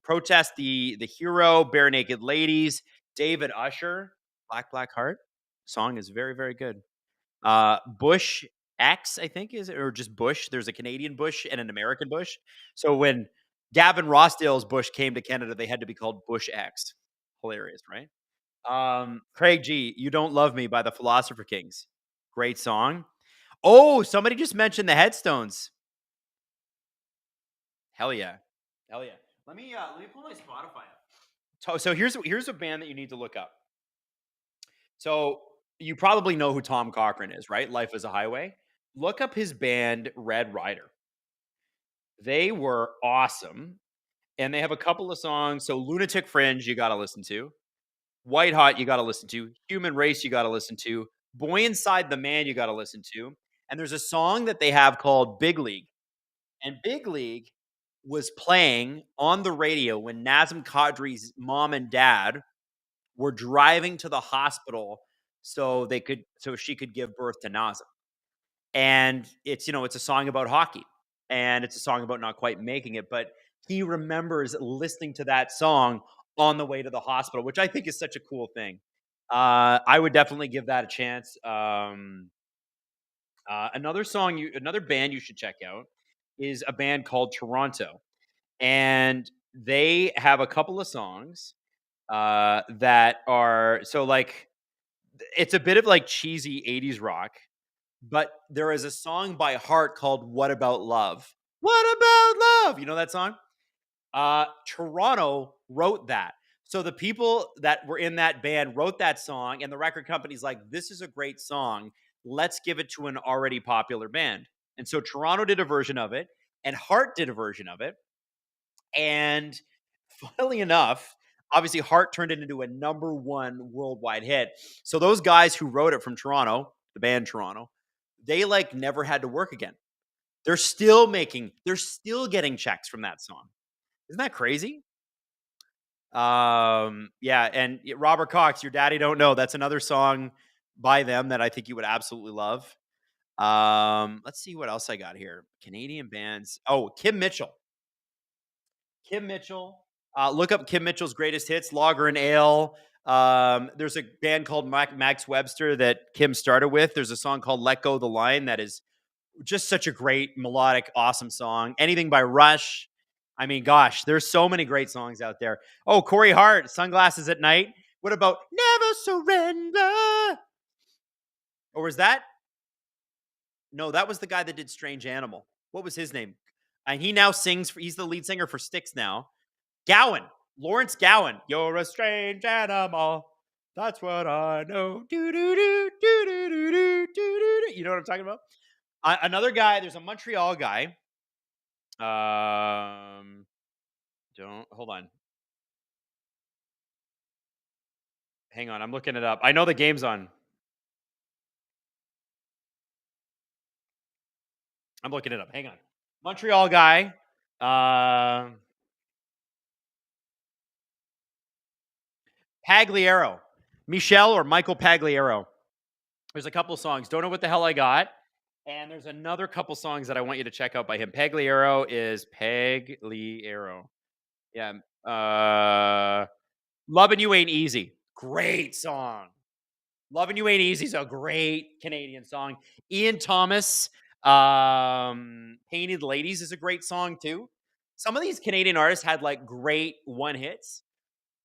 Protest the Hero, Bare Naked Ladies, David Usher, Black Heart. Song is very, very good. Bush X, I think, is it, or just Bush? There's a Canadian Bush and an American Bush. So when Gavin Rossdale's Bush came to Canada, they had to be called Bush X. Hilarious, right? Craig G, You Don't Love Me by the Philosopher Kings. Great song. Oh, somebody just mentioned the Headstones. Hell yeah. Hell yeah. Let me pull my Spotify up. So here's a band that you need to look up. So you probably know who Tom Cochrane is, right? Life is a Highway. Look up his band Red Rider. They were awesome. And they have a couple of songs. So Lunatic Fringe, you got to listen to. White Hot, you got to listen to. Human Race, you got to listen to. Boy Inside the Man, you got to listen to. And there's a song that they have called Big League. And Big League was playing on the radio when Nazem Kadri's mom and dad were driving to the hospital so she could give birth to Nazem. And it's a song about hockey, and it's a song about not quite making it, but he remembers listening to that song on the way to the hospital, which I think is such a cool thing. I would definitely give that a chance. Another band you should check out is a band called Toronto, and they have a couple of songs that are it's a bit of like cheesy 80s rock, but there is a song by Heart called What About Love? What About Love? You know that song? Toronto wrote that. So the people that were in that band wrote that song, and the record company's like, this is a great song. Let's give it to an already popular band. And so Toronto did a version of it, and Heart did a version of it. And funnily enough, obviously Heart turned it into a number 1 worldwide hit. So those guys who wrote it from Toronto, the band Toronto, they never had to work again. They're still getting checks from that song. Isn't that crazy? Yeah. And Robert Cox, Your Daddy Don't Know. That's another song by them that I think you would absolutely love. Let's see what else I got here. Canadian bands. Oh, Kim Mitchell. Look up Kim Mitchell's greatest hits, Lager and Ale. There's a band called Max Webster that Kim started with. There's a song called Let Go the Line that is just such a great, melodic, awesome song. Anything by Rush. I mean, gosh, there's so many great songs out there. Oh, Corey Hart, Sunglasses at Night. What about Never Surrender? Or was that? No, that was the guy that did Strange Animal. What was his name? And he now he's the lead singer for Styx now. Lawrence Gowan. You're a strange animal. That's what I know. Do, do, do, do, do, do, do, do. You know what I'm talking about? Another guy, there's a Montreal guy. Hold on. Hang on, I'm looking it up. I know the game's on. I'm looking it up. Hang on. Montreal guy. Pagliaro. Michael Pagliaro. There's a couple songs. Don't Know What the Hell I Got. And there's another couple songs that I want you to check out by him. Pagliaro is Pagliaro. Yeah. Lovin' You Ain't Easy. Great song. Lovin' You Ain't Easy is a great Canadian song. Ian Thomas, Painted Ladies is a great song too. Some of these Canadian artists had great one hits.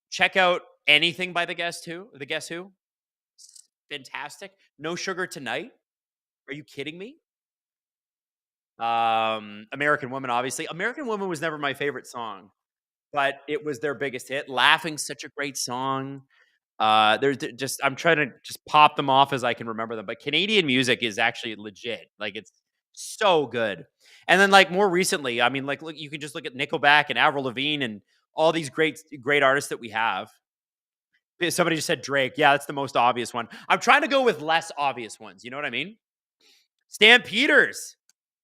Check out anything by The Guess Who. Fantastic. No Sugar Tonight. Are you kidding me? American Woman, obviously. American Woman was never my favorite song, but it was their biggest hit. Laughing's such a great song. I'm trying to just pop them off as I can remember them, but Canadian music is actually legit. It's So good. And then like more recently, I mean, like look, you can just look at Nickelback and Avril Lavigne and all these great artists that we have. Somebody just said Drake. Yeah, that's the most obvious one. I'm trying to go with less obvious ones. You know what I mean? Stampeders.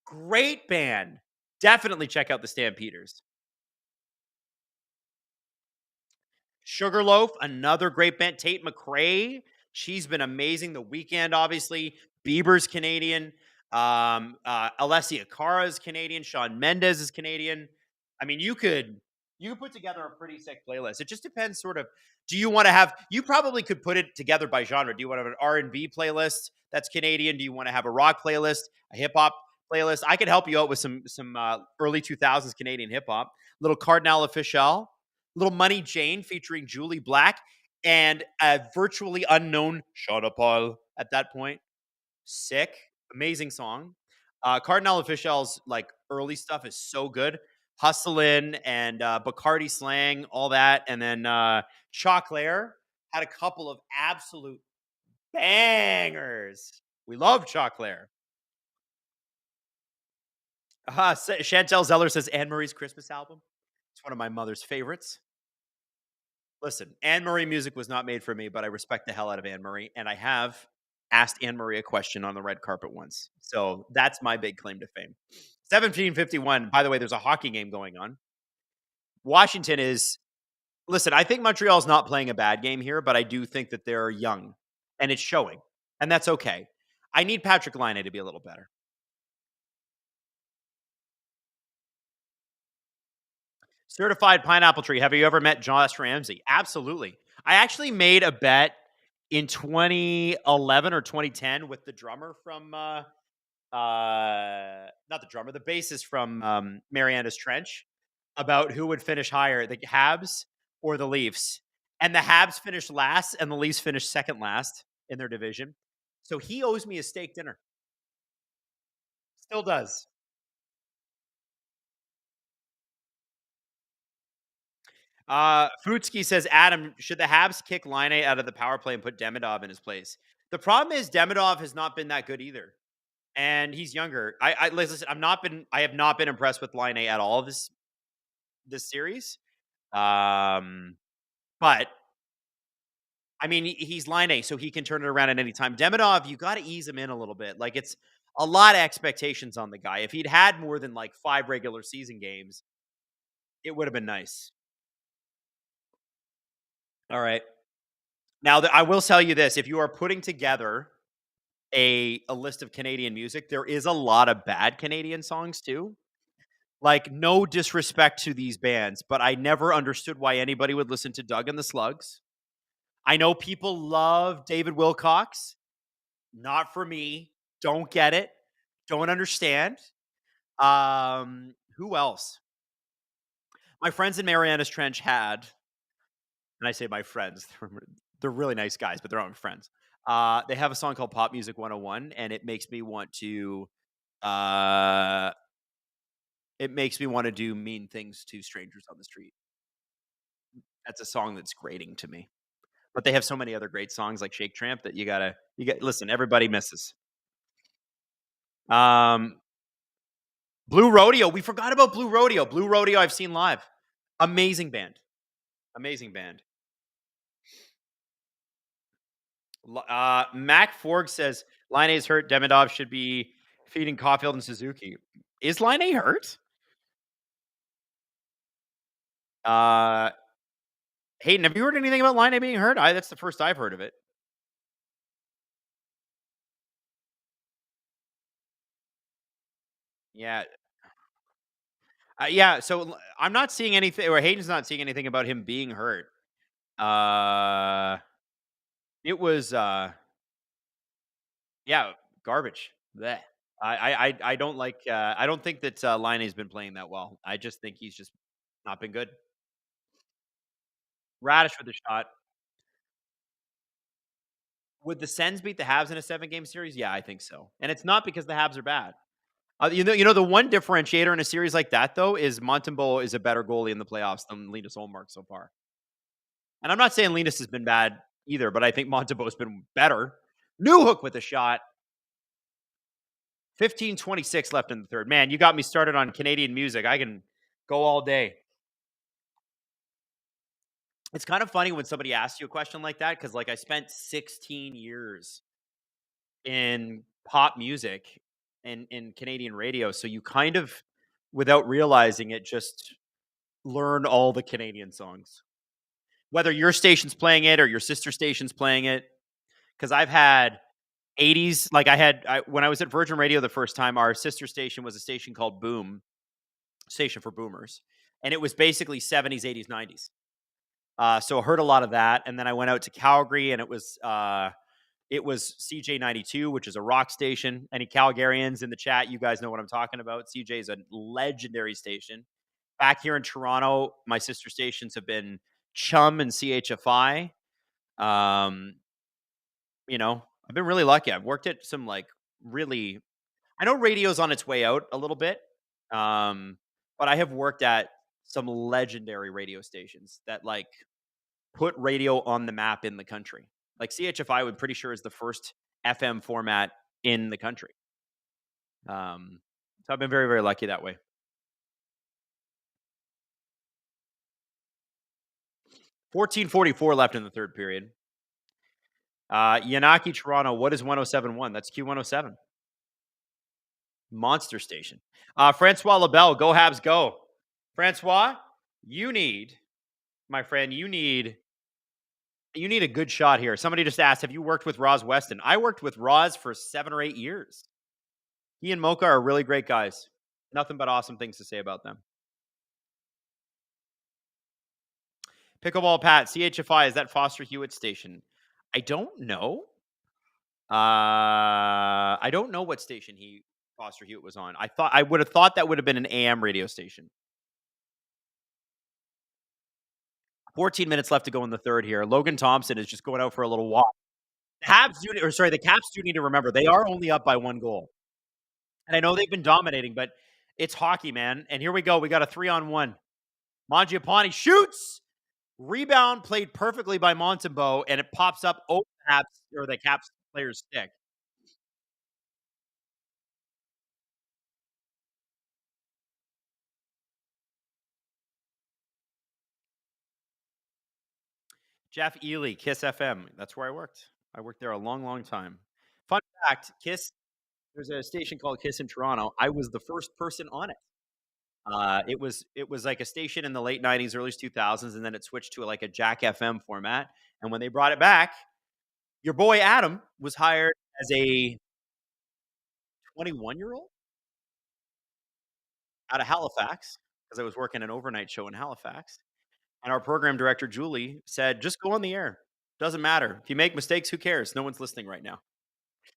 Great band. Definitely check out the Stampeders. Sugarloaf, another great band. Tate McRae, she's been amazing. The Weeknd, obviously. Bieber's Canadian. Alessia Cara is Canadian. Shawn Mendes is Canadian. I mean, you could put together a pretty sick playlist. It just depends, sort of. Do you want to have? You probably could put it together by genre. Do you want to have an R&B playlist that's Canadian? Do you want to have a rock playlist, a hip hop playlist? I could help you out with some early 2000s Canadian hip hop. Little Cardinal Official. Little Money Jane featuring Julie Black and a virtually unknown Shauna Paul at that point. Sick. Amazing song. Cardinal Official's like early stuff is so good. Hustlin' and Bacardi Slang, all that. And then Choclair had a couple of absolute bangers. We love Choclair. Chantel Zeller says Anne Marie's Christmas album. It's one of my mother's favorites. Listen, Anne Marie music was not made for me, but I respect the hell out of Anne Marie. And I have asked Anne Marie a question on the red carpet once. So that's my big claim to fame. 1751. By the way, there's a hockey game going on. Washington is, listen, I think Montreal's not playing a bad game here, but I do think that they're young and it's showing. And that's okay. I need Patrick Laine to be a little better. Certified Pineapple Tree. Have you ever met Josh Ramsey? Absolutely. I actually made a bet in 2011 or 2010 with the drummer from, not the drummer, the bassist from Marianas Trench about who would finish higher, the Habs or the Leafs. And the Habs finished last and the Leafs finished second last in their division. So he owes me a steak dinner. Still does. Futski says, Adam, should the Habs kick Laine out of the power play and put Demidov in his place? The problem is Demidov has not been that good either. And he's younger. Listen, I have not been impressed with Laine at all this series. But I mean, he's Laine, so he can turn it around at any time. Demidov, you got to ease him in a little bit. Like, it's a lot of expectations on the guy. If he'd had more than like 5 regular season games, it would have been nice. All right. Now, I will tell you this. If you are putting together a list of Canadian music, there is a lot of bad Canadian songs too. Like, no disrespect to these bands, but I never understood why anybody would listen to Doug and the Slugs. I know people love David Wilcox. Not for me. Don't get it. Don't understand. Who else? My friends in Marianas Trench had, and I say my friends, they're really nice guys, but they're not my friends. They have a song called Pop Music 101, and it makes me want to do mean things to strangers on the street. That's a song that's grating to me. But they have so many other great songs like Shake Tramp that you listen, everybody misses. Blue Rodeo. We forgot about Blue Rodeo. Blue Rodeo I've seen live. Amazing band. Amazing band. Mac Forg says Laine is hurt. Demidov should be feeding Caulfield and Suzuki. Is Laine hurt? Hayden, have you heard anything about Laine being hurt? That's the first I've heard of it. Yeah. Yeah, so I'm not seeing anything, or Hayden's not seeing anything about him being hurt. It was, yeah, garbage. Blech. I don't like. I don't think that Laine's been playing that well. I just think he's just not been good. Radish with the shot. Would the Sens beat the Habs in a 7-game series? Yeah, I think so. And it's not because the Habs are bad. You know, the one differentiator in a series like that, though, is Montembeault is a better goalie in the playoffs than Linus Ullmark so far. And I'm not saying Linus has been bad either, but I think Montembeault's been better. Newhook with a shot. 15:26 left in the third. Man, you got me started on Canadian music. I can go all day. It's kind of funny when somebody asks you a question like that because, like, I spent 16 years in pop music and in Canadian radio, so you kind of, without realizing it, just learn all the Canadian songs. Whether your station's playing it or your sister station's playing it, because I've had 80s. Like when I was at Virgin Radio the first time, our sister station was a station called Boom, station for boomers, and it was basically 70s, 80s, 90s. So I heard a lot of that, and then I went out to Calgary, and it was CJ92, which is a rock station. Any Calgarians in the chat, you guys know what I'm talking about. CJ is a legendary station. Back here in Toronto, my sister stations have been Chum and CHFI. I've been really lucky. I've worked at some really. I know radio's on its way out a little bit, but I have worked at some legendary radio stations that put radio on the map in the country. Like CHFI, I'm pretty sure is the first FM format in the country. So I've been very, very lucky that way. 14:44 left in the third period. Yanaki, Toronto. What is 107.1? That's Q107. Monster station. Francois LaBelle, go Habs, go. Francois, my friend, you need a good shot here. Somebody just asked, have you worked with Roz Weston? I worked with Roz for 7 or 8 years. He and Mocha are really great guys. Nothing but awesome things to say about them. Pickleball Pat, CHFI, is that Foster Hewitt station? I don't know. I don't know what station Foster Hewitt was on. I would have thought that would have been an AM radio station. 14 minutes left to go in the third here. Logan Thompson is just going out for a little walk. The Caps do need to remember they are only up by 1 goal. And I know they've been dominating, but it's hockey, man. And here we go. We got a 3-on-1. Mangiapane shoots. Rebound played perfectly by Montembeault, and it pops up over the Caps player's stick. Jeff Ely, Kiss FM. That's where I worked. I worked there a long, long time. Fun fact, Kiss, there's a station called Kiss in Toronto. I was the first person on it. It was like a station in the late 90s, early 2000s, and then it switched to a Jack FM format. And when they brought it back, your boy Adam was hired as a 21-year-old out of Halifax because I was working an overnight show in Halifax. And our program director, Julie, said, just go on the air. Doesn't matter. If you make mistakes, who cares? No one's listening right now.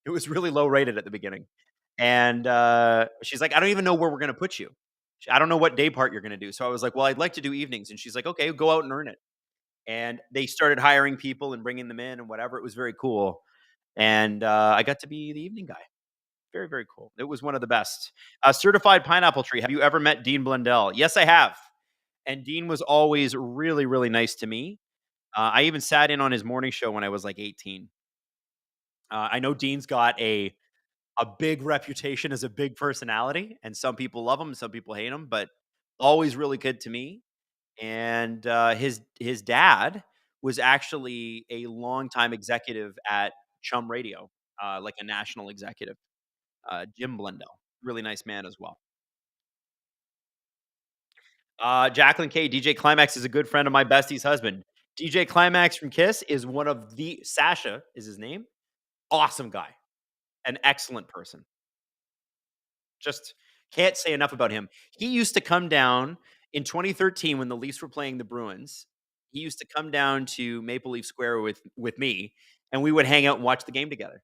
It was really low rated at the beginning. And she's like, I don't even know where we're going to put you. I don't know what day part you're going to do. So I was like, well, I'd like to do evenings. And she's like, okay, go out and earn it. And they started hiring people and bringing them in and whatever. It was very cool. And I got to be the evening guy. Very, very cool. It was one of the best. Certified Pineapple Tree. Have you ever met Dean Blundell? Yes, I have. And Dean was always really, really nice to me. I even sat in on his morning show when I was 18. I know Dean's got a big reputation as a big personality, and some people love him, some people hate him, but always really good to me. And his dad was actually a longtime executive at Chum Radio, like a national executive. Jim Blundell, really nice man as well. Jacqueline K. DJ Climax is a good friend of my bestie's husband. DJ Climax from Kiss is Sasha is his name. Awesome guy. An excellent person. Just can't say enough about him. He used to come down in 2013 when the Leafs were playing the Bruins. He used to come down to Maple Leaf Square with me, and we would hang out and watch the game together.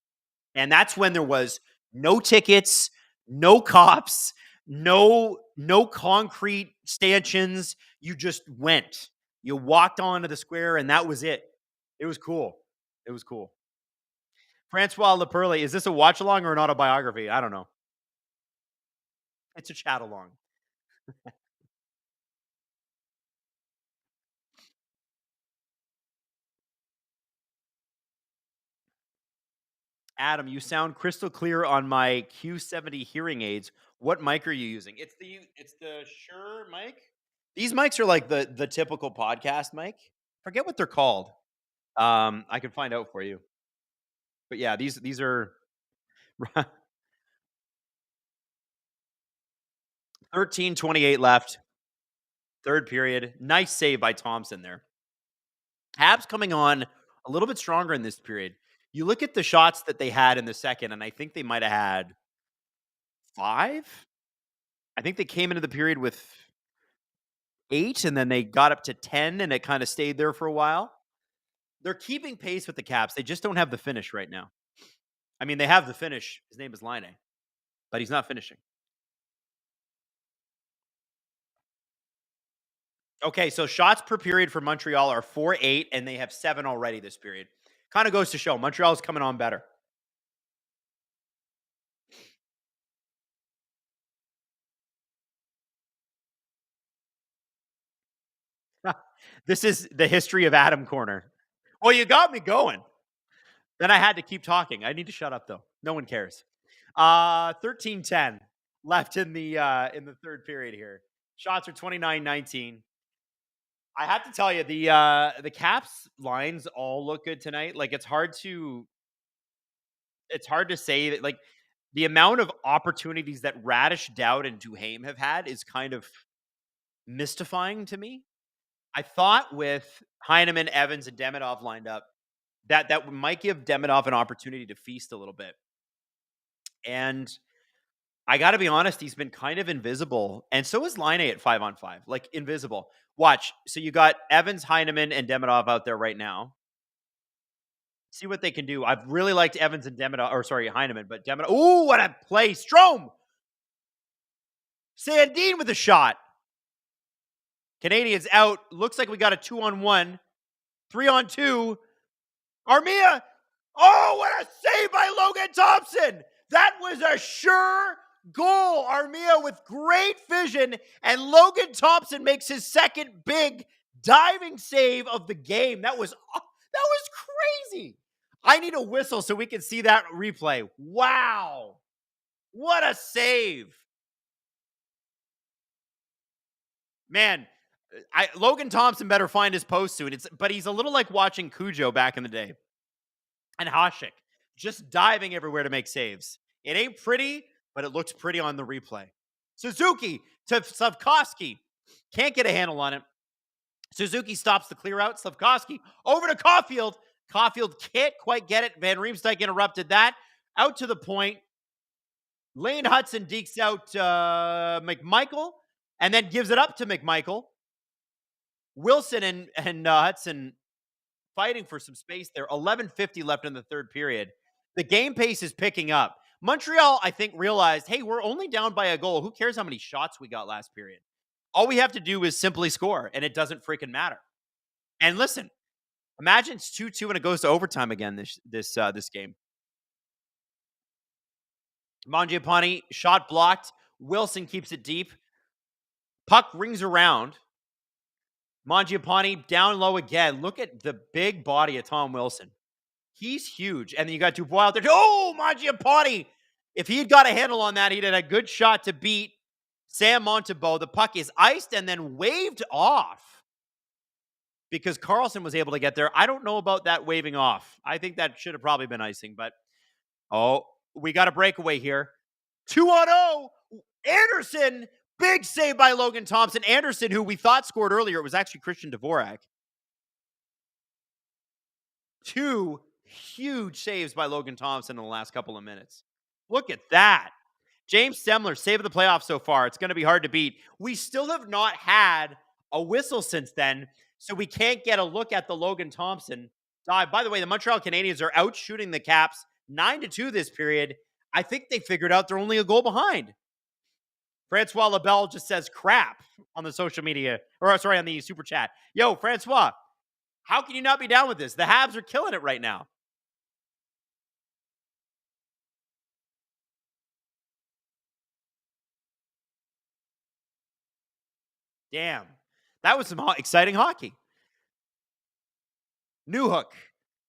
And that's when there was no tickets, no cops, no concrete stanchions. You just went. You walked onto the square, and that was it. It was cool. It was cool. Francois Leperle, is this a watch along or an autobiography? I don't know. It's a chat along. Adam, you sound crystal clear on my Q70 hearing aids. What mic are you using? It's the Shure mic. These mics are like the typical podcast mic. Forget what they're called. I can find out for you. But yeah, these are 13:28 left. Third period. Nice save by Thompson there. Habs coming on a little bit stronger in this period. You look at the shots that they had in the second, and I think they might have had 5. I think they came into the period with 8, and then they got up to 10, and it kind of stayed there for a while. They're keeping pace with the Caps. They just don't have the finish right now. I mean, they have the finish. His name is Line, but he's not finishing. Okay, so shots per period for Montreal are 4-8, and they have 7 already this period. Kind of goes to show Montreal's coming on better. This is the history of Adam Corner. Well, you got me going. Then I had to keep talking. I need to shut up, though. No one cares. 13-10 left in the third period here. Shots are 29-19. I have to tell you, the Caps lines all look good tonight. Like, it's hard to say that, like, the amount of opportunities that Radish, Dowd, and Duhaime have had is kind of mystifying to me. I thought with Heineman, Evans, and Demidov lined up, that might give Demidov an opportunity to feast a little bit. And I got to be honest, he's been kind of invisible. And so is Line at 5-on-5, like invisible. Watch. So you got Evans, Heineman, and Demidov out there right now. See what they can do. I've really liked Evans and Heineman, but Demidov. Ooh, what a play. Strome. Sandin with a shot. Canadiens out. Looks like we got a 2-on-1. 3-on-2. Armia. Oh, what a save by Logan Thompson. That was a sure goal. Armia with great vision. And Logan Thompson makes his second big diving save of the game. That was crazy. I need a whistle so we can see that replay. Wow. What a save. Man, Logan Thompson better find his post soon. But he's a little like watching Cujo back in the day. And Hasek just diving everywhere to make saves. It ain't pretty, but it looks pretty on the replay. Suzuki to Slavkovsky. Can't get a handle on it. Suzuki stops the clear out. Slavkovsky over to Caulfield. Caulfield can't quite get it. Van Riemsdyk interrupted that. Out to the point. Lane Hudson dekes out McMichael and then gives it up to McMichael. Wilson and Hudson fighting for some space there. 11:50 left in the third period. The game pace is picking up. Montreal, I think, realized, hey, we're only down by a goal. Who cares how many shots we got last period? All we have to do is simply score, and it doesn't freaking matter. And listen, imagine it's 2-2 and it goes to overtime again this game. Mangiapane, shot blocked. Wilson keeps it deep. Puck rings around. Mangiapane down low again. Look at the big body of Tom Wilson. He's huge. And then you got Dubois out there. Oh, Mangiapane. If he had got a handle on that, he'd had a good shot to beat Sam Montembeault. The puck is iced and then waved off because Carlson was able to get there. I don't know about that waving off. I think that should have probably been icing, but we got a breakaway here. 2-0. Anderson. Big save by Logan Thompson. Anderson, who we thought scored earlier, it was actually Christian Dvorak. 2 huge saves by Logan Thompson in the last couple of minutes. Look at that. James Semler, save of the playoffs so far. It's going to be hard to beat. We still have not had a whistle since then, so we can't get a look at the Logan Thompson dive. By the way, the Montreal Canadiens are out shooting the Caps 9-2 this period. I think they figured out they're only a goal behind. Francois Labelle just says crap on the social media, on the super chat. Yo, Francois, how can you not be down with this? The Habs are killing it right now. Damn. That was some exciting hockey. Newhook.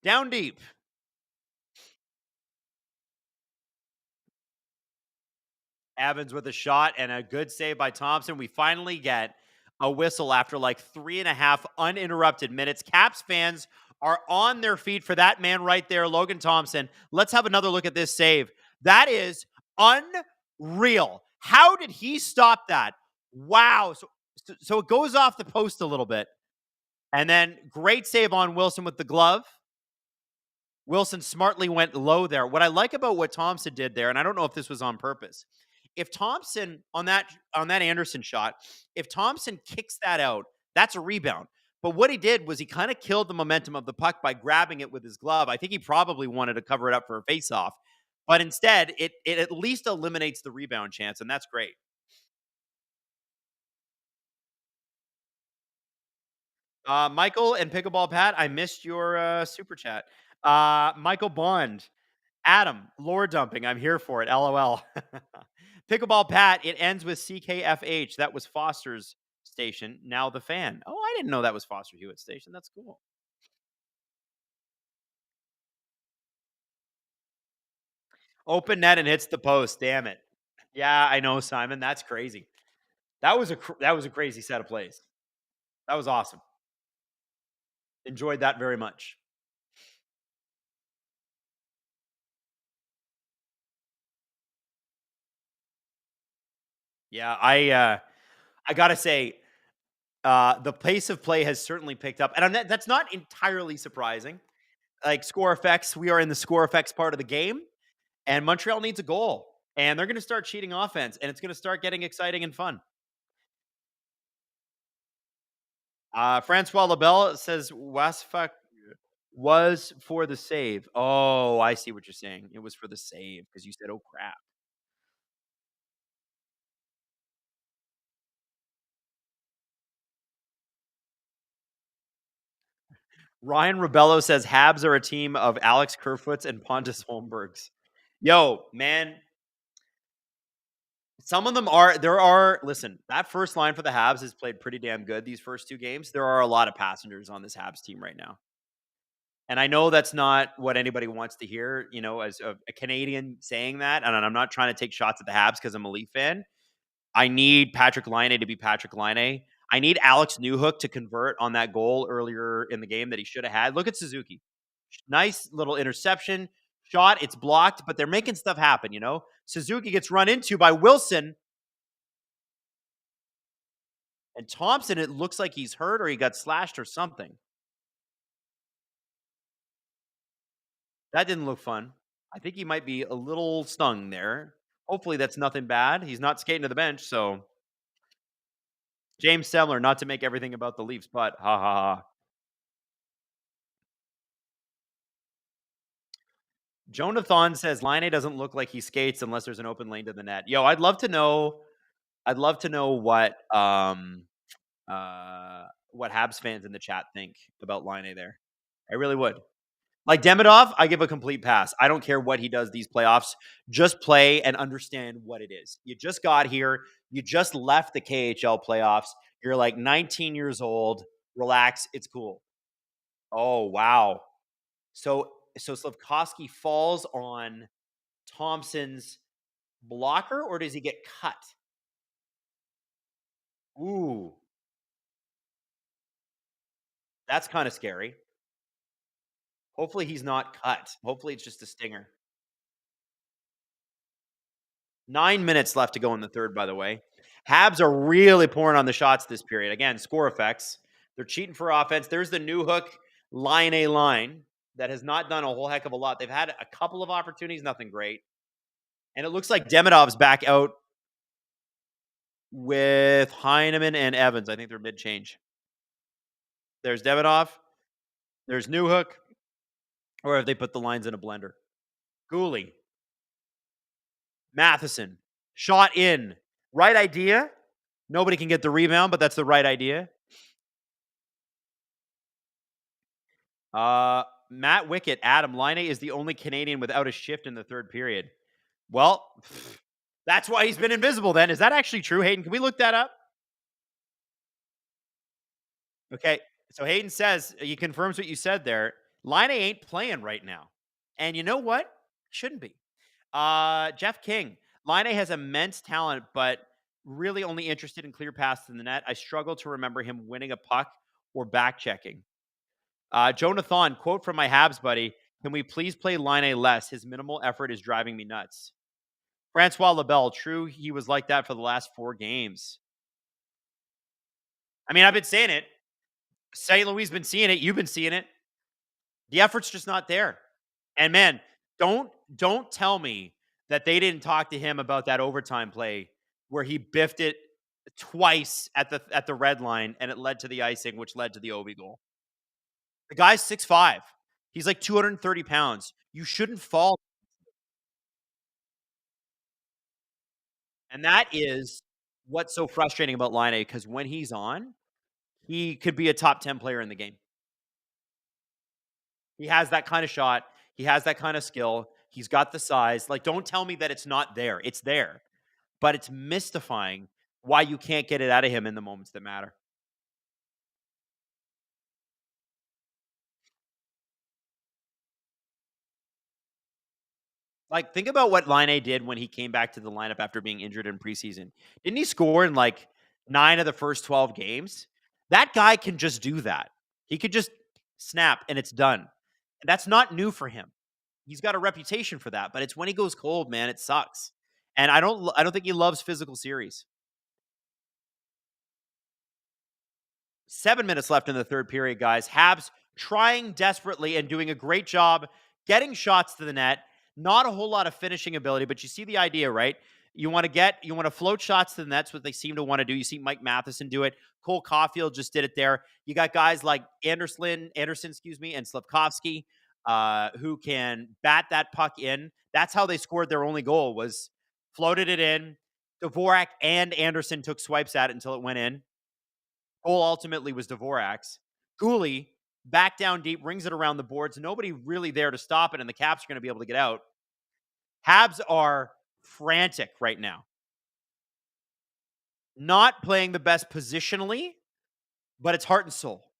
Down deep. Evans with a shot and a good save by Thompson. We finally get a whistle after like 3.5 uninterrupted minutes. Caps fans are on their feet for that man right there, Logan Thompson. Let's have another look at this save. That is unreal. How did he stop that? Wow. So it goes off the post a little bit. And then great save on Wilson with the glove. Wilson smartly went low there. What I like about what Thompson did there, and I don't know if this was on purpose, if Thompson on that Anderson shot, if Thompson kicks that out, that's a rebound. But what he did was he kind of killed the momentum of the puck by grabbing it with his glove. I think he probably wanted to cover it up for a faceoff, but instead it at least eliminates the rebound chance, and that's great. Michael and Pickleball Pat, I missed your super chat. Michael Bond, Adam, lore dumping. I'm here for it. LOL. Pickleball Pat, it ends with CKFH. That was Foster's station. Now the Fan. Oh, I didn't know that was Foster Hewitt's station. That's cool. Open net and hits the post. Damn it. Yeah, I know, Simon. That's crazy. That was a crazy set of plays. That was awesome. Enjoyed that very much. Yeah, I gotta say, the pace of play has certainly picked up, and that's not entirely surprising. Like score effects, we are in the score effects part of the game, and Montreal needs a goal, and they're going to start cheating offense, and it's going to start getting exciting and fun. Francois Labelle says Wasfak was for the save. Oh, I see what you're saying. It was for the save because you said, "Oh crap." Ryan Rebello says Habs are a team of Alex Kerfoots and Pontus Holmbergs. Yo, man. Some of them are, listen, that first line for the Habs has played pretty damn good these first two games. There are a lot of passengers on this Habs team right now. And I know that's not what anybody wants to hear, as a Canadian saying that. And I'm not trying to take shots at the Habs because I'm a Leaf fan. I need Patrick Laine to be Patrick Laine. I need Alex Newhook to convert on that goal earlier in the game that he should have had. Look at Suzuki. Nice little interception shot. It's blocked, but they're making stuff happen, Suzuki gets run into by Wilson. And Thompson, it looks like he's hurt or he got slashed or something. That didn't look fun. I think he might be a little stung there. Hopefully that's nothing bad. He's not skating to the bench, so James Semler, not to make everything about the Leafs, but ha ha ha. Jonathan says Laine doesn't look like he skates unless there's an open lane to the net. Yo, I'd love to know what Habs fans in the chat think about Laine there. I really would. Like Demidov, I give a complete pass. I don't care what he does these playoffs. Just play and understand what it is. You just got here. You just left the KHL playoffs. You're like 19 years old. Relax. It's cool. Oh, wow. So Slafkovsky falls on Thompson's blocker, or does he get cut? Ooh. That's kind of scary. Hopefully he's not cut. Hopefully it's just a stinger. 9 minutes left to go in the third, by the way. Habs are really pouring on the shots this period. Again, score effects. They're cheating for offense. There's the Newhook line that has not done a whole heck of a lot. They've had a couple of opportunities, nothing great. And it looks like Demidov's back out with Heineman and Evans. I think they're mid-change. There's Demidov. There's Newhook. Or have they put the lines in a blender? Gooley. Matheson. Shot in. Right idea. Nobody can get the rebound, but that's the right idea. Matt Wickett, Adam, Laine is the only Canadian without a shift in the third period. Well, that's why he's been invisible then. Is that actually true, Hayden? Can we look that up? Okay, so Hayden says, he confirms what you said there. Laine ain't playing right now. And you know what? Shouldn't be. Jeff King. Laine has immense talent, but really only interested in clear passes in the net. I struggle to remember him winning a puck or back checking. Jonathan, quote from my Habs buddy, can we please play Laine less? His minimal effort is driving me nuts. Francois Labelle, true, he was like that for the last 4 games. I mean, I've been saying it. St. Louis been seeing it. You've been seeing it. The effort's just not there. And man, don't tell me that they didn't talk to him about that overtime play where he biffed it twice at the red line and it led to the icing, which led to the Ovi goal. The guy's 6'5". He's like 230 pounds. You shouldn't fall. And that is what's so frustrating about Laine, because when he's on, he could be a top 10 player in the game. He has that kind of shot. He has that kind of skill. He's got the size. Like, don't tell me that it's not there. It's there. But it's mystifying why you can't get it out of him in the moments that matter. Like, think about what Laine did when he came back to the lineup after being injured in preseason. Didn't he score in like 9 of the first 12 games? That guy can just do that. He could just snap and it's done. And that's not new for him. He's got a reputation for that, but it's when he goes cold, man, it sucks. And I don't think he loves physical series. 7 minutes left in the third period, guys. Habs trying desperately and doing a great job getting shots to the net. Not a whole lot of finishing ability, but you see the idea, right? You want to float shots to the net. That's what they seem to want to do. You see Mike Matheson do it. Cole Caulfield just did it there. You got guys like Anderson, and Slafkovsky, who can bat that puck in. That's how they scored their only goal, was floated it in. Dvorak and Anderson took swipes at it until it went in. Goal ultimately was Dvorak's. Cooley, back down deep, rings it around the boards. Nobody really there to stop it, and the Caps are going to be able to get out. Habs are frantic right now. Not playing the best positionally, but it's heart and soul.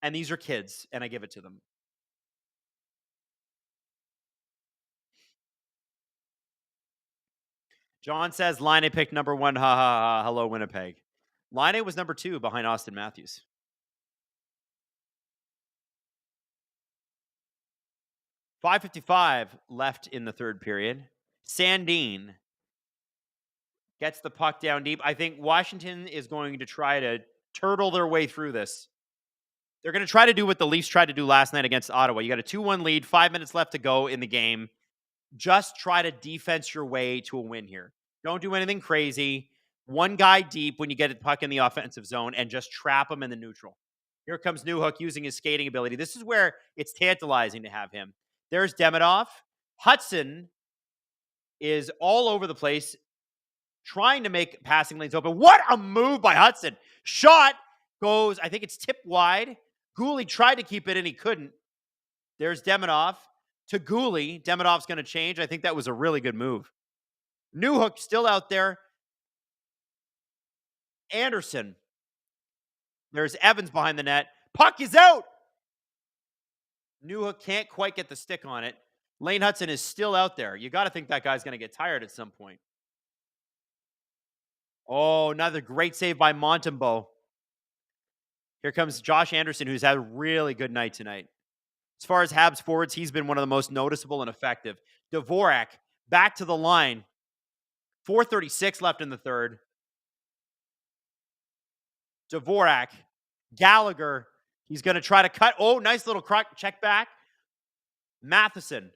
And these are kids, and I give it to them. John says, Laine picked number 1. Ha ha ha. Hello, Winnipeg. Laine was number 2 behind Austin Matthews. .555 left in the third period. Sandin gets the puck down deep. I think Washington is going to try to turtle their way through this. They're going to try to do what the Leafs tried to do last night against Ottawa. You got a 2-1 lead, 5 minutes left to go in the game. Just try to defense your way to a win here. Don't do anything crazy. One guy deep when you get the puck in the offensive zone and just trap him in the neutral. Here comes Newhook using his skating ability. This is where it's tantalizing to have him. There's Demidov. Hudson is all over the place trying to make passing lanes open. What a move by Hudson. Shot goes, I think it's tipped wide. Gooley tried to keep it and he couldn't. There's Demidov to Gooley. Demidov's going to change. I think that was a really good move. Newhook still out there. Anderson. There's Evans behind the net. Puck is out. Newhook can't quite get the stick on it. Lane Hudson is still out there. You got to think that guy's going to get tired at some point. Oh, another great save by Montembeault. Here comes Josh Anderson, who's had a really good night tonight. As far as Habs forwards, he's been one of the most noticeable and effective. Dvorak back to the line. 4:36 left in the third. Dvorak. Gallagher. He's going to try to cut. Oh, nice little check back. Matheson.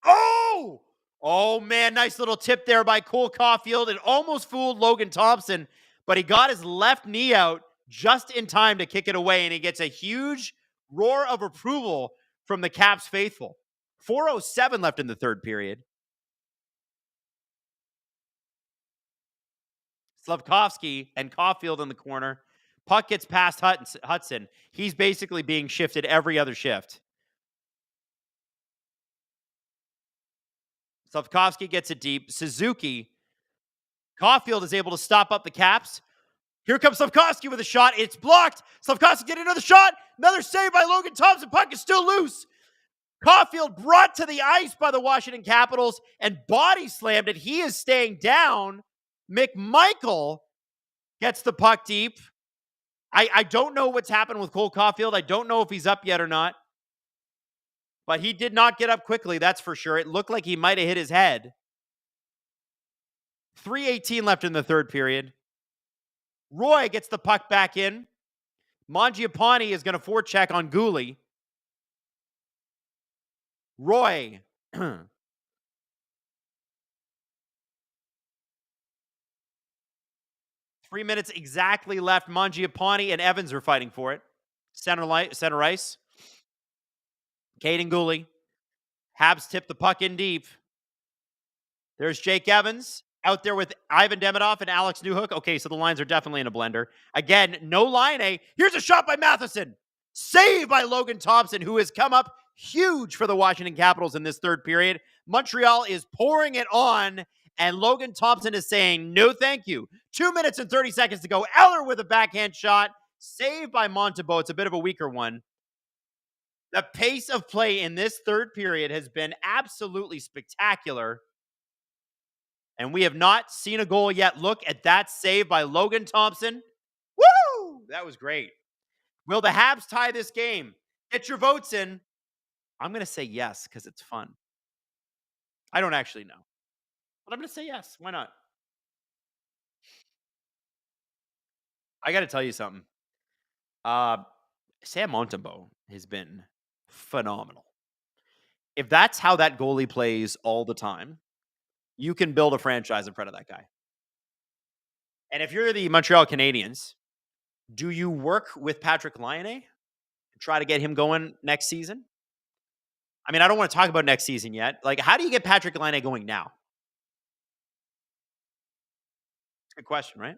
Oh! Oh, man. Nice little tip there by Cole Caulfield. It almost fooled Logan Thompson, but he got his left knee out just in time to kick it away, and he gets a huge roar of approval from the Caps faithful. 4:07 left in the third period. Slafkovsky and Caulfield in the corner. Puck gets past Hudson. He's basically being shifted every other shift. Slafkovsky gets it deep. Suzuki. Caulfield is able to stop up the Caps. Here comes Slafkovsky with a shot. It's blocked. Slafkovsky getting another shot. Another save by Logan Thompson. Puck is still loose. Caulfield brought to the ice by the Washington Capitals and body slammed it. He is staying down. McMichael gets the puck deep. I don't know what's happened with Cole Caulfield. I don't know if he's up yet or not. But he did not get up quickly, that's for sure. It looked like he might have hit his head. 3:18 left in the third period. Roy gets the puck back in. Mangiapane is going to forecheck on Gooley. Roy. 3 minutes exactly left. Mangiapane and Evans are fighting for it. Center ice. Caden Gooley. Habs tip the puck in deep. There's Jake Evans out there with Ivan Demidov and Alex Newhook. Okay, so the lines are definitely in a blender. Again, no line A. Here's a shot by Matheson. Save by Logan Thompson, who has come up huge for the Washington Capitals in this third period. Montreal is pouring it on, and Logan Thompson is saying, no thank you. 2 minutes and 30 seconds to go. Eller with a backhand shot. Saved by Montembeault. It's a bit of a weaker one. The pace of play in this third period has been absolutely spectacular. And we have not seen a goal yet. Look at that save by Logan Thompson. Woo! That was great. Will the Habs tie this game? Get your votes in. I'm going to say yes because it's fun. I don't actually know. But I'm going to say yes. Why not? I got to tell you something. Sam Montembeault has been phenomenal. If that's how that goalie plays all the time, you can build a franchise in front of that guy. And if you're the Montreal Canadiens, do you work with Patrick Laine and try to get him going next season? I mean, I don't want to talk about next season yet. Like, how do you get Patrick Laine going now? It's a good question, right?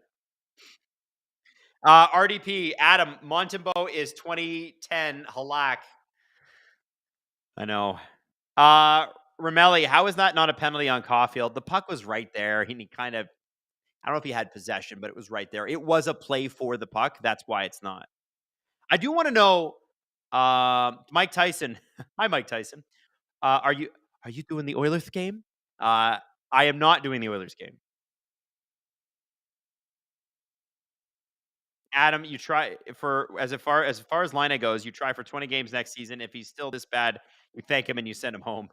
RDP, Adam, Montembeault is 2010 Halak. I know. Ramelli, how is that not a penalty on Caulfield? The puck was right there. He kind of, I don't know if he had possession, but it was right there. It was a play for the puck. That's why it's not. I do want to know, Mike Tyson. Hi, Mike Tyson. Are you doing the Oilers game? I am not doing the Oilers game. Adam, you try for as far as Laine goes, you try for 20 games next season. If he's still this bad, you thank him and you send him home.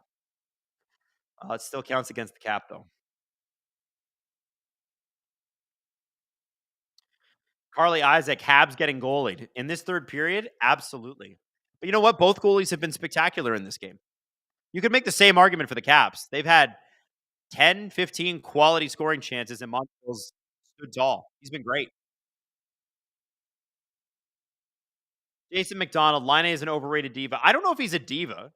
It still counts against the cap, though. Carly Isaac, Habs getting goalied in this third period? Absolutely. But you know what? Both goalies have been spectacular in this game. You could make the same argument for the Caps. They've had 10, 15 quality scoring chances, and Montreal's stood tall. He's been great. Jason McDonald, Laine is an overrated diva. I don't know if he's a diva.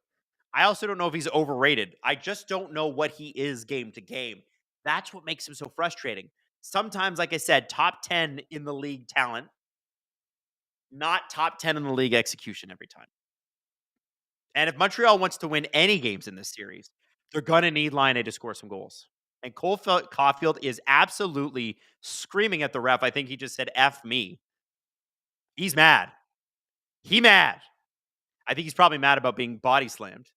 I also don't know if he's overrated. I just don't know what he is game to game. That's what makes him so frustrating. Sometimes, like I said, top 10 in the league talent, not top 10 in the league execution every time. And if Montreal wants to win any games in this series, they're going to need Laine to score some goals. And Caulfield is absolutely screaming at the ref. I think he just said, F me. He's mad. He mad. I think he's probably mad about being body slammed.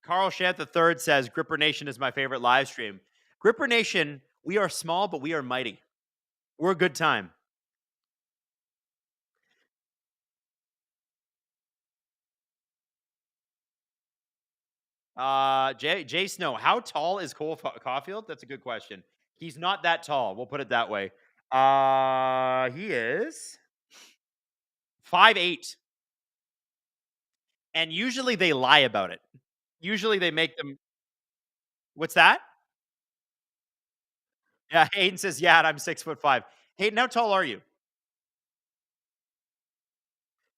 Carl Shant III says, Gripper Nation is my favorite live stream. Gripper Nation, we are small, but we are mighty. We're a good time. Jay Snow, how tall is Cole Caulfield? That's a good question. He's not that tall. We'll put it that way. He is 5'8". And usually they lie about it. Usually they make them. What's that? Yeah, Hayden says, yeah, I'm 6'5". Hayden, how tall are you?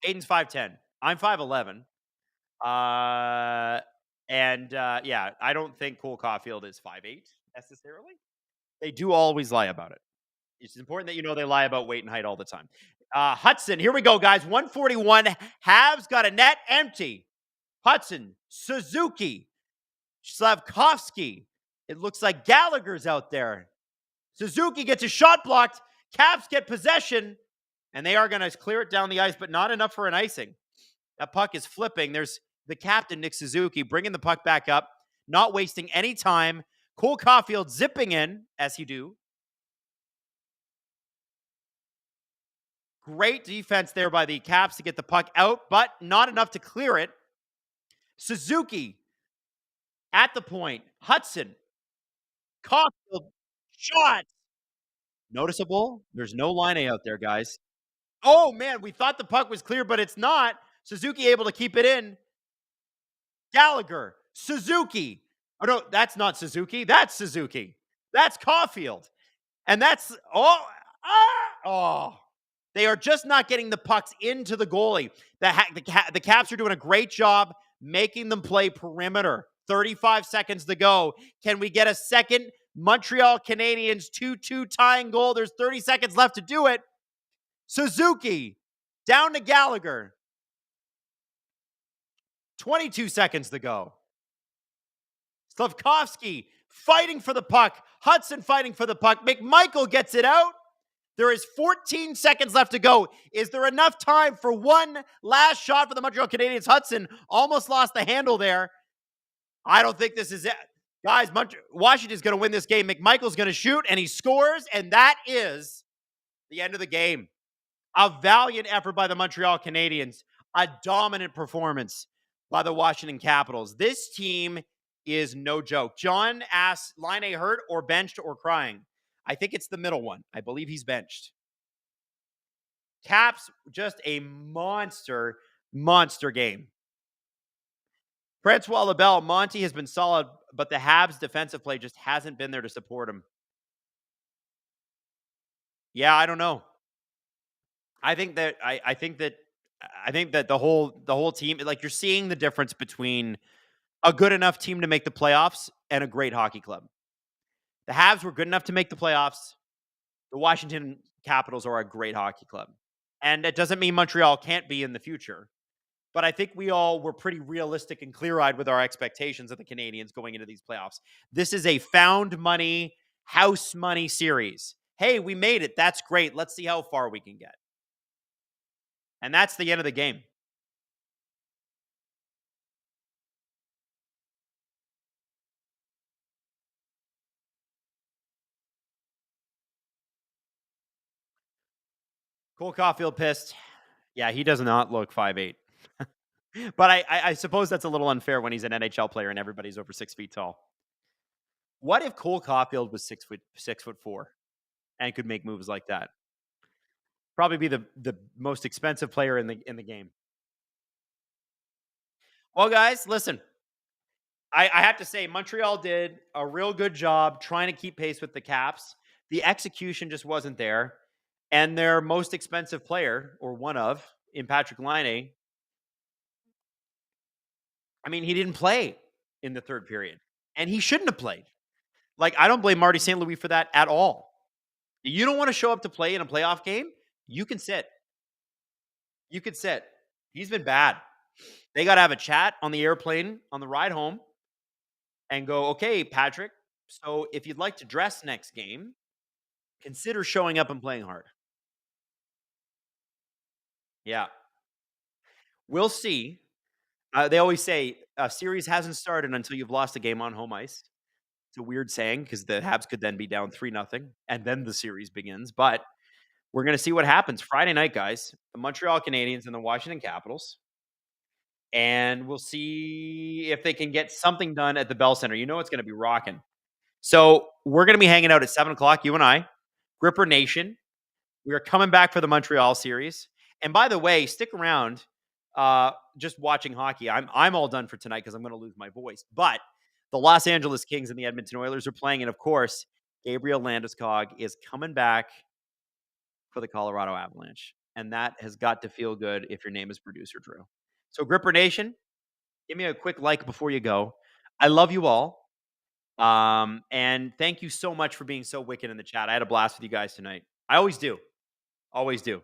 Hayden's 5'10". I'm 5'11". Yeah, I don't think Cole Caulfield is 5'8" necessarily. They do always lie about it. It's important that you know they lie about weight and height all the time. Hudson, here we go, guys. 141. Habs got a net empty. Hudson, Suzuki, Slavkovsky. It looks like Gallagher's out there. Suzuki gets a shot blocked. Caps get possession, and they are going to clear it down the ice, but not enough for an icing. That puck is flipping. There's the captain, Nick Suzuki, bringing the puck back up, not wasting any time. Cole Caulfield zipping in, as he do. Great defense there by the Caps to get the puck out, but not enough to clear it. Suzuki at the point. Hudson. Caulfield. Shot. Noticeable. There's no line A out there, guys. Oh, man, we thought the puck was clear, but it's not. Suzuki able to keep it in. Gallagher. Suzuki. Oh, no, that's not Suzuki. That's Suzuki. That's Caulfield. And that's, they are just not getting the pucks into the goalie. The Caps are doing a great job making them play perimeter. 35 seconds to go. Can we get a second Montreal Canadiens 2-2 tying goal? There's 30 seconds left to do it. Suzuki down to Gallagher. 22 seconds to go. Slavkovsky fighting for the puck. Hudson fighting for the puck. McMichael gets it out. There is 14 seconds left to go. Is there enough time for one last shot for the Montreal Canadiens? Hudson almost lost the handle there. I don't think this is it. Guys, Washington's going to win this game. McMichael's going to shoot, and he scores, and that is the end of the game. A valiant effort by the Montreal Canadiens. A dominant performance by the Washington Capitals. This team is no joke. John asks, Line hurt or benched or crying? I think it's the middle one. I believe he's benched. Caps, just a monster game. Francois Labelle, Monty has been solid, but the Habs' defensive play just hasn't been there to support him. Yeah, I don't know. I think that the whole team, like, you're seeing the difference between a good enough team to make the playoffs and a great hockey club. The Habs were good enough to make the playoffs. The Washington Capitals are a great hockey club. And it doesn't mean Montreal can't be in the future. But I think we all were pretty realistic and clear-eyed with our expectations of the Canadiens going into these playoffs. This is a found money, house money series. Hey, we made it. That's great. Let's see how far we can get. And that's the end of the game. Cole Caulfield pissed. Yeah, he does not look 5'8". But I suppose that's a little unfair when he's an NHL player and everybody's over 6 feet tall. What if Cole Caulfield was 6'4" and could make moves like that? Probably be the most expensive player in the game. Well, guys, listen. I have to say, Montreal did a real good job trying to keep pace with the Caps. The execution just wasn't there. And their most expensive player, or one of, in Patrick Laine, I mean, he didn't play in the third period. And he shouldn't have played. Like, I don't blame Marty St. Louis for that at all. You don't want to show up to play in a playoff game? You can sit. You could sit. He's been bad. They got to have a chat on the airplane on the ride home and go, okay, Patrick, so if you'd like to dress next game, consider showing up and playing hard. Yeah. We'll see. They always say a series hasn't started until you've lost a game on home ice. It's a weird saying because the Habs could then be down 3-0 and then the series begins. But we're going to see what happens Friday night, guys. The Montreal Canadiens and the Washington Capitals. And we'll see if they can get something done at the Bell Center. You know it's going to be rocking. So we're going to be hanging out at 7 o'clock, you and I. Gripper Nation. We are coming back for the Montreal series. And by the way, stick around. Just watching hockey. I'm all done for tonight because I'm going to lose my voice. But the Los Angeles Kings and the Edmonton Oilers are playing. And of course, Gabriel Landeskog is coming back for the Colorado Avalanche. And that has got to feel good if your name is Producer Drew. So Gripper Nation, give me a quick like before you go. I love you all. And thank you so much for being so wicked in the chat. I had a blast with you guys tonight. I always do. Always do.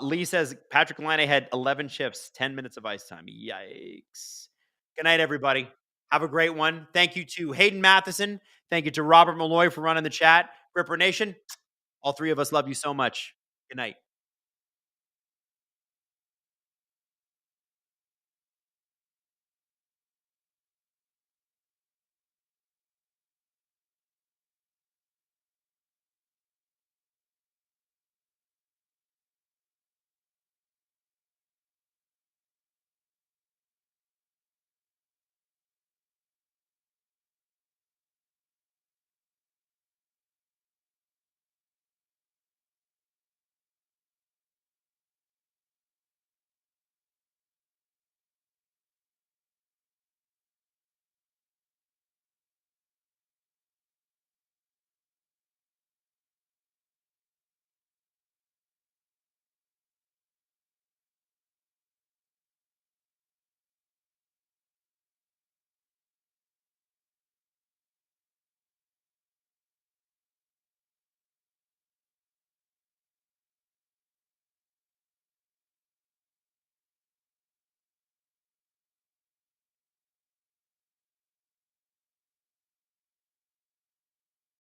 Lee says Patrick Laine had 11 chips, 10 minutes of ice time. Yikes. Good night, everybody. Have a great one. Thank you to Hayden Matheson. Thank you to Robert Malloy for running the chat. Gripper Nation, All three of us love you so much. Good night.